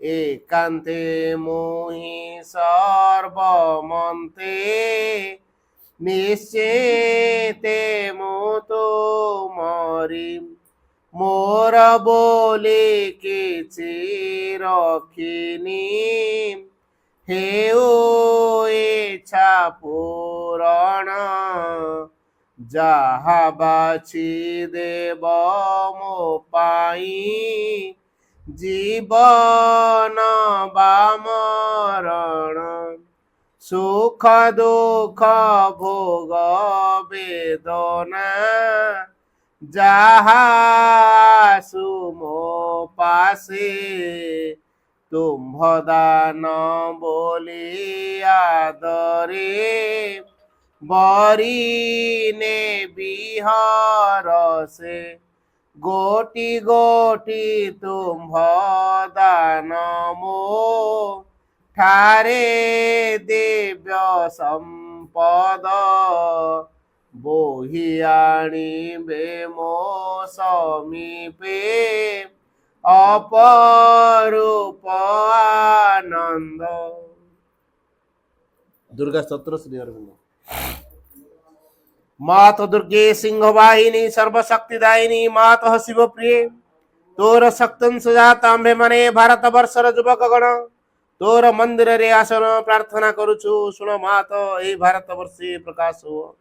एकान्ते मोहि सर्वमन्ते निश्चेते मुतो मरि मोर बोले किछि रखिनी हेउ इच्छा पूरण যাহা বাছি দেব মো পাই জীবন বা মরণ সুখ দুঃখ ভোগ বেদনা যাহা সুমো পাশে তুম্ভ দান বলি আদরে বরিনে বিহরসে গোটি গোটি তুম্ভ দান মো ঠারে দিব্য সম্পদ বহি আনিবে মো সমীপে অপরূপ আনন্দ। दुर्गा स्तोत्र श्री अरविंद। मात दुर्गे सिंह वाहिनी सर्वशक्तिदायिनी मात शिव प्रिय तोर शक्तन सुजात आंबे मने भारत वर्षर युवक गण तोर मंदिर रे आसन प्रार्थना करुछु सुन मात ए भारत वर्षे प्रकाश हो।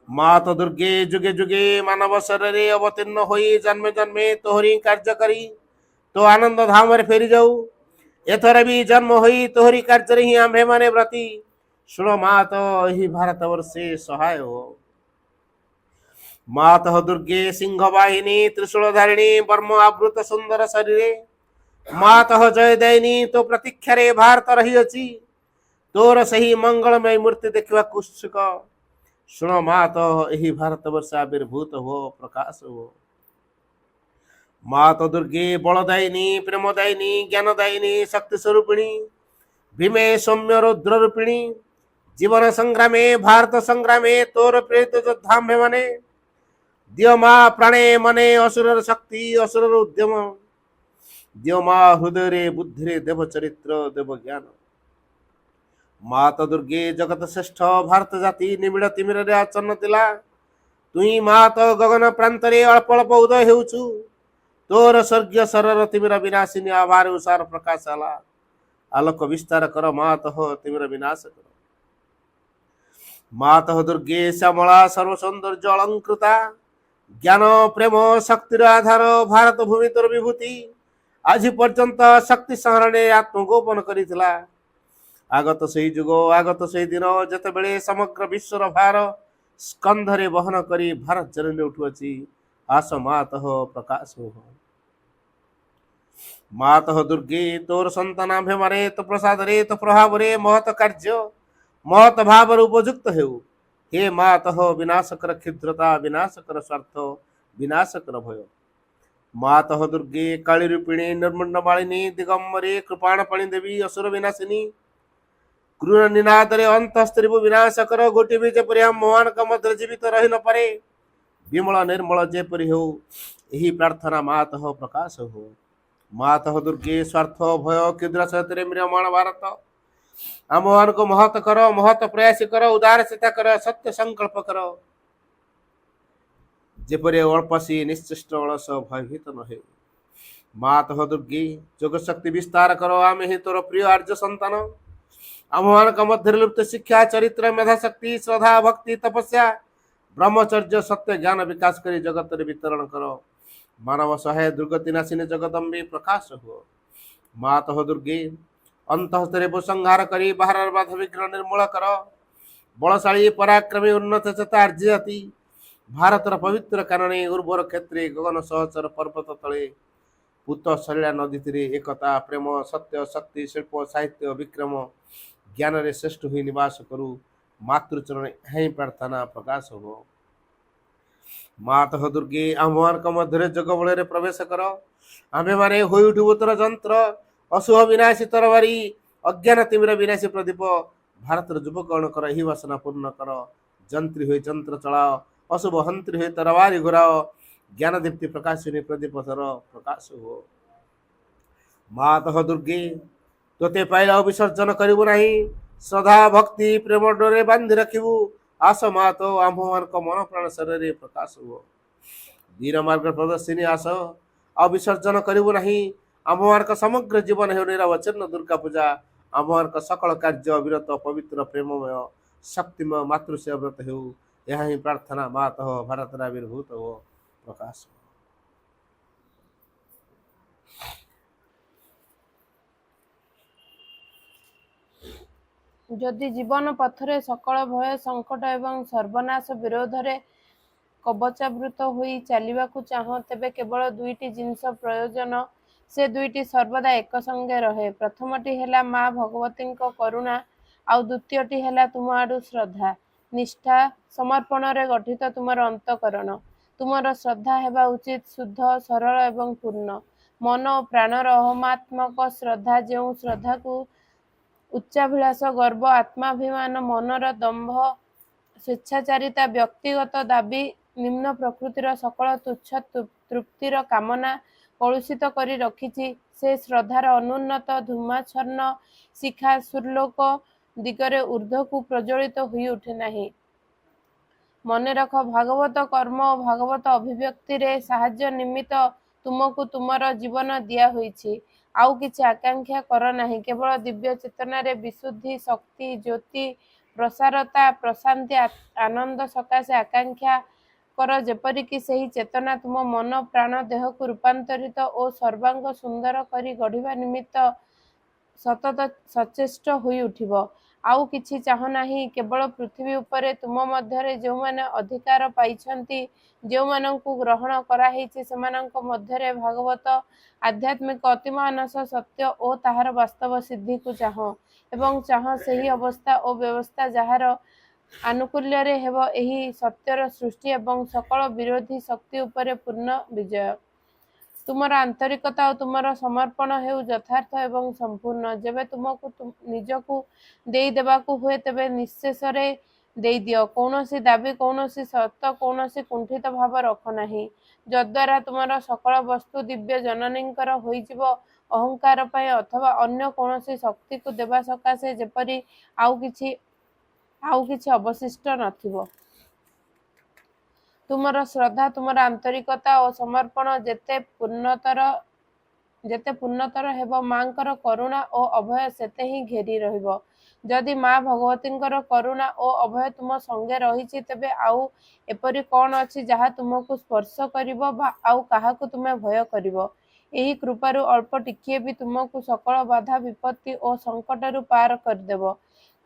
मात दुर्गे जुगे जुगे मानव शरीरे अवतीर्ण होई जन्मे जन्मे तोहरी कार्य करी तो आनंद धाम रे फेरी जाऊ एथर भी जन्म होई तोहरी कार्य ही आंबे माने व्रती शुण मात ही भारत वर्षे सहाय हो। मात दुर्गे सिंह वाहिनी त्रिशूल धारिणी वर्म आवृत सुंदर शरीरे मात जय दैनी तो प्रतीक्षा रे भारत रही अछि तोर सही मंगलमय मूर्ति देखिवा कुत्सुक शुण मात यही भारत वर्ष आविर्भूत हो प्रकाश हो। मात दुर्गे बलदायिनी प्रेमदायिनी ज्ञानदायिनी शक्ति स्वरूपिणी भीमे सौम्य रुद्र रूपिणी जीवन संग्रामे भारत संग्रामे तोर प्रेरित योद्धा माने दियो मा प्राणे मने असुर शक्ति असुर उद्यम दियो मा हृदय बुद्धि देव चरित्र देव ज्ञान। मात दुर्गे जगत श्रेष्ठ भारत जाति निबिड़ तिमिर रे आचन्न तिला तुई मात गगन प्रांत रे अल्प अल्प उदय हेउछु तोर स्वर्गीय सरर तिमिर विनाशिनी आभार उसार प्रकाश आला आलोक विस्तार कर मात तिमिर विनाश कर। मात दुर्गे श्यामला सर्व सौंदर्य अलंकृता ज्ञान प्रेम शक्तिर आधार भारत भूमि तोर विभूति आज पर्यंत शक्ति संहरणे आत्मगोपन करिथिला आगत सही जुग आगत सही दिन जते बेले समग्र विश्वर भार स्कंधरे वहन करी भारत जननी उठुअछि आस मात प्रकाश हो। मात दुर्गे तोर संतान भेमरे तो प्रसाद रे तो प्रभाव रे महत कार्य महत भाव उपयुक्त हेउ हे मात विनाश कर क्षुद्रता विनाश कर स्वार्थ विनाश कर भय। मात दुर्गे काली रूपिणी निर्मुंड मालिनी दिगंबरे कृपाण पाणी देवी असुर विनाशिनी क्रूर निनाद रे अंत स्त्रीभु विनाश कर गोटी भी जेपरि हम मोहन का मध्य जीवित रही न पारे विमल निर्मल जेपरि हो यही प्रार्थना मात प्रकाश हो। मात दुर्गे स्वार्थ भय क्षुद्र सहित म्रियमाण भारत आमोहन को महत कर महत प्रयास कर उदार चिता कर सत्य संकल्प कर जेपरि अल्पसी निश्चिष्ट अलस भयभीत न हे। मात दुर्गे जोग शक्ति विस्तार करो आमे ही तोर प्रिय आर्य संतान आमोहन का मध्य लुप्त शिक्षा चरित्र मेधा शक्ति श्रद्धा भक्ति तपस्या ब्रह्मचर्य सत्य ज्ञान विकास करी जगत रे वितरण करो मानव सहाय दुर्गति नाशिनी जगदम्बे प्रकाश हो। मात दुर्गे अंतःस्तरे संहार करी बाहर बाधा विघ्न निर्मूल कर बलशाली पराक्रमी उन्नत चेता आर्य जाति भारतर पवित्र कानने उर्वर क्षेत्रे गगन सहचर पर्वत तले पूत सलिला नदी तीरे एकता प्रेम सत्य शक्ति शिल्प साहित्य विक्रम ज्ञान रे श्रेष्ठ हुई निवास करू मातृचरण यही प्रार्थना प्रकाश हो। मात दुर्गे आह्वान का मध्य जग बल प्रवेश कर आमे माने होई उठु उतर जंत्र अशुभ विनाशी तरवारी अज्ञान तिमिर विनाशी प्रदीप भारत युवकगण कर ही वासना पूर्ण कर जंत्री हुए जंत्र चलाओ अशुभ हंत्री हुए तरवारी घुराओ ज्ञान दीप्ति प्रकाशिनी प्रदीप धर प्रकाश हो। ମାତଃ ଦୁର୍ଗେ ତୋତେ ପାଇଲା ବିସର୍ଜନ କରିବୁ ନାହିଁ, ଶ୍ରଦ୍ଧା ଭକ୍ତି ପ୍ରେମ ଡୋରେ ବାନ୍ଧି ରଖିବୁ। ଆସ ମାତ ଆମ୍ଭମାନଙ୍କ ମନ ପ୍ରାଣ ଶରୀରରେ ପ୍ରକାଶ ହୁଅ। ଦୀନ ମାର୍ଗ ପ୍ରଦର୍ଶିନୀ ଆସ, ଆଉ ବିସର୍ଜନ କରିବୁ ନାହିଁ। ଆମ୍ଭମାନଙ୍କ ସମଗ୍ର ଜୀବନ ହେଉ ନିରବଚ୍ଛିନ୍ନ ଦୁର୍ଗା ପୂଜା। ଆମ୍ଭମାନଙ୍କ ସକଳ କାର୍ଯ୍ୟ ଅବିରତ ପବିତ୍ର ପ୍ରେମମୟ ଶକ୍ତିମୟ ମାତୃଶୟ ବ୍ରତ ହେଉ। ଏହା ହିଁ ପ୍ରାର୍ଥନା। ମାତଃ ଭାରତରେ ଆବିର୍ଭୂତ ଓ ପ୍ରକାଶ। ଯଦି ଜୀବନ ପଥରେ ସକଳ ଭୟ ସଙ୍କଟ ଏବଂ ସର୍ବନାଶ ବିରୋଧରେ କବଚାବୃତ ହୋଇ ଚାଲିବାକୁ ଚାହଁ, ତେବେ କେବଳ ଦୁଇଟି ଜିନିଷ ପ୍ରୟୋଜନ। ସେ ଦୁଇଟି ସର୍ବଦା ଏକ ସଙ୍ଗେ ରହେ। ପ୍ରଥମଟି ହେଲା ମା ଭଗବତୀଙ୍କ କରୁଣା, ଆଉ ଦ୍ୱିତୀୟଟି ହେଲା ତୁମ ଆଡୁ ଶ୍ରଦ୍ଧା, ନିଷ୍ଠା, ସମର୍ପଣରେ ଗଠିତ ତୁମର ଅନ୍ତଃକରଣ। ତୁମର ଶ୍ରଦ୍ଧା ହେବା ଉଚିତ ଶୁଦ୍ଧ, ସରଳ ଏବଂ ପୂର୍ଣ୍ଣ। ମନ ଓ ପ୍ରାଣର ଅହମାତ୍ମକ ଶ୍ରଦ୍ଧା, ଯେଉଁ ଶ୍ରଦ୍ଧାକୁ ଉଚ୍ଚାଭିଳାଷ, ଗର୍ବ, ଆତ୍ମାଭିମାନ, ମନର ଦମ୍ଭ, ସ୍ୱେଚ୍ଛାଚାରିତା, ବ୍ୟକ୍ତିଗତ ଦାବୀ, ନିମ୍ନ ପ୍ରକୃତିର ସକଳ ତୁଚ୍ଛ ତୃପ୍ତିର କାମନା କଳୁଷିତ କରି ରଖିଛି, ସେ ଶ୍ରଦ୍ଧାର ଅନୁନ୍ନତ ଧୂମାଚ୍ଛନ୍ନ ଶିଖା ସୁର୍ଲୋକ ଦିଗରେ ଊର୍ଦ୍ଧ୍ୱକୁ ପ୍ରଜ୍ୱଳିତ ହୋଇ ଉଠେ ନାହିଁ। ମନେ ରଖ, ଭାଗବତ କର୍ମ ଓ ଭାଗବତ ଅଭିବ୍ୟକ୍ତିରେ ସାହାଯ୍ୟ ନିମିତ୍ତ ତୁମକୁ ତୁମର ଜୀବନ ଦିଆ ହୋଇଛି। ଆଉ କିଛି ଆକାଂକ୍ଷା କର ନାହିଁ। କେବଳ ଦିବ୍ୟ ଚେତନାରେ ବିଶୁଦ୍ଧି, ଶକ୍ତି, ଜ୍ୟୋତି, ପ୍ରସାରତା, ପ୍ରଶାନ୍ତି, ଆନନ୍ଦ ସକାଶେ ଆକାଂକ୍ଷା କର, ଯେପରିକି ସେହି ଚେତନା ତୁମ ମନ, ପ୍ରାଣ, ଦେହକୁ ରୂପାନ୍ତରିତ ଓ ସର୍ବାଙ୍ଗ ସୁନ୍ଦର କରି ଗଢ଼ିବା ନିମିତ୍ତ ସତତ ସଚେଷ୍ଟ ହୋଇ ଉଠିବ। ଆଉ କିଛି ଚାହଁ ନାହିଁ। କେବଳ ପୃଥିବୀ ଉପରେ ତୁମ ମଧ୍ୟରେ ଯେଉଁମାନେ ଅଧିକାର ପାଇଛନ୍ତି, ଯେଉଁମାନଙ୍କୁ ଗ୍ରହଣ କରାହେଇଛି, ସେମାନଙ୍କ ମଧ୍ୟରେ ଭାଗବତ ଆଧ୍ୟାତ୍ମିକ ଅତିମାନସ ସତ୍ୟ ଓ ତାହାର ବାସ୍ତବ ସିଦ୍ଧିକୁ ଚାହଁ, ଏବଂ ଚାହଁ ସେହି ଅବସ୍ଥା ଓ ବ୍ୟବସ୍ଥା ଯାହାର ଆନୁକୂଲ୍ୟରେ ହେବ ଏହି ସତ୍ୟର ସୃଷ୍ଟି ଏବଂ ସକଳ ବିରୋଧୀ ଶକ୍ତି ଉପରେ ପୂର୍ଣ୍ଣ ବିଜୟ। ତୁମର ଆନ୍ତରିକତା ଓ ତୁମର ସମର୍ପଣ ହେଉ ଯଥାର୍ଥ ଏବଂ ସମ୍ପୂର୍ଣ୍ଣ। ଯେବେ ତୁମକୁ ନିଜକୁ ଦେଇଦେବାକୁ ହୁଏ, ତେବେ ନିଃଶେଷରେ ଦେଇଦିଅ। କୌଣସି ଦାବୀ, କୌଣସି ସର୍ତ୍ତ, କୌଣସି କୁଣ୍ଠିତ ଭାବ ରଖ ନାହିଁ, ଯଦ୍ୱାରା ତୁମର ସକଳ ବସ୍ତୁ ଦିବ୍ୟ ଜନନୀଙ୍କର ହୋଇଯିବ। ଅହଙ୍କାର ପାଇଁ ଅଥବା ଅନ୍ୟ କୌଣସି ଶକ୍ତିକୁ ଦେବା ସକାଶେ ଯେପରି ଆଉ କିଛି ଅବଶିଷ୍ଟ ନଥିବ। ତୁମର ଶ୍ରଦ୍ଧା, ତୁମର ଆନ୍ତରିକତା ଓ ସମର୍ପଣ ଯେତେ ପୂର୍ଣ୍ଣତର ହେବ, ମାଙ୍କର କରୁଣା ଓ ଅଭୟ ସେତେ ହିଁ ଘେରି ରହିବ। ଯଦି ମା ଭଗବତୀଙ୍କର କରୁଣା ଓ ଅଭୟ ତୁମ ସଙ୍ଗେ ରହିଛି, ତେବେ ଆଉ ଏପରି କ'ଣ ଅଛି ଯାହା ତୁମକୁ ସ୍ପର୍ଶ କରିବ ବା ଆଉ କାହାକୁ ତୁମେ ଭୟ କରିବ? ଏହି କୃପାରୁ ଅଳ୍ପ ଟିକିଏ ବି ତୁମକୁ ସକଳ ବାଧା ବିପତ୍ତି ଓ ସଙ୍କଟରୁ ପାର କରିଦେବ।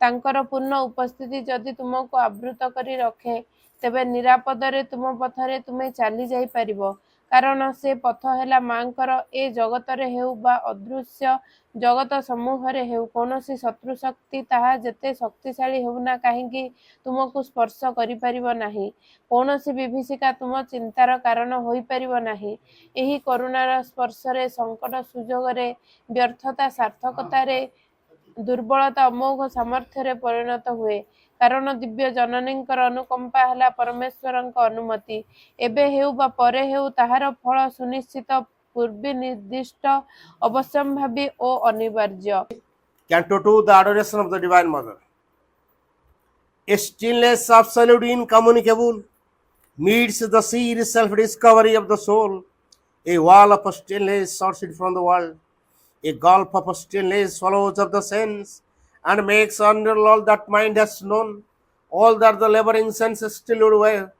ତାଙ୍କର ପୂର୍ଣ୍ଣ ଉପସ୍ଥିତି ଯଦି ତୁମକୁ ଆବୃତ କରି ରଖେ, ତେବେ ନିରାପଦରେ ତୁମ ପଥରେ ତୁମେ ଚାଲି ଯାଇପାରିବ। କାରଣ ସେ ପଥ ହେଲା ମାଙ୍କର। ଏ ଜଗତରେ ହେଉ ବା ଅଦୃଶ୍ୟ ଜଗତ ସମୂହରେ ହେଉ, କୌଣସି ଶତ୍ରୁ ଶକ୍ତି, ତାହା ଯେତେ ଶକ୍ତିଶାଳୀ ହେଉନା କାହିଁକି, ତୁମକୁ ସ୍ପର୍ଶ କରିପାରିବ ନାହିଁ। କୌଣସି ବିଭୀଷିକା ତୁମ ଚିନ୍ତାର କାରଣ ହୋଇପାରିବ ନାହିଁ। ଏହି କରୁଣାର ସ୍ପର୍ଶରେ ସଙ୍କଟ ସୁଯୋଗରେ, ବ୍ୟର୍ଥତା ସାର୍ଥକତାରେ, ଦୁର୍ବଳତା ଅମୋଘ ସାମର୍ଥ୍ୟରେ ପରିଣତ ହୁଏ। କାରଣ ଦିବ୍ୟ ଜନନୀଙ୍କର ଅନୁକମ୍ପା ହେଲା ପରମେଶ୍ୱରଙ୍କ ଅନୁମତି। ଏବେ ହେଉ ବା ପରେ ହେଉ, ତାହାର ଫଳ ସୁନିଶ୍ଚିତ, ପୂର୍ବି ନିର୍ଦ୍ଦିଷ୍ଟ, ଅବଶ୍ୟମ୍ଭାବୀ ଓ ଅନିବାର୍ଯ୍ୟ। Canto 2, the adoration of the Divine Mother. A stillness absolute, incommunicable, meets the sheer self-discovery of the soul. A wall of stillness shuts it from the world. A gulf of stillness swallows up the sense, and makes under all that mind has known, all that the laboring senses still would wear,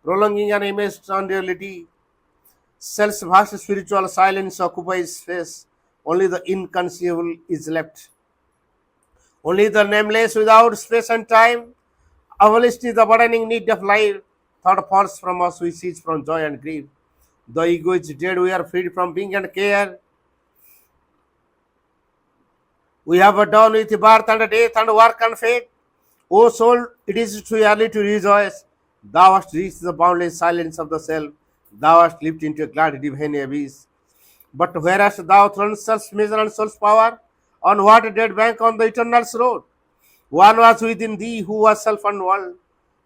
prolonging an immense unreality. Self's vast spiritual silence occupies space. Only the inconceivable is left. Only the nameless without space and time. Abolished is the burdening need of life. Thought falls from us, we cease from joy and grief. The ego is dead, we are freed from being and care. We have done with birth and death and work and fate. O soul, it is too early to rejoice. Thou hast reached the boundless silence of the self. Thou hast leaped into a glad divine abyss. But where hast thou thrown self's measure and soul's power? On what dead bank on the eternal's road? One was within thee who was self and world.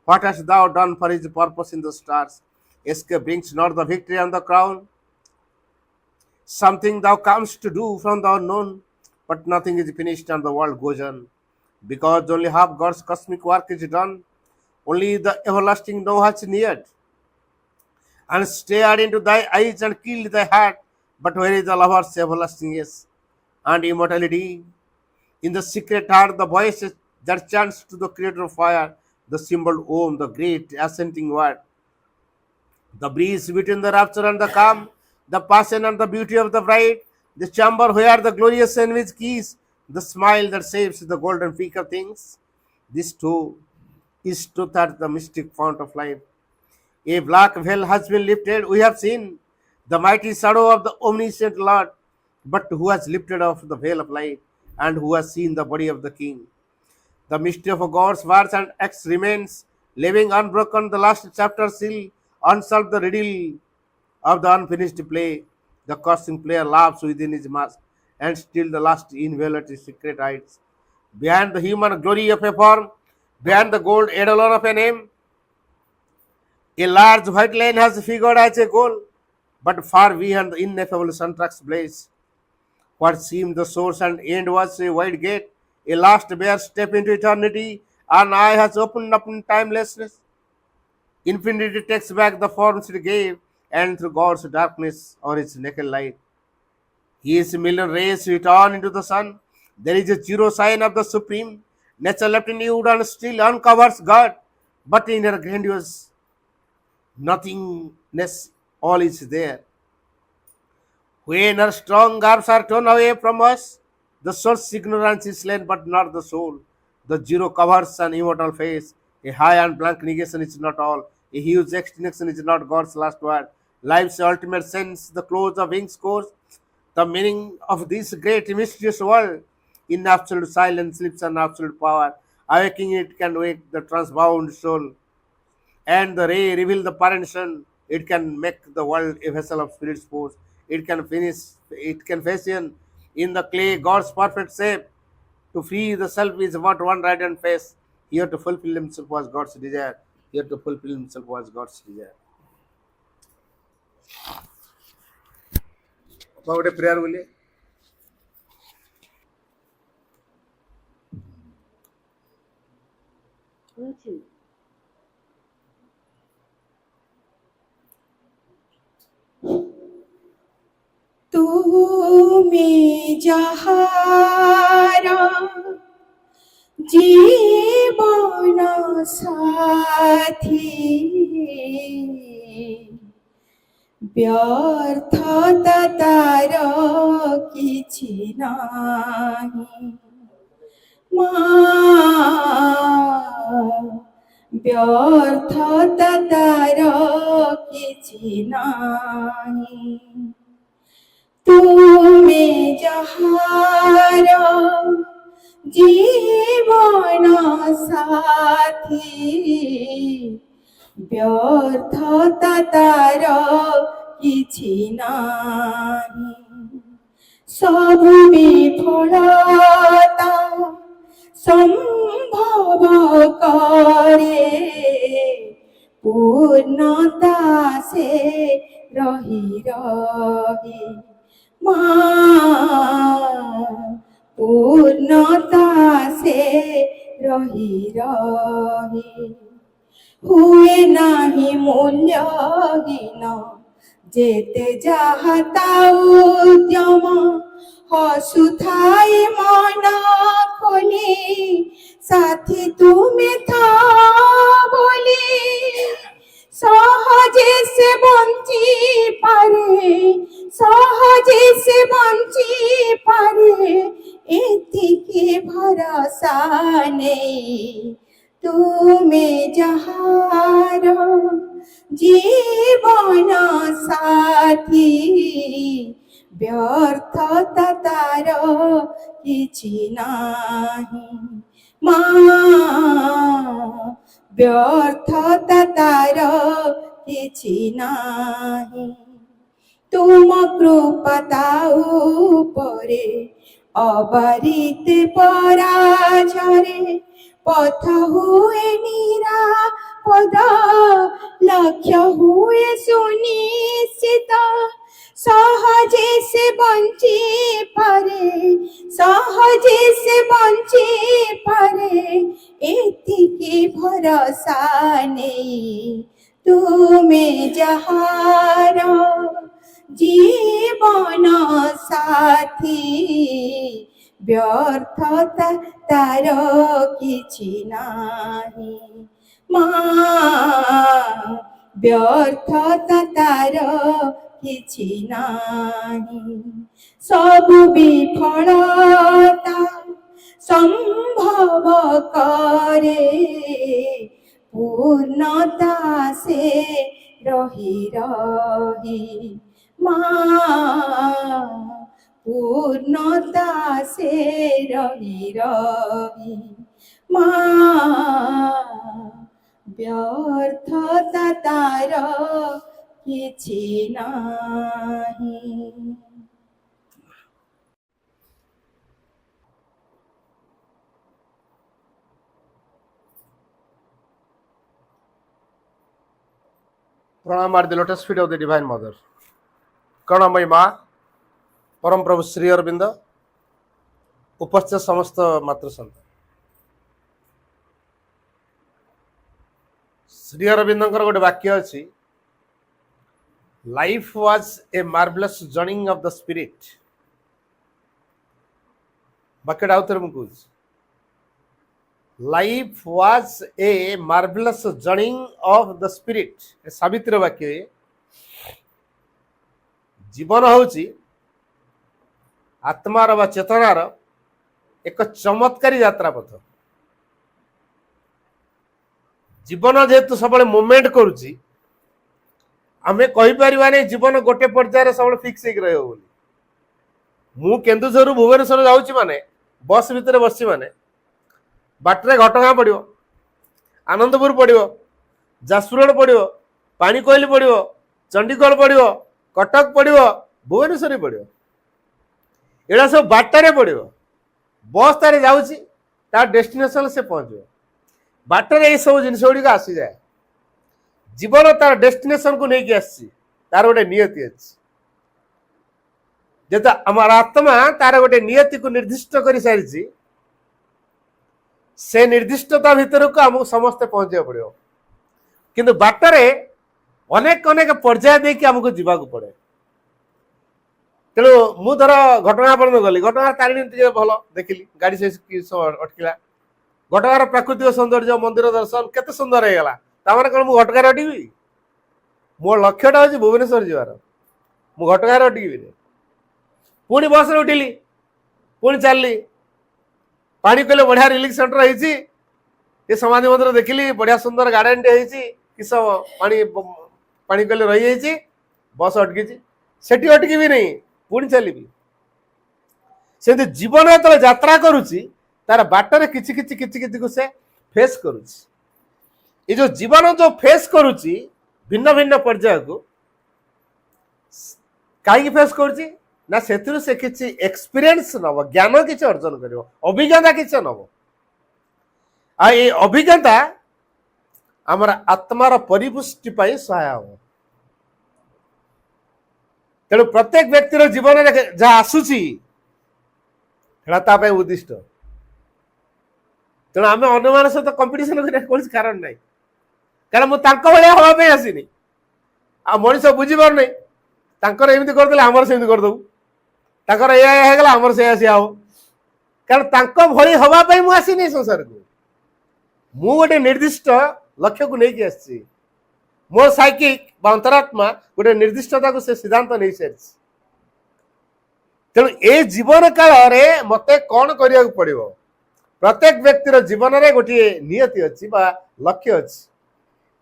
What hast thou done for his purpose in the stars? Escape brings not the victory and the crown. Something thou comest to do from the unknown, but nothing is finished and the world goes on. Because only half God's cosmic work is done, only the everlasting now has neared, and stared into thy eyes and killed thy heart. But where is the lover's everlasting yes and immortality? In the secret heart, the voice that chants to the creator of fire, the symbol Om, the great ascending word, the breeze between the rapture and the calm, the passion and the beauty of the bride, the chamber where the glorious envy's keys, the smile that saves the golden peak of things. This too is truth at the mystic fount of life. A black veil has been lifted, we have seen the mighty shadow of the omniscient Lord. But who has lifted off the veil of light, and who has seen the body of the King? The mystery of God's words and acts remains living unbroken. The last chapter still unsolved, the riddle of the unfinished play. The costume player laughs within his mask, and still the last invalid secret hides. Behind the human glory of a form, behind the gold eidolon of a name, a large white line has figured as a goal, but far beyond the ineffable sun-tracks blaze. What seemed the source and end was a wide gate, a last bare step into eternity. An eye has opened up in timelessness. Infinity takes back the forms it gave, and through God's darkness or his naked light, his million rays return into the sun. There is a zero sign of the supreme. Nature left nude and still uncovers God, but in her grandiose nothingness, all is there. When our strong arms are torn away from us, the soul's ignorance is slain, but not the soul. The zero covers an immortal face. A high and blank negation is not all. A huge extinction is not God's last word. Life's ultimate sense, the close of Wing's course, the meaning of this great mysterious world. In absolute silence sleeps an absolute power. Awaking it can wake the transbound soul, and the ray reveal the parent sun. It can make the world a vessel of spirit's force. It can fashion in the clay God's perfect shape. To free the self is what one radiant face. Here to fulfill himself was God's desire. Here to fulfill himself was God's desire. About a prayer, will you? তুমি যাহারা জীবন সাথী ব্যর্থতা তার কিছু নাহি মা ব্যর্থতা তার কিছু নাহি তুমি যাহার জীবন সাথী ব্যর্থতা তার কিছু নাহি সবু বিফলতা সম্ভব করে পূর্ণতা সে রহি রহি মা পূর্ণতা সে রহি রহি হুয়ে নাহি মূল্যহীন যেতে যাহা তাও উদ্যম হসুথাই মন খোলি সাথী তুমি থা বলি সহজে সে বঞ্চি পারে সহজে সে বঞ্চি পারে এদিকে ভরসা নেই তুমি যাহার জীবন সাথী ব্যর্থতা তার কিছু নাহি মা ব্যর্থতা তার কিছু নাহি তুম কৃপা তাউ পরে অবারিতে পরাঝরে পথ হুয়ে নিরাপদ লক্ষ্য হুয়ে সুনিশ্চিত সহজে সে বঞ্চি পারে, সহজে সে বঞ্চি পারে, এতিকি ভরসা নেই তুমি যাহার জীবন সাথী, ব্যর্থতা তার কিছু নাহি মা, ব্যর্থতা তার কিছু নাহি। সবু বিফলতা সম্ভব করে, পূর্ণতা সে রহি রহি মা, পূর্ণতা সে রহি রহি মা, ব্যর্থতা তার কিছু নাহি। Pranam at the lotus feet of the Divine Mother. Karunamai Ma, Param Prabhu Sri Aurobindo, उपस्थित समस्त मातृ सन्तान। श्री अरविंदंकर गोटे वाक्य अच्छी, life was a marvellous journey of the spirit. वाक्यटा आउ थे मुझे, life was a marvellous journey of the spirit. Savitri वाक्य, जीवन होची आत्मार व चेतनार एक चमत्कारी यात्रा पथ। जीवन जेहेतु सब मूवमेंट करुच्ची, आमे कहि परिबा नै जीवन गोटे पर्यायर सब फिक्स हो रहियो बोली। मु केन्दुझर भुवनेश्वर जाउची माने बस भितर बसची माने बाटरे घटगाँ पड़ियो, आनंदपुर पड़ियो, जाजपुर रोड पड़ियो, पानीकोइली पड़ियो, चंडीगढ़ पड़ियो, कटक पड़ियो, भुवनेश्वर पड़ियो, एड़ा सब बाटरे पड़ियो। बस तारे जाउची, तार डेस्टिनेशन से पहुंचो, बाटरे ये सब जिनस गुड़िक आसी जाए। जीवन तार डेस्टिनेशन को लेकिन आसी, तार गोटे नियति अच्छी। जेत आम आत्मा तार गोटे नियति को निर्दिष्ट कर सारी, से निर्दिष्टता भितर को आमको समस्ते पहुंचा पड़ो, किंतु बाटरे अनेक अनेक पर्याय देकी आमको जीवाक पड़े। तेणु मु धर घटगाँ पर्यटन गली, घटगाँ तारिणी भल देखिली, गाड़ी से अटकिला, घटगाँर प्राकृतिक सौंदर्य, मंदिर दर्शन केते सुंदर हो गला। तामाने कौन मु घटगाँ अटकी? मो लक्ष्यटा हूँ भुवनेश्वर जीवार, मु घटगाँ अटकी। पुणी बस उठिली, पुणी चलली, पानी कोइले बढ़िया रिलीफ सेंटर होइछि, ये समाधि मंदिर देखिली, बढ़िया सुंदर गार्डन टे होइछि, किस पानी पानी कोइले रही जाइछि, बस अटकी, सेठी अटकी भी नहीं, पुणी चलबी। से जीवन जो यात्रा करुच्ची, तार बाटर किछि किछि किछि किछि को से फेस करुच्ची। ये जो जीवन जो फेस करुच्ची भिन्न भिन्न पर्याय को कहीं फेस करुच्ची ना, से किछि एक्सपीरियंस नब, ज्ञान किछि अर्जन करिवो, अभिज्ञता किछि नब। आ ये अभिज्ञता आमर आत्मार परिपुष्टि पाई सहाय हो। तेणु प्रत्येक व्यक्तिर जीवन में जहाँ आसूची उद्दिष्ट। तेणु आम अन्य सहित कंपिटिशन कौन कारण ना, कारण मुझे हाँवाई आसनी। आ मनीष बुझीपार नहीं, एमती करदे आमर सेमती करदेबू, या आमर से हम, कारण भली हाँवाई मुझे आसनी संसार को। मु गोटे निर्दिष्ट लक्ष्य को लेकिन आसी, मो साइकिक अंतरात्मा गोटे निर्दिष्टता को से सिद्धांत नहीं सारी। तेणु ए जीवन काल रे मते कौन करिया पड़िबो, प्रत्येक व्यक्तिर जीवन रे गोटे नियति अच्छी बा लक्ष्य अच्छी,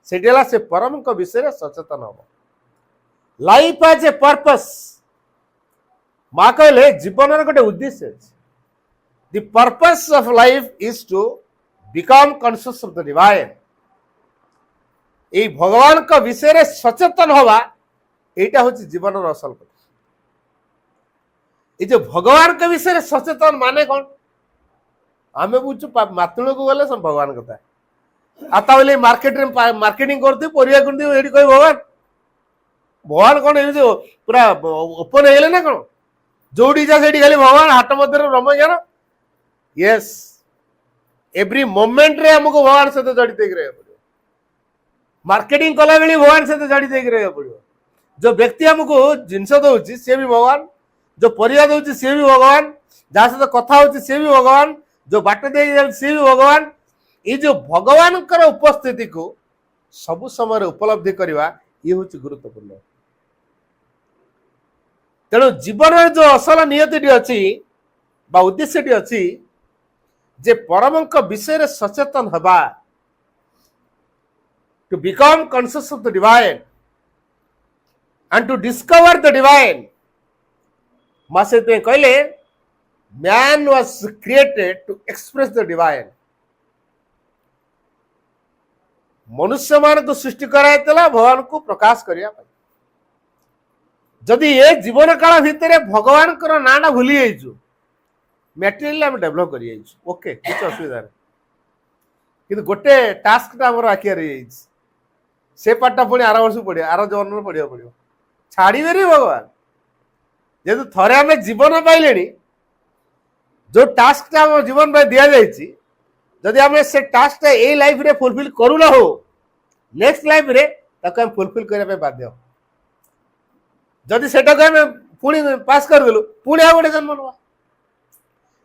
सेटेला से परम को विषय सचेतन हो। लाइफ एज ए पर्पस, माँ कहले जीवन रे गोटे उद्देश्य अच्छी। The purpose of life is to become conscious of the divine. ये भगवान का विषय रे सचेतन हवा, एटा होची जीवन रो असल कथा। ये जो भगवान के विषय रे सचेतन माने कौन, आमे बुझु मातुल को गले सब भगवान कथा। आता बोले मार्केट रे मार्केटिंग करते परिया करते एडी कोई भगवान भगवान कौन एमती पूरा ओपन हो ना कौन जो जा से खाली भगवान हाथ मध्य ब्रह्म ज्ञान यस एवरी मोमेंट रे हमको भगवान सहित जड़ित रहा पड़ो मार्केटिंग कला बेली भगवान सहित जड़ित रहा पड़ो जो व्यक्ति हमको जिनस दौर सी भी भगवान जो परिया दौर सी भी भगवान जहाँ सहित कथा हो सी भी भगवान जो बाट दे सी भी भगवान ये जो भगवान उपस्थिति को सब समय उपलब्धि करवा ये हूँ गुरुत्वपूर्ण तेणु जीवन में जो असल नियति अच्छी उद्देश्य अच्छी जे परम विषय सचेतन हवा to become conscious of the divine and to discover the divine मासे कहले man was created to express the divine मनुष्य मान को सृष्टि कराइला भगवान को प्रकाश करिया जदि ये जीवन काल भितर भगवान नाटा भूली जाइछु मटेरियल आम डेभलप कर ओके किसी असुविधा नहीं कि गोटे टास्क आम आखिया रही से पार्टा पुणी आर वर्ष पढ़िया आर जन्म पढ़ा पड़ो छाड़े भगवान जेहेतु थरे आम जीवन पाइले जो टास्क आम जीवन दि जाइए जदि आम से टास्क ए लाइफ रे फुलफिल करूना हो नेक्स्ट लाइफ रे ताको हम फुलफिल करने बाध्य जदि सेटा को हम पुणी पास करदेलु पुणी आ गोटे जन्म नवा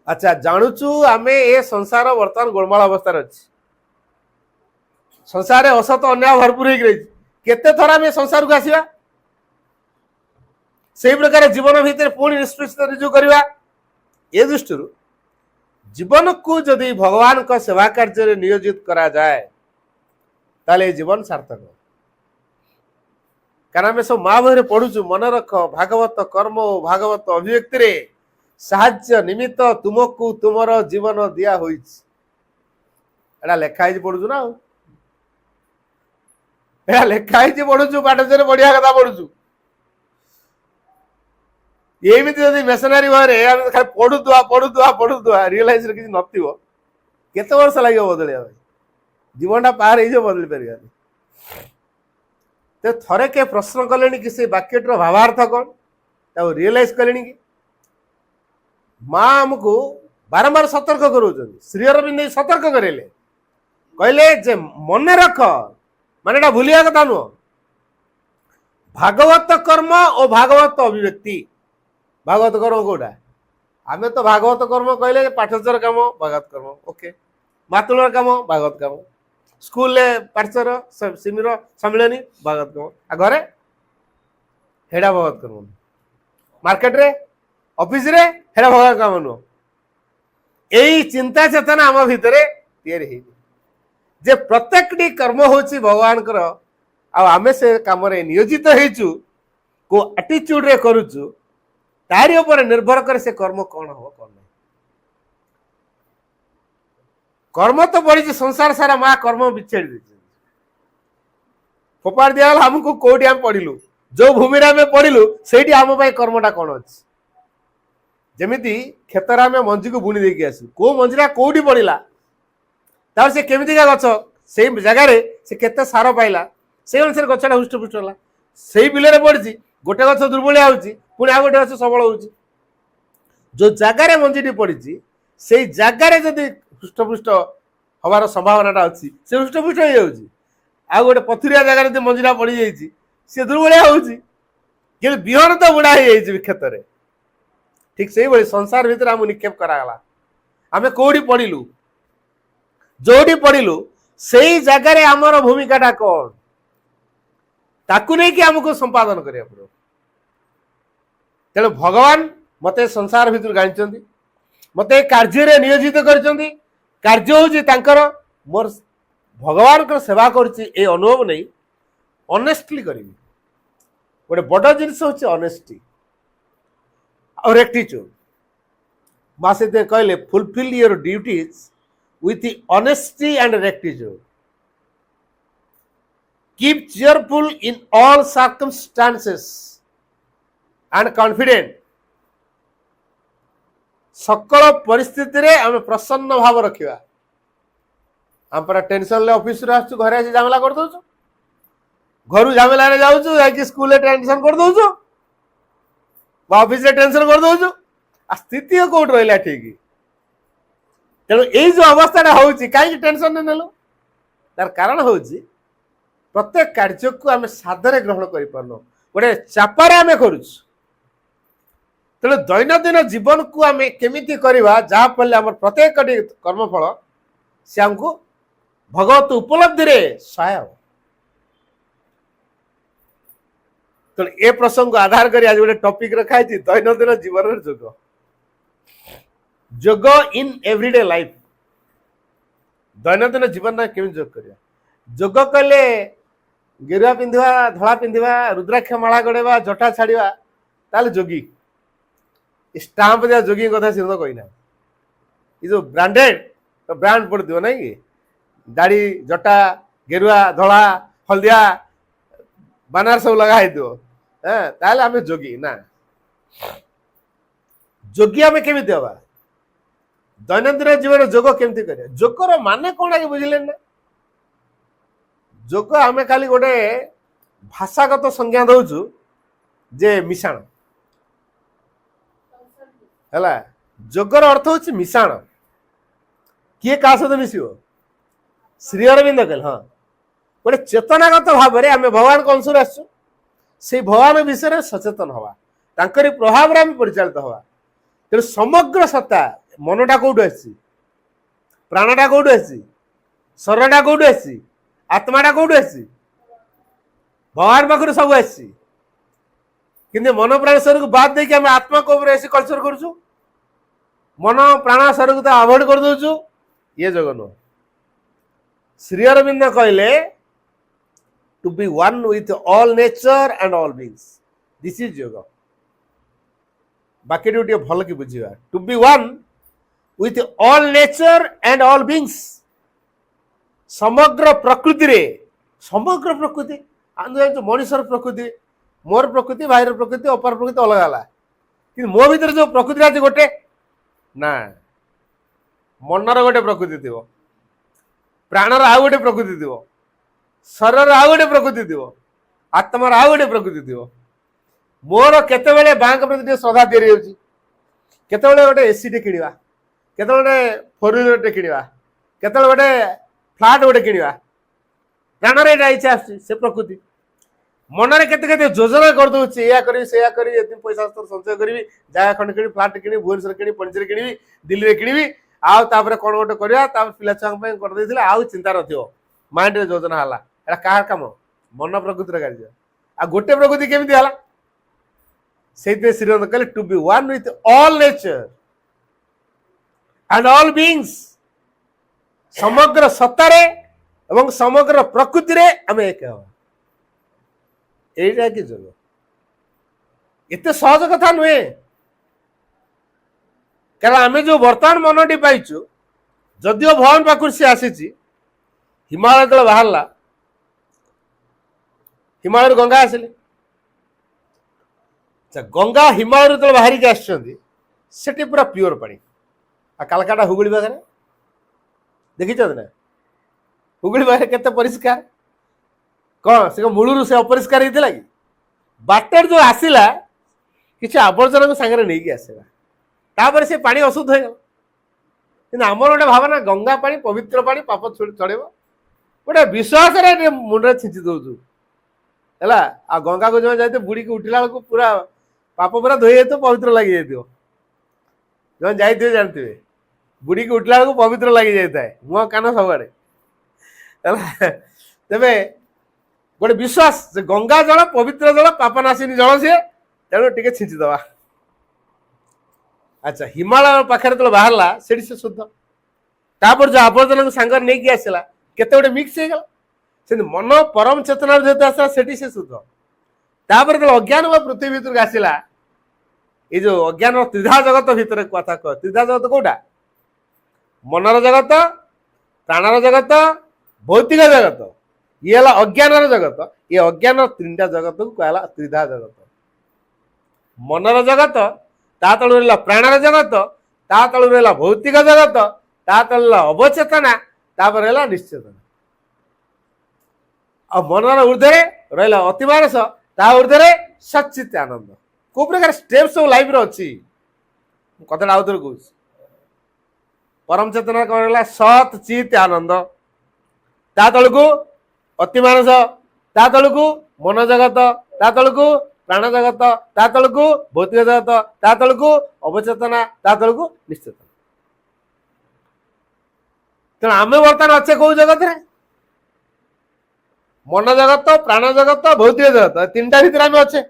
अच्छा जानुचु आमे ए संसार वर्तमान गोलमाल अवस्था अच्छी संसार असत अन्याय भरपूर हो केते थर आम संसार को आसवा से प्रकार जीवन भितर पुणी निष्पृष्ट रुजु करवा ए दृष्टि जीवन को जदि भगवान का सेवा कार्य नियोजित करा जाए ताले जीवन सार्थक कारण आम सब माँ बहरे पढ़ुचु मन रख भागवत कर्म भागवत अभिव्यक्ति रे साहाय्य निमित्त तुमको तुमर जीवन दिया लेखाई पढ़ुचु ना लेखाई पढ़ुचु पाठशाला बढ़िया कथा पढ़ुचु एमती जब मेसनारी भाव खाली पढ़ुआ रियलाइज किसी नथिबो केते वर्ष लगे बदलिया जीवनटा पार हो बदली पार तो थरे के प्रश्न कले कि से वाक्यटर भावार्थ कौन रियलाइज कले कि माँ आमको बारंबार सतर्क करों श्री अरविंद सतर्क करेले कहले जे मन रख माने भूलिया कथा नुह भागवत कर्म और भागवत अभिव्यक्ति भागवत कर्म कौटा आम तो भागवत कर्म कहले पाठचर कम भागवत कर्म ओके मातुलर कम भागवत कम स्कूल पाठचर सिमिर सम्मिलनी भागवत कर्म आ घरे हेडा भागवत कर्म मार्केट रे ऑफिस रे हेडा भागवत कर्म नुह यही चिंता चेतना आम भितर तैयारी जे प्रत्येकटी कर्म होची भगवान कर आमे से काम रे नियोजित हेचु को एटीट्यूड रे करूचु तारी ऊपर निर्भर करे से कर्म कौन हो कौन नहीं कर्म तो बढ़ी संसार सारा माँ कर्म बिछेड़ दी फोपाड़ दिया हमको कोटी आम पढ़िलु जो भूमि आम पढ़िलु से आम कर्मटा कौन अच्छी जमीती क्षेत्र आम मंजी को बुणी देकी आसू को मंजीरा कौटी पड़ा तार से केमितिका गछ से जगार से केते सार पाइला से अनुसार गछटा हुष्टपुष्ट होला से बिलरे पड़ी गोटे गछ दुर्बलिया होची पुणी आ गोटे गछ सबल होची जो जगार मंजीटी पड़ी से जगार जदि हुष्टपुष्ट हमार संभावनाटा अच्छी से हुष्टपुष्ट हो जाऊँगी आ गोटे पथुरिया जगार जब मंजीरा पड़ी जाइए सी दुर्बलिया होची कि बिहन तो बुढ़ा हो क्षेत्र में ठीक से भाई संसार भितर आम निक्षेप करागला आम कौटी पढ़िलु जोटी पढ़िलु से जगार आमर भूमिकाटा कौन ताकू नहीं कि आमको संपादन करिया पड़ो तेणु भगवान मते संसार भितर गाँच मते कार्य नियोजित कर कार्य हूँ मोर भगवान को सेवा करुच्ची ए अनुभव नहीं ऑनेस्टली करी गोटे बड़ जिनस हूँ ऑनेस्टी और रेक्टिट्यूड माँ से कहले fulfil your duties with honesty and rectitude. Keep cheerful in all circumstances and confident. सकल परिस्थिति रे आम प्रसन्न भाव रखा आम पर टेंशन ले ऑफिस रे आसु घरे आसी झमेला कर दउछु घर झमेला जाऊँ जा स्कूल टेंशन कर दौचु ऑफिस टेंशन कर दौचु आ स्थिति कौट रहा ठीक तेणु यही जो अवस्था होची कहीं टेंशन नेलु तार कारण हूँ प्रत्येक कार्य को आम साधरे ग्रहण कर गोटे चापारे आम करुँ तेणु दैनंदिन जीवन को आम केमिति करवा जहाँफल आम प्रत्येक कर्मफल से आमको भगवत उपलब्धि रे सहाय तेणु ए प्रसंग आधार कर आज गोटे टॉपिक रखा है दैनंदिन जीवन जोग जोग इन एवरीडे लाइफ दैनंदिन जीवन में केमी जोग कर जोग कले गेरुआ पिंधा धला पिंधा रुद्राक्ष माला गड़ेवा जटा छाड़ा ताले जोगी स्टाम्प दिया जोगी कथा सी तो कहीना ये जो ब्रांडेड तो ब्रांड पड़ो ना कि दाढ़ी जटा गेरुआ धला हलदिया बानार सब लगा ताले आम जोगी ना जोगी आम केमी हवा दैनंदिन जीवन जोग केमती कर जोगर माने कौन आगे बुझिले ना जोग आम खाली गोटे भाषागत संज्ञा दौचु जे मिशाण है जोगर अर्थ हूँ मिशाण किए क्या सहित मिशो श्री अरविंद कहले हाँ गोटे चेतनागत भाव में आम भगवान अंशुर आसु से भगवान विषय सचेतन हवा तांकरी प्रभाव आम परिचालित हवा तेणु समग्र सत्ता मनटा कौटू आसी प्राणटा कौटू आसी शरीरटा कौटू आसी आत्माटा कौटू आसी भगवान पाखर सब आसी कि मन प्राण शरीर को बाद देके आम आत्मा को कल्चर करुचु मन प्राण शरीर को तो अवॉइड कर दौचु ये जोग नुह श्री अरविंद कहले to be one with all nature and all beings this is जोग बाकी भल कि बुझा to be one with all nature and all beings समग्र प्रकृति रे समग्र प्रकृति मनुष्यर प्रकृति मोर प्रकृति भाईर प्रकृति अपार प्रकृति अलग है कि मो भीतर जो प्रकृति आज गोटे ना मनर गोटे प्रकृति थी प्राणर आउ गोटे प्रकृति थी शरीर आउ गोटे प्रकृति थी आत्मार आउ गोटे प्रकृति थी मोर केते बैंक प्रति श्रद्धा तैयारी होती केते गोटे एसी टे किणवा केते फोर व्हीलर टे किणवा केते गोटे फ्लाट गोटे किणवा प्राणर यहाँ इच्छा से प्रकृति मनरे केते केते योजना कर दउछि या करी से या करी एति पैसा संचय करी जागा खंड किणी फ्लाट किणी भुवनेश्वर किणी पंचर किणी दिल्ली रे किणी आउ तापर कोन गोटे करिया तापर पिला छांग पे कर देथिले आउ चिंता नथियो माइंड रे योजना हला एटा काहर काम मन प्रकृति रे कार्य आ गोटे प्रकृति केमिति हला सेते श्रीरंग कहले to be one with all nature and all beings समग्र सत्तारे एवं समग्र प्रकृति रे आमे एक हवा एटा कि जोग एते सहज कथा नुहे कारण आम जो बर्तमान मनटी पाइचु जदिओ भगवान पाखुर सी आसी हिमालय तले बाहरला हिमालय गंगा आसिले गंगा हिमालय तले बाहरिक आसटी पूरा प्योर पानी आ कालकाटा हुगुली पाखे देखी ना हुगुली पाखे केते परिष्कार कौन से मूलू से अपरिष्कार होता कि बाटर जो आसला किसी आवर्जना को सांगे नहीं आसला तापर से पानी अशुद्ध हो गला आमर गोटे भावना गंगा पानी पवित्र पानी पाप चढ़ेब गोटे विश्वास मुंडे छिंची दौचु है आ गंगा को जो जाते बुड़ी की उठला बेलू पूरा पाप पूरा धोई जाए पवित्र लगी जाए जो जाइए जानते बुड़ी की उठला बेलू पवित्र लगी जाए मुह कान सबुआड़े तेरे गोटे विश्वास जे गंगा जल पवित्र जल पापनाशिनी जल सी तेणु टे छिंची दवा अच्छा हिमालय पाखे तो बाहरला से शुद्ध तापर जो आवर्जना को सांगर नहीं आसला केते गोटे मिक्स हो गला से मन परम चेतना जो आसला से शुद्ध तापर जो अज्ञान व पृथ्वी भीतर आसला ये जो अज्ञान त्रिधा जगत भीतर कथा कह त्रिधा जगत कौटा मनर जगत प्राणर जगत भौतिक जगत ये अज्ञान जगत ये अज्ञान तीनटा जगत को कहला त्रिधा जगत मनर जगत ता तलु रहा प्राणर जगत ता तलु रहा भौतिक जगत ता तलु अवचेतना तापर रहा निश्चेतना आ मनर ऊर्धे रहा अति मानस ता ऊर्धे सचित आनंद को प्रकार स्टेप सब लाइफ रो अच्छी कथा आउ थे कह परम चेतना कौन है सत चित आनंद ता तलू अति मानस ता तलू मन जगत ता तलू प्राण जगत ता तलू भौतिक जगत ता तलू अवचेतना ता तलू निश्चेतना तेणु आम बर्तमान अच्छे कौ जगत रे मन जगत प्राण जगत भौतिक जगत तीन टा भीतर आम अच्छे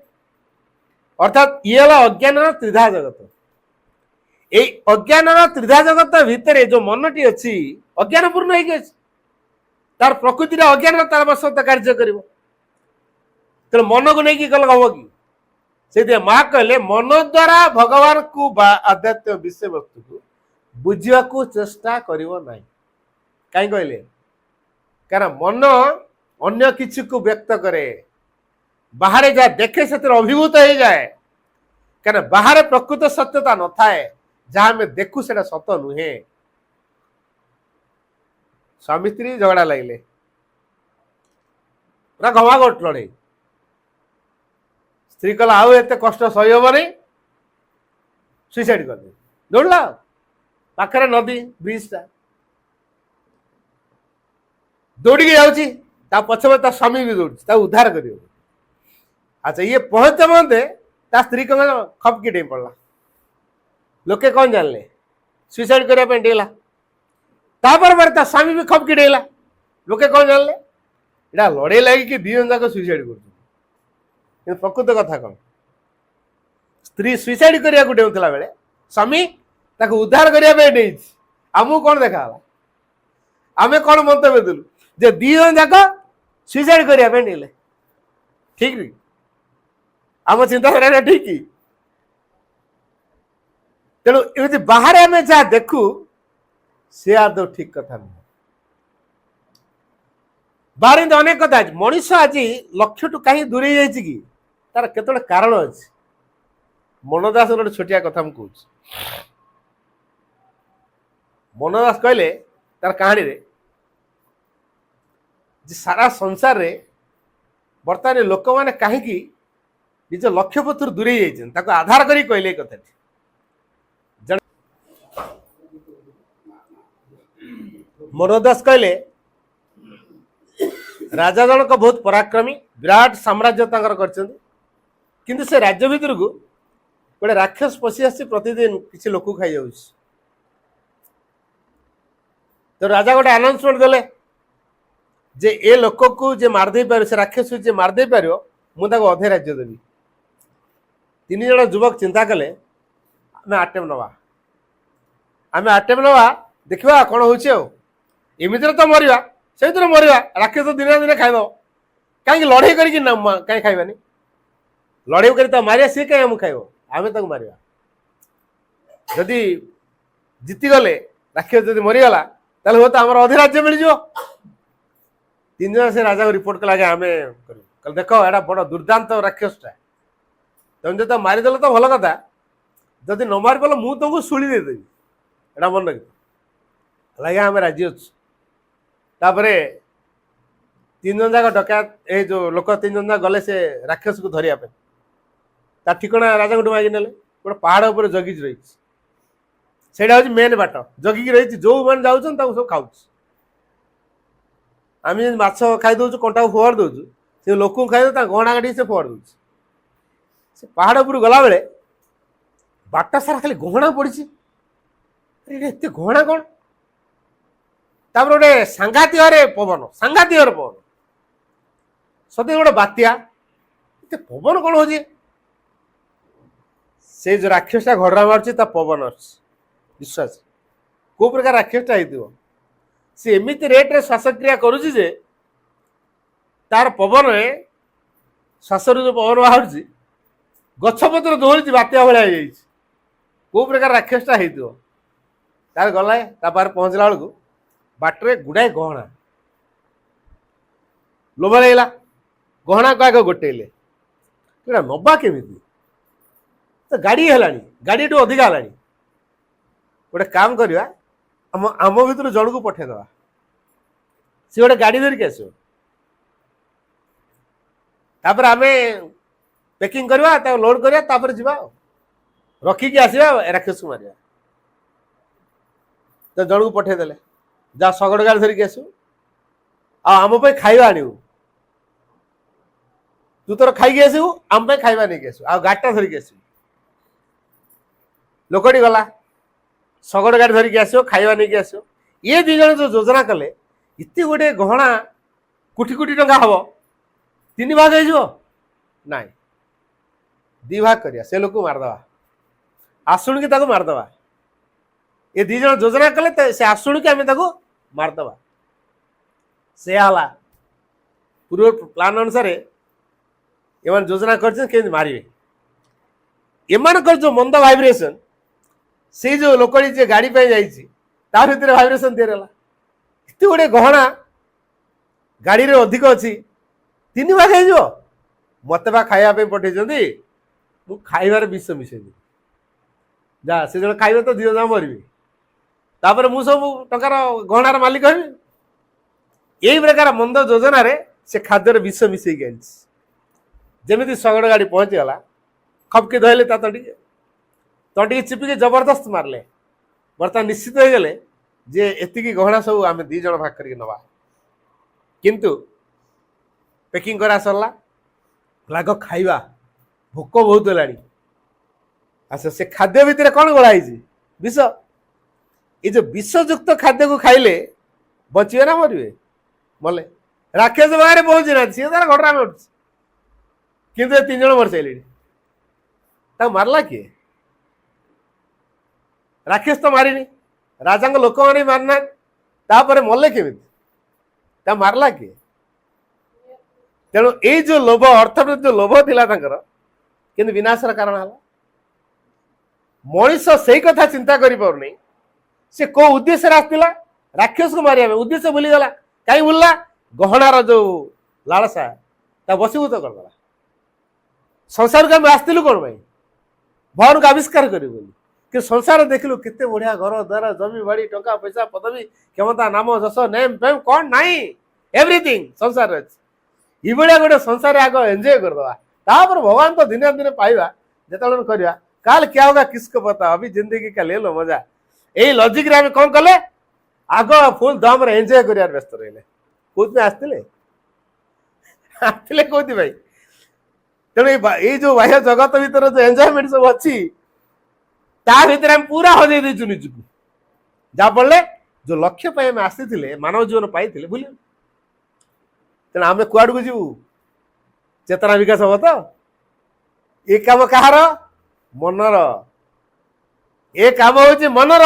अर्थात ये अज्ञान त्रिधा जगत ये अज्ञान त्रिधा जगत भितर जो मनटी अच्छी अज्ञान पूर्ण हो तार प्रकृति अज्ञान तार बसत कार्य कर मन को लेकिन कल हम कि से माँ कहले मन द्वारा भगवान को आध्यात्मिक विषय वस्तु को बुझा चेष्टा करिवो नहीं कहीं कहले कारण मन अन्य किसी को व्यक्त करे बाहर जा देखे से अभिभूत हो जाए कारण बाहर प्रकृत सत्यता न थाए जहाँ आम देखू से सत नुहे स्वामी स्त्री झगड़ा लगे पूरा घमाघट लड़े स्त्री कहला आउ एत कष्ट सही हम नहीं सुइसाइड कर दौड़ा पाखे नदी ब्रिज टा दौड़ी जाऊँगी पछे ता स्वामी भी दौड़ी उद्धार कर अच्छा ये पहुंचे मते ता स्त्री कौन खपकी डेई पड़ा लोके कौन जानले सुइसाइड करने डेला तापर ता स्वामी भी खपकी डेला लोके कौन जानले इटा लड़े लगे कि दी जन जाक सुइसाइड कर प्रकृत कथा कौन स्त्री सुइसाइड करने को डेउला बेले स्वामी ताको उद्धार करने आमको कौन देखा आमे कौन मंतव्य देलु जे दी जन जाक सुइसाइड करने डेले ठीक नी आम चिंताधारा ठीक तेणु एमती बाहर आम जहाँ देखू से आदौ ठीक कथा नुह बाहर एमती अनेक कथा मनीष आज लक्ष्य टू कहीं दूरे जाइए कि तार केतोड़े कारण अच्छे मनदास गोटे छोटिया कथा मुझे कहूँ मनदास कहले तार कहानी रे सारा संसार रे बर्तमान लोक मैंने कहीं निज लक्ष्य पथर दूरे जाइए आधार करी कहले कथा मनोदास कहले राजा जनक बहुत पराक्रमी विराट साम्राज्य किंतु से राज्य भितर को गोटे राक्षस पशि आसी प्रतिदिन किसी लोक खाई जाऊँ तो राजा गोटे अनाउंसमेंट देले जे ए लोक को जे मारदे पार से राक्षस जे मारदे पार मुझे अधे राज्य देवी तीन जन युवक चिंता कले आम आटेम नवा आम आटेम नवा देखा कौन हो एमती तो मरवा से मरवा राक्षस दिन दिन खाइद कहीं लड़े कहीं खाइबानी लड़े कर मारिया सी कहीं आम खाइब आम मारिया जदि जीतीगले राक्षस जब मरीगला ताल हम तो आम अधे राज्य मिल जाओ तीन जन से राजा को रिपोर्ट कला आम कल देख एटा बड़ दुर्दांत राक्षसटा तुम जो मारिदेल तो भल कथा जदि न मारी पाल मुझे तुमको शुणी देदेवी एटा मन रखी लगे आम राजी अच्छु तापर तीन जन जाक डकायत ये जो लोक तीन जन जाक गले से राक्षस को धरिया ता ठिकना राजा को मागी नेले गोटे पहाड़ उपर जगी रही सेटा हूँ मेन बाट जगिकी रही जो मैंने जाऊँ सब खाऊ आम माछ खाई दौर कंटा फोड़ दौर से लोक खाई गहना काटी से फोड़ दौर से पहाड़ उपर गला बेले बाट सारा खाली गहना पड़ी एत गहना कौन तापर गोटे सांघातिक पवन सांघातिक पवन सती गोटे बात्या पवन कौन हो से जो राक्षसटा घड़रा मार्च पवन विश्वास को प्रकार राक्षसटा हो सी एमती रेट्रे श्वासक्रिया करुच्ची जे तार पवन श्वास जो पवन बाहर गछपत्र दौड़ी बात्या भाई को प्रकार राक्षसटा हो तार गला तापर पहुँचला बेलू बाटरे गुड़ाए गहना लोभ लगे गहना को आग गोटेले नवा केमी तो गाड़ी है गाड़ी टू अधिका है गोटे काम करवा आम भर जन को पठेदवा सी गोटे गाड़ी धरिक आस तापर आमे पैकिंग करवा ता लोड करवा तापर जीवा रखिकी आसवा राक्षस को मारिया तो जन को पठे देले जा शगड़ गाड़ी धरिकी आसु आम पे खाइबा आनिबु तू तोर खाइकी आसबु आम पे खाइबा नहीं आसु आ गाड़ीटा धरिकी आसु लोकटी गला शगड़ गाड़ी धरिकी आसो खाइबा नहीं आसो ये दी जन जो योजना कले इतने गोटे गहना कोटी कोटी टंका हम 3 भाग हो नाई 2 भाग करिया से लोक मारदवा आसुण की ताको मारदवा ये दी जन योजना कले तो से आसुण की आमे ताको मारदवा से हाला पूर्व प्लान अनुसार एमान योजना करछन के मारिबे एमान कर जो मंद वाइब्रेशन से जो लोकड़ी जे गाड़ी पे जाइछि ता भीतर वाइब्रेशन दे रहला इतने गोटे गहना गाड़ी रे अधिक अच्छी 3 भाग हो मत बा खाया पठे मु खाइबार विष मिसे जा से जन खाइबे तो 2 जन मरबे तापर मु सब टंकार गहनार मालिक हेबी यही प्रकार मंद योजना रे से खाद्यर विष मिसे गई जमी शगड़ गाड़ी पहुंची गला खपके धरले ता तंटी चिपिके जबरदस्त मारले बर्तमान निश्चित हो गले जे एतिकी गहना सब आम 2 जन भाग करके नवा किंतु पैकिंग करा सरला लाग खाइबा भोक बहुत होलानी अच्छा से खाद्य भितर कौन गोलाई विष ये जो विषयुक्त खाद्य को खाइले बचिए ना मरवे मले राक्षस बाहर पहुंची ना सी तार घटना में उठी किंतु 3 जन मर सारे मारला किए राक्षस तो मारिनी राजा लोक मैंने मारना तापर मले केमी मारला किए तेणु ये जो लोभ अर्थ प्रति जो लोभ थिला कि विनाशर कारण है मनीष से कथा चिंता करि पारुनी से को उद्देश्य आसला राक्षस को मारिया उद्देश्य भूलीगला कहीं भूलला गहनार जो लालसा बसीभूत करदेला संसार को आम आसलु कौन भाई भगवान को आविष्कार करूँ कि संसार देखलु केते बढ़िया घर द्वार जमी बाड़ी टंका पैसा पदवी क्षमता नाम जस नेम फेम कौन नहीं एवरीथिंग संसार ये गोटे संसार आग एंजॉय करदवा तापर भगवान तो दिने दिने पाइबा जिते करवा काल क्या होगा किसको पता अभी जिंदगी का ले लो मजा यही लॉजिक रे कौन कले आग फुल दम रे एंजॉय कर व्यस्त रहे कौन आसते आसते कौन भाई तेणु ये जो बाह्य जगत भीतर जो एंजॉयमेंट सब अच्छी ता भीतर हम पूरा हजे देचु निजको जा पड़े जो लक्ष्य पे हम आसी मानव जीवन पाई भूल तेना आम कुआड़ को जीवु चेतना विकास हम तो ये काम कहार मनर ये काम हूँ मनर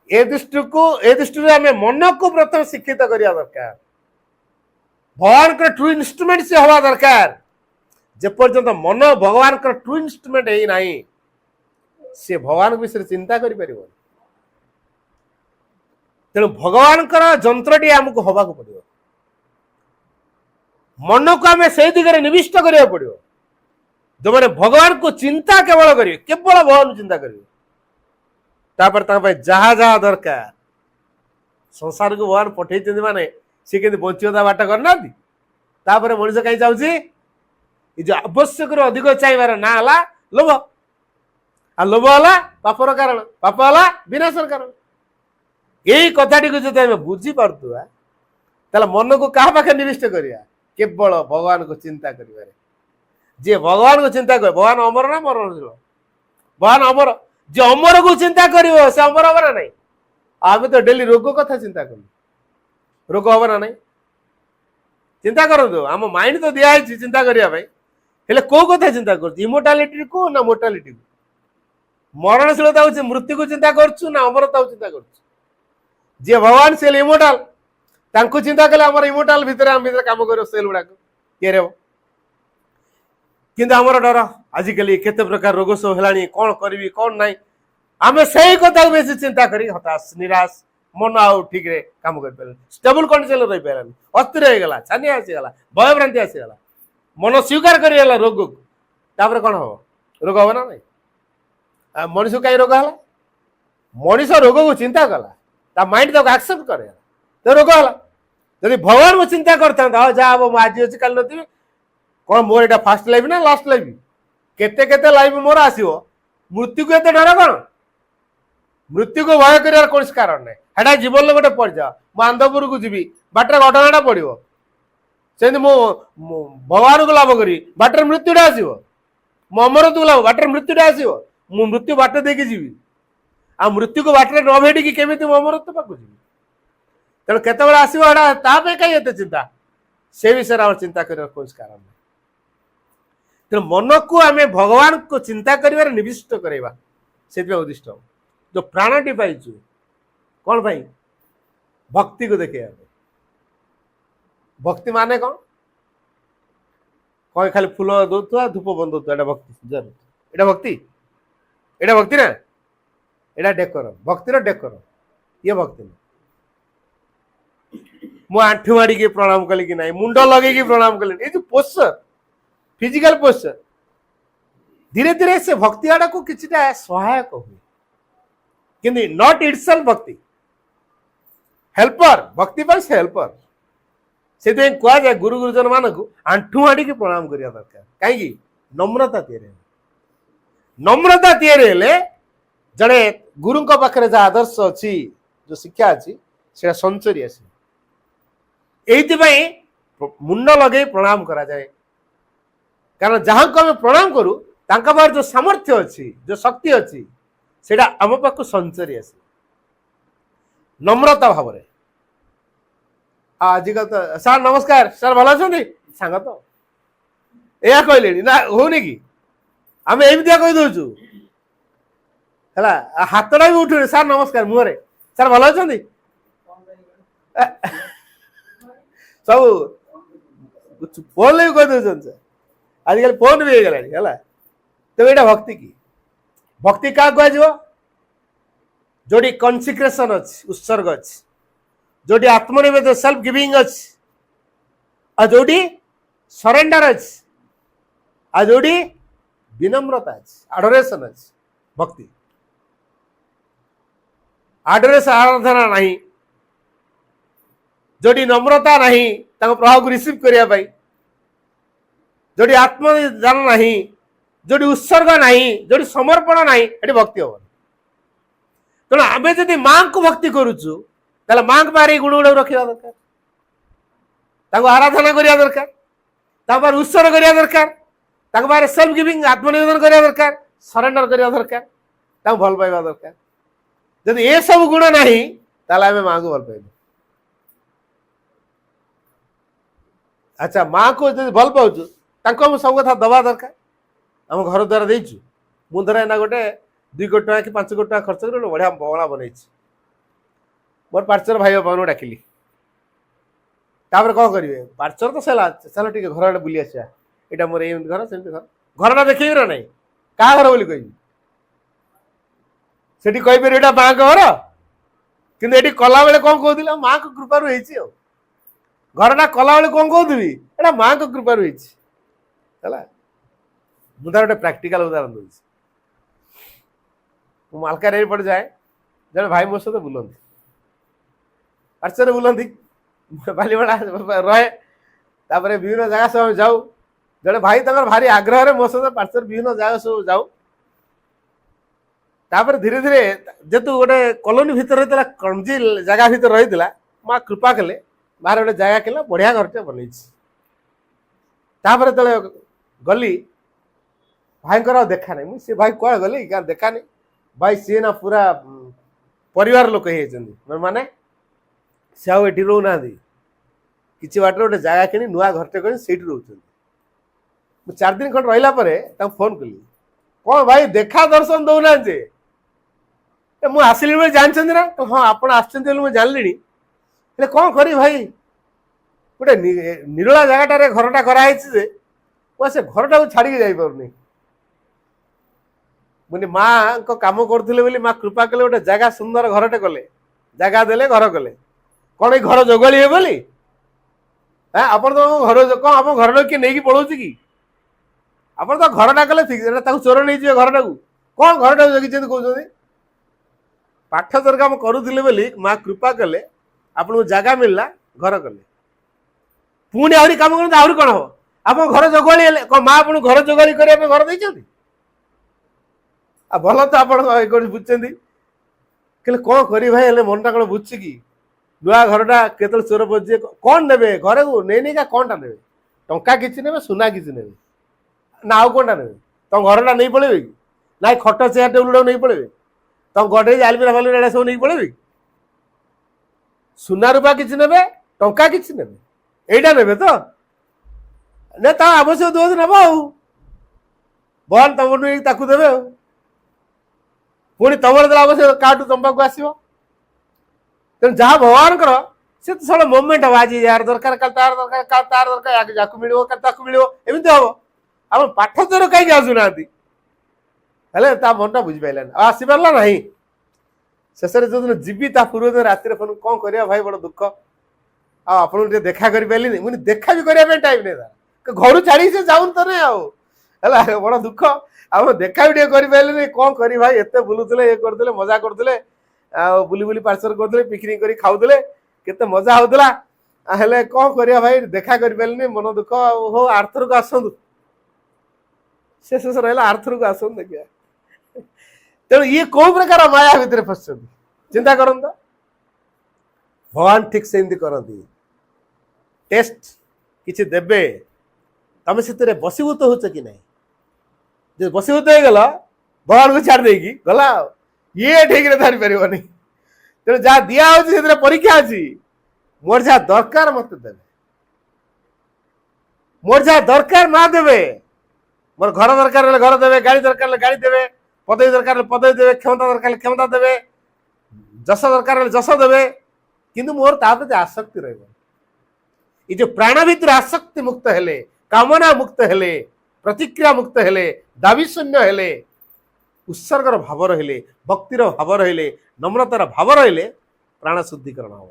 ए दृष्टि आम मन को प्रथम शिक्षित करिया दरकार भगवान का ट्रू इंस्ट्रूमेंट से हवा दरकार जेपर्यंत मन भगवान का ट्रू इंस्ट्रूमेंट है नहीं से भगवान विषय चिंता करि परिबो तेणु भगवान जंत्रटी आमको हवा को पड़ो मन को आम से दिगरे निविष्ट करिया पड़ो जो मैंने भगवान को चिंता केवल करेंगे केवल भगवान चिंता करेंगे तापर जहा जहा दरकार संसार को भगवान पठे माने सी के बंचिता बाट करना मनुष्य कहीं चाहूँ जो आवश्यक अधिक चाहिए ना है लोभ आ लोभ है पापर कारण पाप है विनाशर कारण यही कथाटी को जो बुझी पार्थुआ ताला मन को क्या पाखे निविष्ट करिया केवल भगवान को चिंता करिबारे जे भगवान को चिंता कर भगवान अमर ना मरणशील भगवान अमर जे अमर को चिंता करिवो से अमर हबो ना नहीं आमे तो डेली रोग कथा चिंता करू रोग हबो ना नहीं चिंता करंतु आम माइंड तो दिया है चिंता करिया भाई हेले को कथा चिंता कर इमोर्टालिटी को ना मोर्टालिटी को मरणशीलता हूँ मृत्यु को चिंता करूँ ना अमरता को चिंता करूँ जे भगवान से इमोर्टाल तांको चिंता कले आमर इमोर्टाल भितर आम भितर काम कर सेल गुड़ाक किए किंतु आमर डर आजिकल केते प्रकार रोग सब है कौन करी कौन ना आम से कथा बेसी चिंता करी हताश निराश मन आउ ठीक रे काम कर पारे स्टेबल कंडीशन रही पारानी अस्थिर हो गला छानिया आसीगला भयभ्रांति आसीगला मन स्वीकार कर रोग को तापर कौन हम रोग हम ना नहीं मनीष कहीं रोग है मनीष रोग को चिंता कला माइंड तक एक्सेप्ट करे तो रोग है जब भगवान को चिंता करता जा हम आज अच्छी कल नी कौन मोर एटा फास्ट लाइफ ना लास्ट लाइफ केते केते लाइफ मोर आसीबो मृत्यु को एते डर कौन मृत्यु को भय कर कौन कारण ना हेटा जीवन गोटे पड़ जा मु आंदपुर को जीवी बाटर घटनाटा पड़ो से भगवान को लाभ करी बाटर मृत्युटा आसो मो अमर को लाभ बाटर मृत्युटा आसो मु मृत्यु बाट देकी जीवी आ मृत्यु को बाटर न भेटिकी केमी अमरत्व पाक जीवी तेणु केत आसो कहीं एत चिंता से विषय आम चिंता कर कौन कारण ना तेणु मन को आम भगवान को चिंता कर निविष्ट करवा से उद्दिष्ट जो प्राणटी पाइचु कौन भाई भक्ति को देखे भक्ति माने कौन कौन खाली फूल दौथुआ धूप बंद होता भक्ति एटा भक्ति एटा भक्ति ना एटा डेकोर भक्तिर डेकोर ये भक्ति ना मु आंठू माड़ी प्रणाम कली कि ना मुंड लगे प्रणाम कली ये जो पोस्चर फिजिकल पोस्चर धीरे धीरे से भक्ति आड़ा को किछटा सहायक हुए किंतु नॉट इटसेल्फ भक्ति हेल्पर भक्ति पर से हेल्पर से कह जाए गुरु गुरुजन मान को आंठू माड़ी प्रणाम करिया दरकार कहीं नम्रता तैयारी जड़े गुरु पाखे जहाँ आदर्श अच्छी जो शिक्षा अच्छी से संचरी आस मुंड लगे प्रणाम करा जाए कारण जहाँ को आम प्रणाम करूँ पाखर जो सामर्थ्य अच्छी जो शक्ति अच्छी सेटा आम पाक संचरी आस नम्रता भाव आजिकल तो सार नमस्कार सार भल अच्छा सांग तो या कहले ना होनी कि आम एमती कही दौचु है हाथटा भी उठुनी सार नमस्कार मुहरे सार भल अच्छा सब फोन लगे कही दौन आजिकल फोन भी हो गला तो ये भक्ति की भक्ति क्या कह जोड़ी कन्सिक्रेशन अच्छी उत्सर्ग अच्छी जोड़ी आत्मनिवेदन सेल्फ गिविंग अच्छी आ जोड़ी सरेंडर अच्छी आ जोड़ी विनम्रता अच्छी आडोरेशन अच्छी भक्ति आडोरेशन आराधना नहीं जोड़ी नम्रता नहीं प्रभाव को रिसीव करने जोड़ी आत्मज्ञान नहीं जोड़ी उत्सर्ग नहीं जोड़ी समर्पण नहीं ये भक्ति हम तेणु आम जब माँ को भक्ति करुचु ताले माँ के पारे गुण गुड़ा रखा दरकार आराधना करिया दरकार उत्सर्ग करिया दरकार पारे सेल्फ गिविंग आत्मनिवेदन करिया दरकार सरेंडर करिया दरकार भल पाइबा दरकार जब ये सब गुण नहीं ताले आम माँ को भल पाइबा अच्छा माँ को जब भल पाचु सब कथा दबा दरकार आम घर द्वारा देचु मु धर ना गोटे 2 कोटी टका कि 5 कोटी टका खर्च कर बढ़िया बंगला बनई मोर पार्चर भाई बापा डाकिली कौन करेंगे पार्चर तो चल टे घर आड़े बुली आसा यहाँ मोर ये घर से घर घरटा देखे ना ना क्या घर बोली कह कहीपर यहाँ माँ का घर कि कला बेले कौन कहती माँ को कृपार घरटा कला बेले कौन कहती एटा माँ को कृपार है मुझे गोटे प्राक्टिकल उदाहरण दूसरी मालकानगिरी पड़ जाए जब भाई मो सहित बुलती पार्चर बुलती बालीबड़ा रहे विभिन्न जगह सब जाऊ जड़े भाई भारी आग्रह मो सहित पार्चर विभिन्न जगह सब जाऊ धीरे धीरे जेतु गोटे कॉलोनी भितर रही कंजी जगह भितर रही माँ कृपा कले बाहर गोटे जगह किला बढ़िया घरटे बनई जो गली भाई देखा नहीं मुझे भाई कह गली क्या देखा नहीं भाई सी ना पूरा परिवार लोक माने से आठी रोना कि बाटर गोटे जगह कि नुआ घरटे कर रोच 4 दिन खंड रहा फोन कली कौन भाई देखा दर्शन दौना मुझे आसली जानते ना तो हाँ आप जानी कौन करी भाई गोटे निरोला जगह घरटा कराई से घरटा को छाड़ी जापरनी मुझे माँ को कम करुले माँ कृपा कले गोटे जगह सुंदर घरटे कले जगह देले घर कले कौन ये घर जोगाड़ी है बोली आप घर कौन आप घर किए नहीं पढ़ाऊँ कि आप तो घरटा कले ठीक चोर नहीं जाए घरटा को कौन घरटा जगी कहते पाठ दर कम करुले बोली माँ कृपा कले आपको जगह मिलला घर कले पुणी आहरी कम कर आहरी कौन हम ଆମ ଘର ଜଗୁଆଳି ହେଲେ କଣ ମା ଆପଣ ଘର ଜଗୁଆଳି କରିବା ପାଇଁ ଘର ଦେଇଛନ୍ତି? ଆଉ ଭଲ ତ ଆପଣ ବୁଝୁଛନ୍ତି, କହିଲେ କଣ କରିବି ଭାଇ, ହେଲେ ମନଟା କଣ ବୁଝୁଛି କି? ନୂଆ ଘରଟା କେତେବେଳେ ଚୋର ପଶିଯିବେ, କଣ ନେବେ ଘରକୁ ନେଇକା କଣଟା ନେବେ? ଟଙ୍କା କିଛି ନେବେ, ସୁନା କିଛି ନେବେ ନା ଆଉ କଣଟା ନେବେ? ତମ ଘରଟା ନେଇ ପଳେଇବେ କି? ନାଇଁ ଖଟ ଚେୟାର ଟେବୁଲ ନେଇ ପଳେଇବେ? ତମ ଗଡରେଜ ଆଲମିରା ଫାଲମିରା ସବୁ ନେଇକି ପଳେଇବେ? ସୁନା ରୂପା କିଛି ନେବେ, ଟଙ୍କା କିଛି ନେବେ, ଏଇଟା ନେବେ ତ? ନା ତା ଆବଶ୍ୟକ ଦୋଷ ନେବ ଆଉ ବଲ ତମଠୁ ନେଇକି ତାକୁ ଦେବେ ଆଉ ପୁଣି ତମର ଦେଲା ଆବଶ୍ୟକ କାହାଠୁ ତମ ପାଖକୁ ଆସିବ। ତେଣୁ ଯାହା ଭଗବାନଙ୍କର ସେ ତ ସବୁ ମୋମେଣ୍ଟ ହବ, ଆଜି ଯାହାର ଦରକାର କାଲି ତାର ଦରକାର, କାଲି ତାର ଦରକାର, ଯାକୁ ମିଳିବ କାଲି ତାକୁ ମିଳିବ, ଏମିତି ହବ। ଆପଣ ପାଠ ତୋର କାହିଁକି ଆସୁନାହାନ୍ତି? ହେଲେ ତା ମନଟା ବୁଝିପାରିଲାନି, ଆଉ ଆସିପାରିଲା ନାହିଁ। ଶେଷରେ ଯୋଉଦିନ ଯିବି ତା ପୂର୍ବ ଦିନ ରାତିରେ ଫୋନ କଣ କରିବା ଭାଇ ବଡ ଦୁଃଖ, ଆଉ ଆପଣଙ୍କୁ ଟିକେ ଦେଖା କରିପାରିଲିନି। ମୁଁ ଦେଖା ବି କରିବା ପାଇଁ ଟାଇମ ନେଇ, ଘରୁ ଛାଡିକି ସେ ଯାଉନି ତ ନାଇଁ ଆଉ, ହେଲା ବଡ ଦୁଃଖ। ଆଉ ଦେଖା ବି ଟିକେ କରିପାରିଲିନି, କଣ କରି ଭାଇ, ଏତେ ବୁଲୁଥିଲେ, ଇଏ କରୁଥିଲେ, ମଜା କରୁଥିଲେ, ଆଉ ବୁଲି ବୁଲି ପାର୍ସଲ କରୁଥିଲେ, ପିକନିକ କରି ଖାଉଥିଲେ, କେତେ ମଜା ହଉଥିଲା। ହେଲେ କଣ କରିବା ଭାଇ, ଦେଖା କରିପାରିଲିନି, ମନ ଦୁଃଖ। ଆଉ ହଉ ଆରଥରକୁ ଆସନ୍ତୁ, ଶେଷ ରହିଲା ଆରଥରକୁ ଆସନ୍ତୁ ଦେଖିବା। ତେଣୁ ଇଏ କୋଉ ପ୍ରକାର ମାୟା ଭିତରେ ଫସିଛନ୍ତି ଚିନ୍ତା କରନ୍ତୁ। ଭଗବାନ ଠିକ ସେମିତି କରନ୍ତି, ଟେଷ୍ଟ କିଛି ଦେବେ, ତମେ ସେଥିରେ ବଶୀଭୂତ ହଉଛ କି ନାହିଁ? ଯେ ବଶୀଭୂତ ହେଇଗଲ ଭଗବାନଙ୍କୁ ଛାଡି ଦେଇକି ଗଲା ଆଉ, ଇଏ ଠିକରେ ଧରି ପାରିବନି। ତେଣୁ ଯାହା ଦିଆ ହଉଛି ସେଥିରେ ପରୀକ୍ଷା ଅଛି। ମୋର ଯାହା ଦରକାର ମତେ ଦେବେ, ମୋର ଯାହା ଦରକାର ମା ଦେବେ। ମୋର ଘର ଦରକାର ହେଲେ ଘର ଦେବେ, ଗାଡି ଦରକାର ହେଲେ ଗାଡି ଦେବେ, ପଦବୀ ଦରକାର ହେଲେ ପଦବୀ ଦେବେ, କ୍ଷମତା ଦରକାର ହେଲେ କ୍ଷମତା ଦେବେ, ଯଶ ଦରକାର ହେଲେ ଯଶ ଦେବେ। କିନ୍ତୁ ମୋର ତା ପ୍ରତି ଆସକ୍ତି ରହିବ। ଏ ଯୋଉ ପ୍ରାଣ ଭିତରେ ଆସକ୍ତି ମୁକ୍ତ ହେଲେ, କାମନା ମୁକ୍ତ ହେଲେ, ପ୍ରତିକ୍ରିୟା ମୁକ୍ତ ହେଲେ, ଦାବି ଶୂନ୍ୟ ହେଲେ, ଉତ୍ସର୍ଗର ଭାବ ରହିଲେ, ଭକ୍ତିର ଭାବ ରହିଲେ, ନମ୍ରତାର ଭାବ ରହିଲେ, ପ୍ରାଣ ଶୁଦ୍ଧିକରଣ ହବ।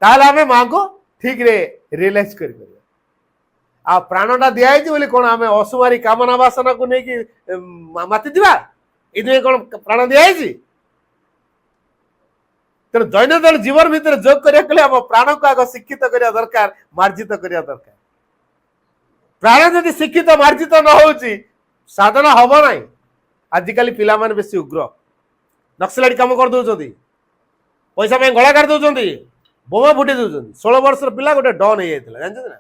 ତାହେଲେ ଆମେ ମାଙ୍କୁ ଠିକରେ ରିଏଲାଇଜ କରିପାରିବା। ଆଉ ପ୍ରାଣଟା ଦିଆଯାଇଛି ବୋଲି କଣ ଆମେ ଅସୁମାରୀ କାମନା ବାସନାକୁ ନେଇକି ମାତିଥିବା? ଏଇଥିପାଇଁ କଣ ପ୍ରାଣ ଦିଆଯାଇଛି? ତେଣୁ ଦୈନନ୍ଦିନ ଜୀବନ ଭିତରେ ଯୋଗ କରିବାକୁ ହେଲେ ଆମ ପ୍ରାଣକୁ ଆଗ ଶିକ୍ଷିତ କରିବା ଦରକାର, ମାର୍ଜିତ କରିବା ଦରକାର। ପ୍ରାଣ ଯଦି ଶିକ୍ଷିତ ମାର୍ଜିତ ନ ହଉଛି ସାଧନା ହବ ନାହିଁ। ଆଜିକାଲି ପିଲାମାନେ ବେଶୀ ଉଗ୍ର, ନକ୍ସଲାଇଟ କାମ କରିଦଉଛନ୍ତି, ପଇସା ପାଇଁ ଗଳା କାଢି ଦଉଛନ୍ତି, ବୋମା ଫୁଟେଇ ଦଉଛନ୍ତି। 16 ବର୍ଷର ପିଲା ଗୋଟେ ଡନ୍ ହେଇଯାଇଥିଲା, ଜାଣିଛନ୍ତି ନା?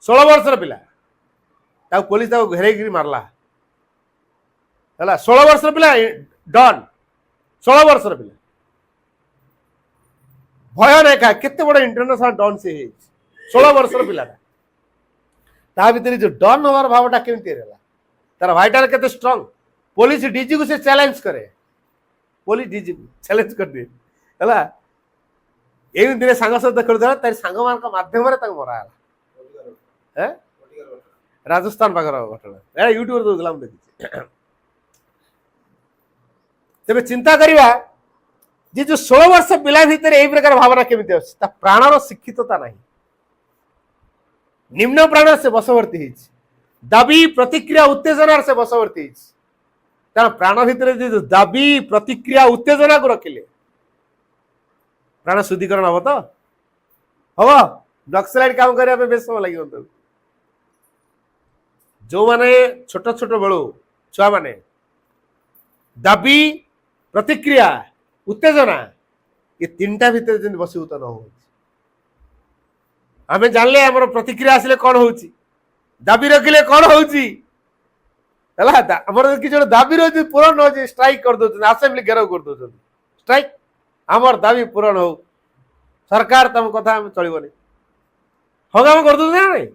16 ବର୍ଷର ପିଲା, ତାକୁ ପୋଲିସ ତାକୁ ଘେରେଇକିରି ମାରଲା, ହେଲା। 16 ବର୍ଷର ପିଲା ଡନ୍, 16 ବର୍ଷର ପିଲା, ଭୟ ନାହିଁ କାହା, କେତେ ବଡ ଇଣ୍ଟରନ୍ୟାସନାଲ ଡନ୍ ସେ ହେଇଛି, 16 ବର୍ଷର ପିଲାଟା। ତା ଭିତରେ ଯୋଉ ଡନ୍ ହବାର ଭାବଟା କେମିତି ହେଲା, ତାର ଭାଇଟାଲ କେତେ ଷ୍ଟ୍ରଙ୍ଗ। ପୋଲିସ ଡିଜିକୁ ସେ ଚ୍ୟାଲେଞ୍ଜ କରେ, ପୋଲିସ ଡିଜିକୁ ଚ୍ୟାଲେଞ୍ଜ କରିଦିଏ, ହେଲା। ଏମିତି ଦିନେ ସାଙ୍ଗ ସହିତ ଖେଳୁଥିଲା, ତାର ସାଙ୍ଗମାନଙ୍କ ମାଧ୍ୟମରେ ତାକୁ ମରାହେଲା। ରାଜସ୍ଥାନ ପାଖର ଘଟଣା, ୟୁଟ୍ୟୁବରେ ଦଉଥିଲା, ମୁଁ ଦେଖିଛି। ତେବେ ଚିନ୍ତା କରିବା ଯେ ଯୋଉ 16 ବର୍ଷ ପିଲା ଭିତରେ ଏଇ ପ୍ରକାର ଭାବନା କେମିତି ଅଛି? ତା ପ୍ରାଣର ଶିକ୍ଷିତତା ନାହିଁ, ନିମ୍ନ ପ୍ରାଣ ସେ ବଶବର୍ତ୍ତୀ ହେଇଛି, ଦାବି ପ୍ରତିକ୍ରିୟା ଉତ୍ତେଜନାର ସେ ବଶବର୍ତ୍ତୀ ହେଇଛି। ତାର ପ୍ରାଣ ଭିତରେ ଯୋଉ ଦାବି ପ୍ରତିକ୍ରିୟା ଉତ୍ତେଜନାକୁ ରଖିଲେ ପ୍ରାଣ ଶୁଦ୍ଧିକରଣ ହବ ତ? ହବ? ନକ୍ସଲାଇଟ କାମ କରିବା ପାଇଁ ବେଶ ସମୟ ଲାଗିବ। ଯୋଉମାନେ ଛୋଟ ଛୋଟ ବେଳୁ ଛୁଆମାନେ ଦାବି ପ୍ରତିକ୍ରିୟା ଉତ୍ତେଜନା ଏ ତିନିଟା ଭିତରେ ଯେମିତି ବଶୀଭୂତ ନ ହଉଛି, ଆମେ ଜାଣିଲେ ଆମର ପ୍ରତିକ୍ରିୟା ଆସିଲେ କଣ ହଉଛି, ଦାବି ରଖିଲେ କଣ ହଉଛି, ହେଲା। ଆମର କିଛି ଗୋଟେ ଦାବି ରହିଛି ପୂରଣ ହଉଛି, ଷ୍ଟ୍ରାଇକ୍ କରିଦଉଛନ୍ତି, ଆସେମ୍ବଲି ଘେରାଉ କରିଦଉଛନ୍ତି, ଷ୍ଟ୍ରାଇକ୍, ଆମର ଦାବି ପୂରଣ ହଉ, ସରକାର ତମ କଥା ଆମେ ଚଳିବନି, ହଙ୍ଗାମା କରିଦଉଛନ୍ତି ନା ନାଇଁ?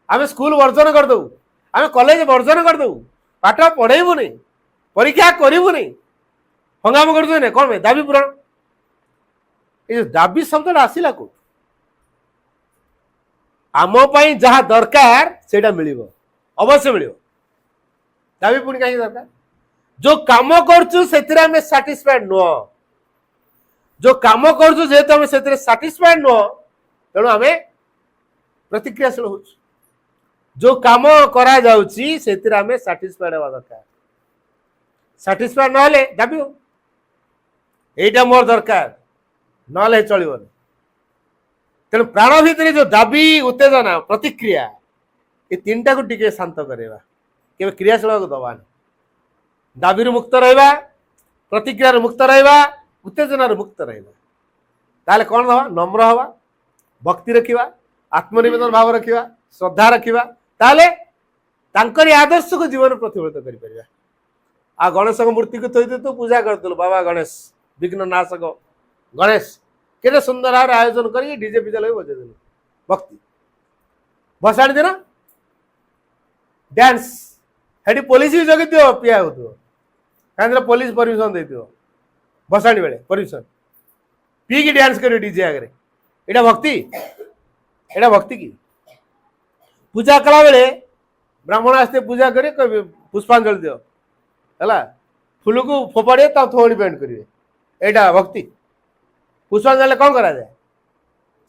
ଆମେ ସ୍କୁଲ ବର୍ଜନ କରିଦବୁ, ଆମେ କଲେଜ ବର୍ଜନ କରିଦବୁ, ପାଠ ପଢେଇବୁନି, ପରୀକ୍ଷା କରିବୁନି, ହଙ୍ଗାମା କରୁଛନ୍ତି ନା କଣ ପାଇଁ? ଦାବି ପୂରଣ। ଏ ଯୋଉ ଦାବି ଶବ୍ଦଟା ଆସିଲା କୋଉଠୁ? ଆମ ପାଇଁ ଯାହା ଦରକାର ସେଇଟା ମିଳିବ, ଅବଶ୍ୟ ମିଳିବ। ଦାବି ପୁଣି କାହିଁକି ଦରକାର? ଯୋଉ କାମ କରୁଛୁ ସେଥିରେ ଆମେ ସାଟିସ୍ଫାଏଡ୍ ନୁହଁ, ଯୋଉ କାମ କରୁଛୁ ଯେହେତୁ ଆମେ ସେଥିରେ ସାଟିସ୍ଫାଏଡ୍ ନୁହଁ, ତେଣୁ ଆମେ ପ୍ରତିକ୍ରିୟାଶୀଳ ହଉଛୁ। ଯୋଉ କାମ କରାଯାଉଛି ସେଥିରେ ଆମେ ସାଟିସ୍ଫାଏଡ୍ ହେବା ଦରକାର। ସାଟିସ୍ଫାଏଡ୍ ନହେଲେ ଦାବି ହଉ, ଏଇଟା ମୋର ଦରକାର, ନହେଲେ ଚଳିବନି। तेणु प्राण भितर जो दाबी उत्तेजना प्रतिक्रिया ये तीन टाक टिके शांत करवा केवल क्रियाशील दबानी दाबी मुक्त रहा प्रतिक्रिया मुक्त रहा उत्तेजना मुक्त रहा ताले कौन हवा नम्र हवा भक्ति रखा आत्मनिवेदन भाव रखा श्रद्धा रखा ताले तांकरी आदर्श को जीवन प्रतिफलित कर आ गणेश मूर्ति को थोड़ी तू पूजा करतलु बाबा गणेश विघ्न नाशक गणेश केते सुंदर भाव आयोजन कर डीजे फिजे लगे बजे देलु भक्ति भसाणी दिन डांस हेटी पुलिस भी जगी दियो पिया होतो कहीं पुलिस परमिशन दे दियो भसाणी बेले परमिशन पी की डांस करियो डीजे आगे एटा भक्ति की पूजा कला बेले ब्राह्मण आस्ते पूजा करे पुष्पांजलि दियो है फूल को फोपाड़े थोड़ी पेंट करेंगे एटा भक्ति पुष्पांजलि कौन करा जाए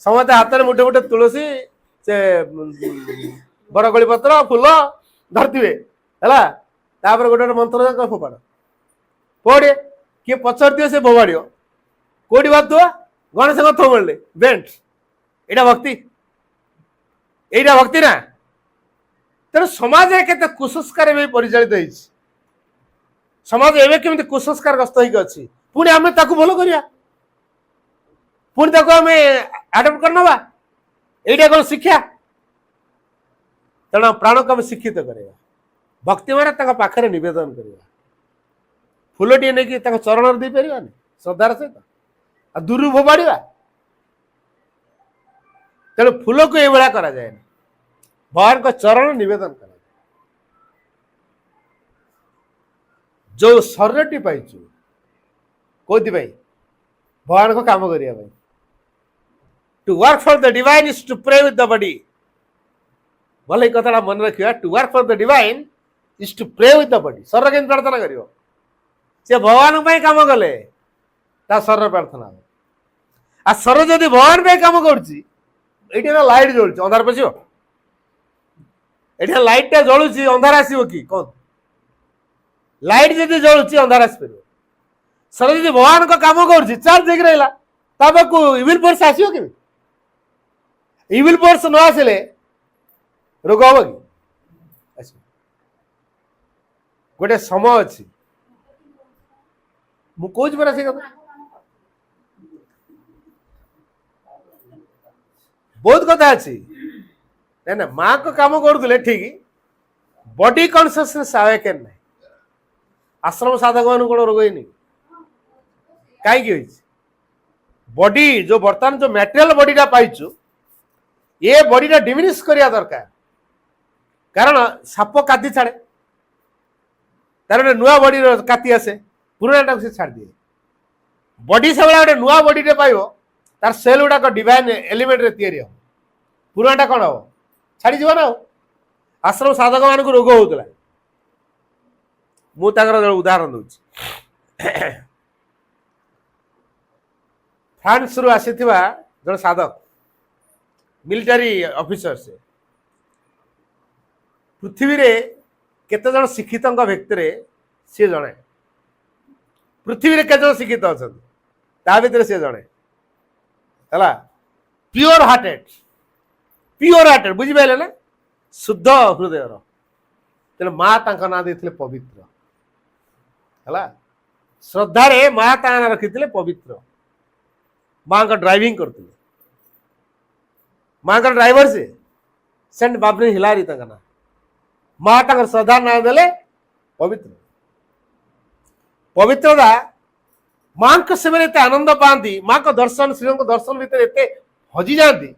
समस्त हाथ में मुठे मुठे तुलसी से बरगोली पत्र फूल धरती है गोटे मंत्र फोपाड़ पड़े किए पचर दियो से फोपाड़ कौटी बात गणेश थो मिले बेंट एटा भक्ति ना तेणु समाज के कुसंस्कार परिचालित हो समाज एवं केमी कुसंस्कार ग्रस्त होगी पुणी आम भल करा पुणी आम आडप्ट कर नवा यहीटा कौन शिक्षा तेना प्राण को आम शिक्षित करवा भक्ति माने पाखे नवेदन करवा फूलटी नहीं चरण दे पार श्रद्धार सहित दूर फोपाड़ा तेणु फूल को ये करा जाए भगवान को चरण नवेदन कर जो शरीर पाइचु कौथि भगवान को काम करने to work for the divine is to pray with the body भले कथा मन रखा to work for the divine is to pray with the body शरीर के प्रार्थना कर भगवान काम कले शरीर प्रार्थना आ शरीर जदि भगवान काम कर लाइट जलुची अंधार पशो ये लाइट टा जलुची अंधार आसो कि कौन लाइट जदि जलुची अंधार आसपार सर जब भगवान को काम कर चार्ज देख रहा को इविल फोर्स आसो कि इविल फोर्स न आसिले रोग हम कि गोटे समय अच्छी मुझे परा से कथा बहुत कथा अच्छी ना माँ को काम करुले ठीक बॉडी कॉन्शियसनेस आवे के नहीं आश्रम साधक मान कौन रोग ही कहीं बॉडी जो बर्तमान जो मटेरियल बॉडीटा पाइचु ये बॉडीटा डिमिनिश करिया दरकार कारण साप काती छाड़े तार नुआ बॉडी काती आसे पुराना से छाड़ दिए बॉडी से गोटे नुआ बॉडीटे पाइब तार सेल गुड़ाक डिवाइन एलिमेंट रे तैयारी हो पुराना कौन हम छाड़ी जीव ना आश्रम साधक मान को रोग होता मुझे उदाहरण दूँ फ्रांस रु आसी जन साधक मिलिटारी ऑफिसर से पृथ्वी रे केते जन शिक्षित व्यक्ति सी जड़े पृथ्वी रे केते जन शिक्षित अच्छा ता भीतर सी जड़े है प्योर हार्टेड बुझिपारे ना शुद्ध हृदय तेरे माँ तांका ना देते पवित्र है श्रद्धार माँ ता ना रखी पवित्र माँ का ड्राइविंग करते माँ का ड्राइवर से सेंट बाबरी हिलारी तक ना माँ तक श्रद्धा ना देले पवित्र पवित्रता माँ को से आनंद पाती माँ को दर्शन श्री को दर्शन भितर एत हजि जाती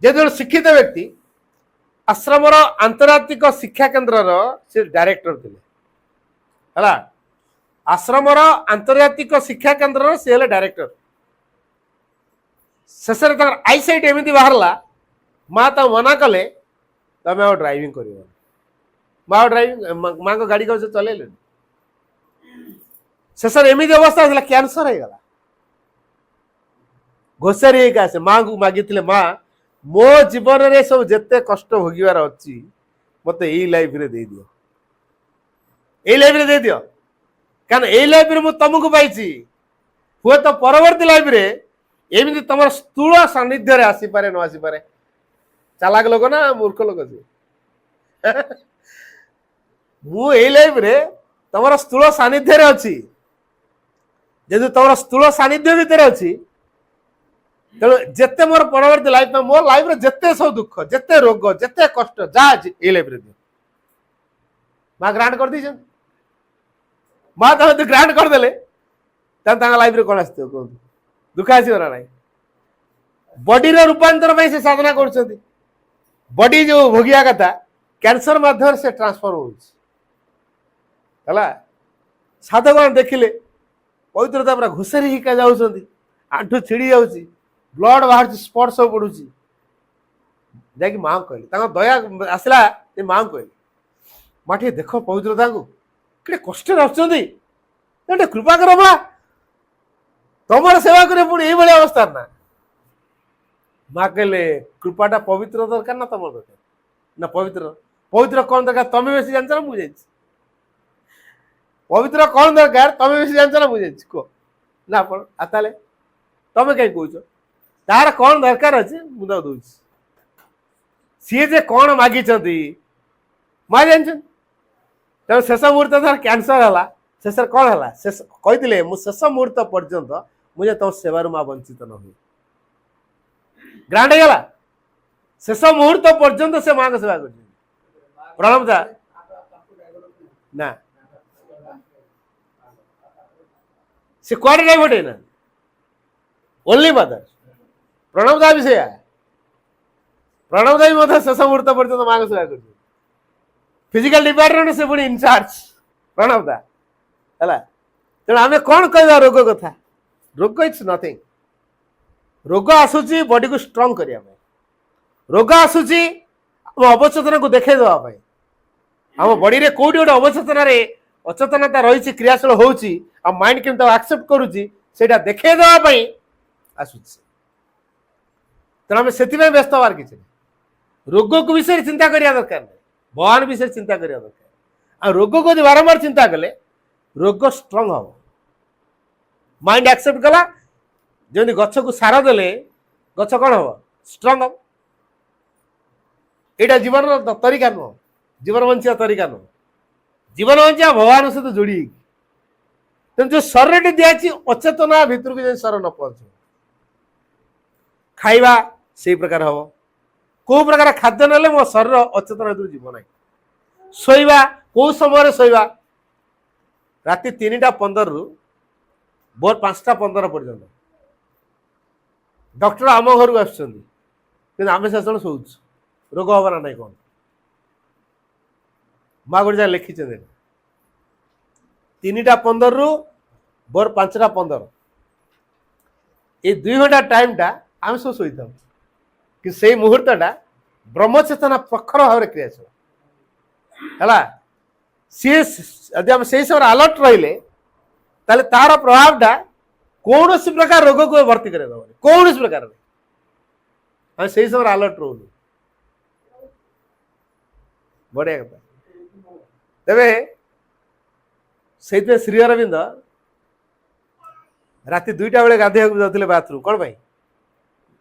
जो शिक्षित व्यक्ति आश्रमर आंतर्जातिक शिक्षा केन्द्र से डायरेक्टर थे है आश्रमर आंतर्जातिक शिक्षा केन्द्र से हेले डायरेक्टर शेष आईसाइट एमती बाहर माँ तो मना कले तमें आ ड्राइविंग कर माँ ड्राइविंग माँ को गाड़ी को चल शेष एमती अवस्था कैंसर हो गला घोषारी आसे माँ को मागी माँ मो जीवन रे सब जिते कष्ट भोगार अच्छी मत यही लाइफ रे दे दियो यही लाइफ रे दे दियो कारण यही लाइफ रे मु तुमको पाई हुए तो परवर्ती लाइफ रे एमती तुम स्थूल सानिध्य आसीपे न आसीपे चालाक लोक ना मूर्ख लोक सी मुझे लाइफ रे तुम स्थूल सानिध्य अच्छी जदि तुम स्थूल सानिध्य भितर अच्छी तेणु जिते मोर परवर्ती लाइफ में मोर लाइफ जिते सब दुख जिते रोग जिते कष्ट जहाँ अच्छी ये लाइफ दियो माँ ग्रांट कर दी माँ तुम ग्रांट करदे लाइफ रे कौन आसो कहूँ दुख आसो ना बॉडी रूपांतर से साधना कर बॉडी जो भोगिया कथा कैंसर माध्यम से ट्रांसफर हो साधक देखिले पवित्रता पूरा घुसरी हिका जाऊँ आंठू छिड़ी जा ब्लड बाहर स्पट सब पड़ू जा माँ कहली दया आसला माँ कहली माँ टे देख पवित्रता को कि कष्ट आसुँच कृपा कर माँ तुम सेवा करे पुणी ये अवस्था ना माँ कहले कृपाटा पवित्र दरकार ना तुम दरकार ना पवित्र पवित्र कौन दरकार तुम्हें बेसी जान ना मुझे पवित्र कौन दरकार तुम्हें बेसी जान ना मुझे कह ना ताले तुम कहीं कौच तार कौन दरकार अच्छे मुझे दौर सी जे कौन मागी माँ जान तेनाली शेष मुहूर्त तार कैंसर है शेष कौन है शेष कही शेष मुहूर्त पर्यंत मुझे तुम सेवार माँ वंचित न हुई ग्रांड है शेष मुहूर्त पर्यंत से माँ को सेवा कर प्रणव दा ना से क्वाड डाइवर्ट है ना ओनली मदर प्रणव दा भी से प्रणव दा भी शेष मुहूर्त पर्यंत माँ को सेवा कर फिजिकल डिपार्टमेंट से पुणी इनचार्ज प्रणव दा है तेना आम कौन कह रोग कथा रोग इट्स नथिंग रोग आसूची बॉडी को स्ट्रॉन्ग करने रोग आसूची अवचेतना को देखे देवाई आम बॉडी रे कोटी गोटे अवचेतन अचेतनता रही क्रियाशील होची आ माइंड केमती एक्सेप्ट करुची सेटा देखे देवाई आसूची तेना आम से व्यस्त हबार किसी रोग को विषय चिंता करिया दरकार नहीं भगवान विषय चिंता करिया दरकार आ रोग को बारंबार चिंता कले रोग स्ट्रॉन्ग हम माइंड एक्सेप्ट कला जमी गछ को सार देले गछ कौन हम स्ट्रॉन्ग हम यहाँ जीवन तरीका नुह जीवन बंचा तरीका नुह जीवन बंचा भगवान सहित जोड़ी तेनाली जो शरीर दिखाई अचेतना भितर को शर न पहुंच खाइबा से प्रकार हम कौ प्रकार खाद्य ना मो शरीर अचेतना भर जीव ना शोवा कौ समय शोवा राति 3:15 रु भोर 5:15 पर्यंत डॉक्टर आम घर को आम से शोच रोग हम ना नहीं कौन माँ गोटे जगह लिखी 3:15 रु भोर 5:15 ये 2 घंटा टाइम टा आम सब शोई था कि से मुहूर्तटा ब्रह्मचेतना प्रखर भाव में क्रियाशील है सी से समय अलर्ट रहिले तार प्रभावटा कौन प्रकार रोग को भर्ती कर कौन प्रकार से समय अलर्ट रोनु बढ़िया कथा तेरे से श्री अरविंद राति 2टा बेले गाधे जाते बाथरूम कौन भाई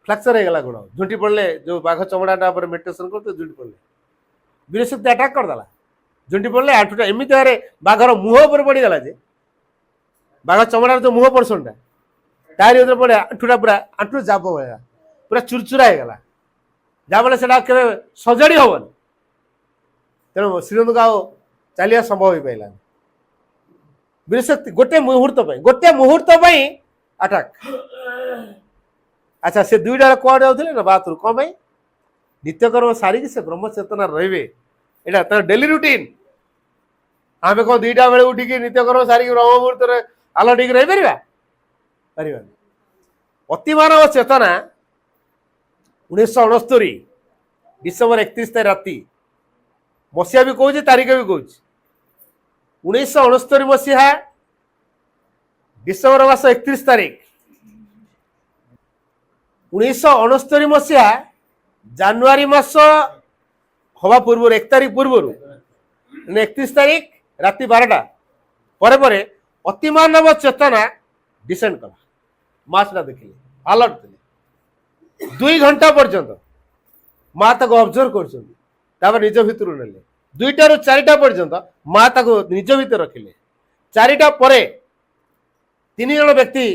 फ्रैक्चर हो गला गोड़ झुंटी पड़े जो बाघ चमड़ाटा मेडिटेशन करते झुंटी पड़े वीरशक्ति अटाक करदेला झुंटी पड़े आंठुटा एमती भाव बाघर मुह पर पड़गला जे बाघ चमड़ार जो मुह पर्सनटा तारी पड़े आंठुटा पूरा आंठू जाप भाया पूरा चुरचुरा हो गला जहाँफल से सजाड़ी हेनी तेणु श्रीनंद को आउ चलिया संभव हो पाला वीरशक्ति गोटे मुहूर्त अटाक अच्छा से 2टा कौन जाते ना बाथरूम कौन भाई नित्यकर्म सारिकी से ब्रह्मचेतना रे यहाँ डेली रुटीन आम कौन 2टा बेले उठिक नित्यकर्म सारिकी ब्रह्म मुहूर्त अलर्ट हो रही पार अतिमानव चेतना 1969 डिसेम्बर 31 तारीख राति मसीहा भी कहे तारीख भी कहे 1969 मसीहा डिसेम्बर मास 31 तारीख 1969 मसीहा जानुआरी मास हवा पूर्व 1 तारीख पूर्व 31 तारीख राति 12टा पर अतिमानव चेतना डिसेंड कला मासटा देखिए अलर्ट थे 2 घंटा पर्यंत माँ ताको ऑब्जर्व कर निज भितर नेले 2टा ରୁ 4टा पर्यंत माँ ताको निज भितर रखिले 4टा परे 3 जन व्यक्ति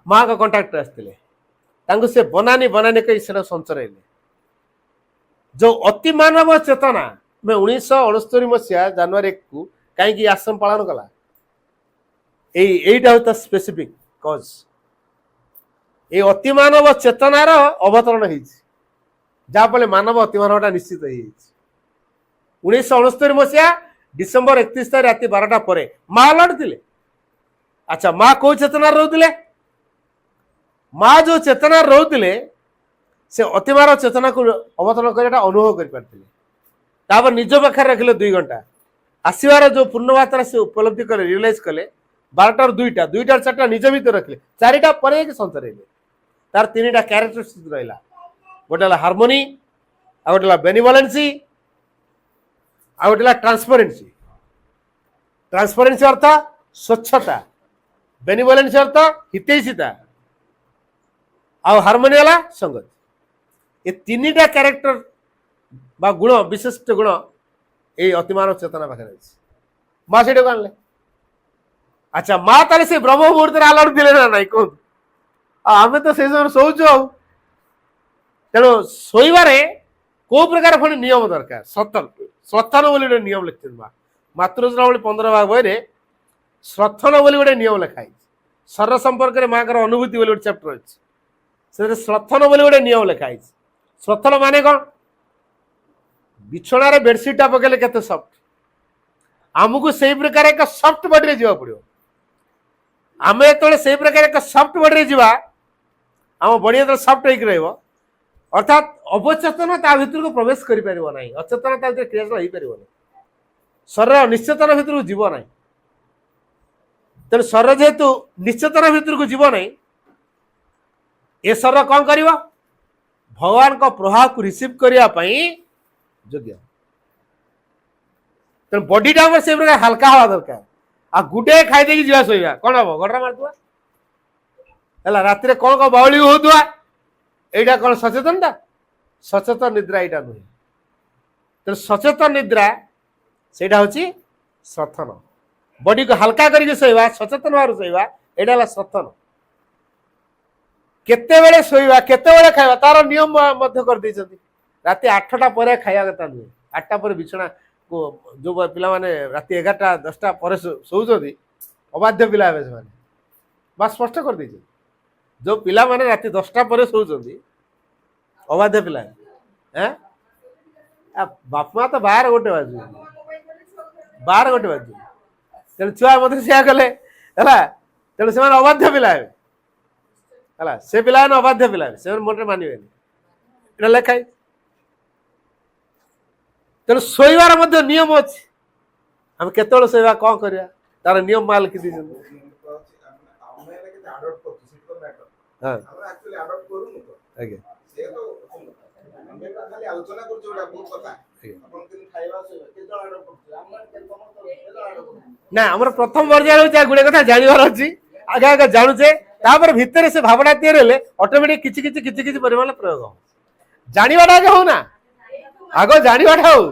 माँ का कांटेक्ट आसते से बनानी बनानी कही से संचरइले जो अति मानव चेतना में 1969 मसीहा जनवरी 1 को कहीं आश्रम पालन कला यहीटा स्पेसिफिक कज ये अति मानव चेतनार अवतरण होफल मानव अति मानवटा निश्चित हो 1969 मसीहा डिसेम्बर 31 तारीख राति 12टा पर माँ अलर्ट थे। अच्छा माँ कौ चेतना रोते माँ जो चेतना रोते से अतिमार चेतना को अवतरण कर अनुभव कर निज पाखे रखिले 2 घंटा आसबार जो पूर्ण मात्रा से उपलब्धि कले रियलाइज कले 12टा ରୁ 2टा 2टा ରୁ 4टा निज भीतर रखिले 4टा पर संचरइले तार 3टा क्यारेक्टरिस्टिक्स रहा गोटे हार्मोनी आ गोटे बेनिवोलेंसी आ गोटे ट्रांसपेरेंसी ट्रांसपेरेंसी अर्थ स्वच्छता बेनिवोलेंसी अर्थ हितैषिता आ हार्मोनी वाला संगत ये 3टा क्यारेक्टर बा गुण विशिष्ट गुण ये अतिमानव चेतना पाखे माँ से आनले। अच्छा माँ ताले से ब्रह्म मुहूर्त अलर्ट दिले ना नाई कहूँ आम तो से समय शोचु तेणु शोबारे कौ प्रकार पुणी नियम दरकार सतन स्वथन बोली गोटे नियम लिखते माँ मातृश्रावणी 15 भाग बही स्वथन बोली गोटे नियम लिखाई शरीर संपर्क में माँ का अनुभूति बोली गोटे चैप्टर अच्छी से स्वथन बोली गोटे नियम लिखाई स्वथन माने कौन बिछणार बेडसीटा पकड़े केते सफ्ट आमको से प्रकार एक सफ्ट बॉडी जावा पड़ो आम जो से प्रकार एक सफ्ट बॉडी जावा आम बॉडी जो सफ्ट हो अर्थात अवचेतन ता भीतर को प्रवेश कर ना अचेतन ता भीतर क्रियाशील हो पार शरीर अनिश्चेतन भीतर को जीव ना तेणु शरीर जेहेतु निश्चेतन भीतर को जीव ना ये शरीर कौन कर भगवान का प्रभाव को रिसीव करने योग्य तेणु बॉडीटा से प्रकार हल्का हवा दरकार आ गुटे खाई देकी जीवा सोइबा कौन हम घटना मारतुआ है राति कौन कौन बावली होतुआ एटा कौन सचेतनता सचेतन निद्रा यहाँ नुहे तेणु सचेतन निद्रा से स्वथन बॉडी को हल्का करके सोइबा सचेतन भाव सोइबा यहाँ स्वथन केते बेले सोइबा केते बेले खाइबा तार नियम कर देइछथि राति 8टा पर खाइबा कथा नुहे 8टा पर बिछना को जो पिला माने राति 11टा 10टा पर सोउछथि अबाध्य पिला हे से बस स्पष्ट कर देइछ जो पिला माने राति 10टा पर सोउछथि अबाध्य पिला हैं बाप माँ तो 12 गोटे बाजू 12 गोटे बाजू तेणु छुआ मत से कले तेणु से अबाध्य पिला है से पिला अबाध्य पिला से मोटे मानवे लेखाई तेणु शोबार नियम अच्छे आम केत शोबा कौन कर तार नियम माँ लिखी ना आम प्रथम पर्याय गुड़े कथा जानवर अच्छी आगे आगे जानुचे भितर से भावना तैयारी ऑटोमेटिक किछि किछि किछि किछि परिमाण प्रयोग हो जानिबाटा आगे हो ना आग जानिबाटा हो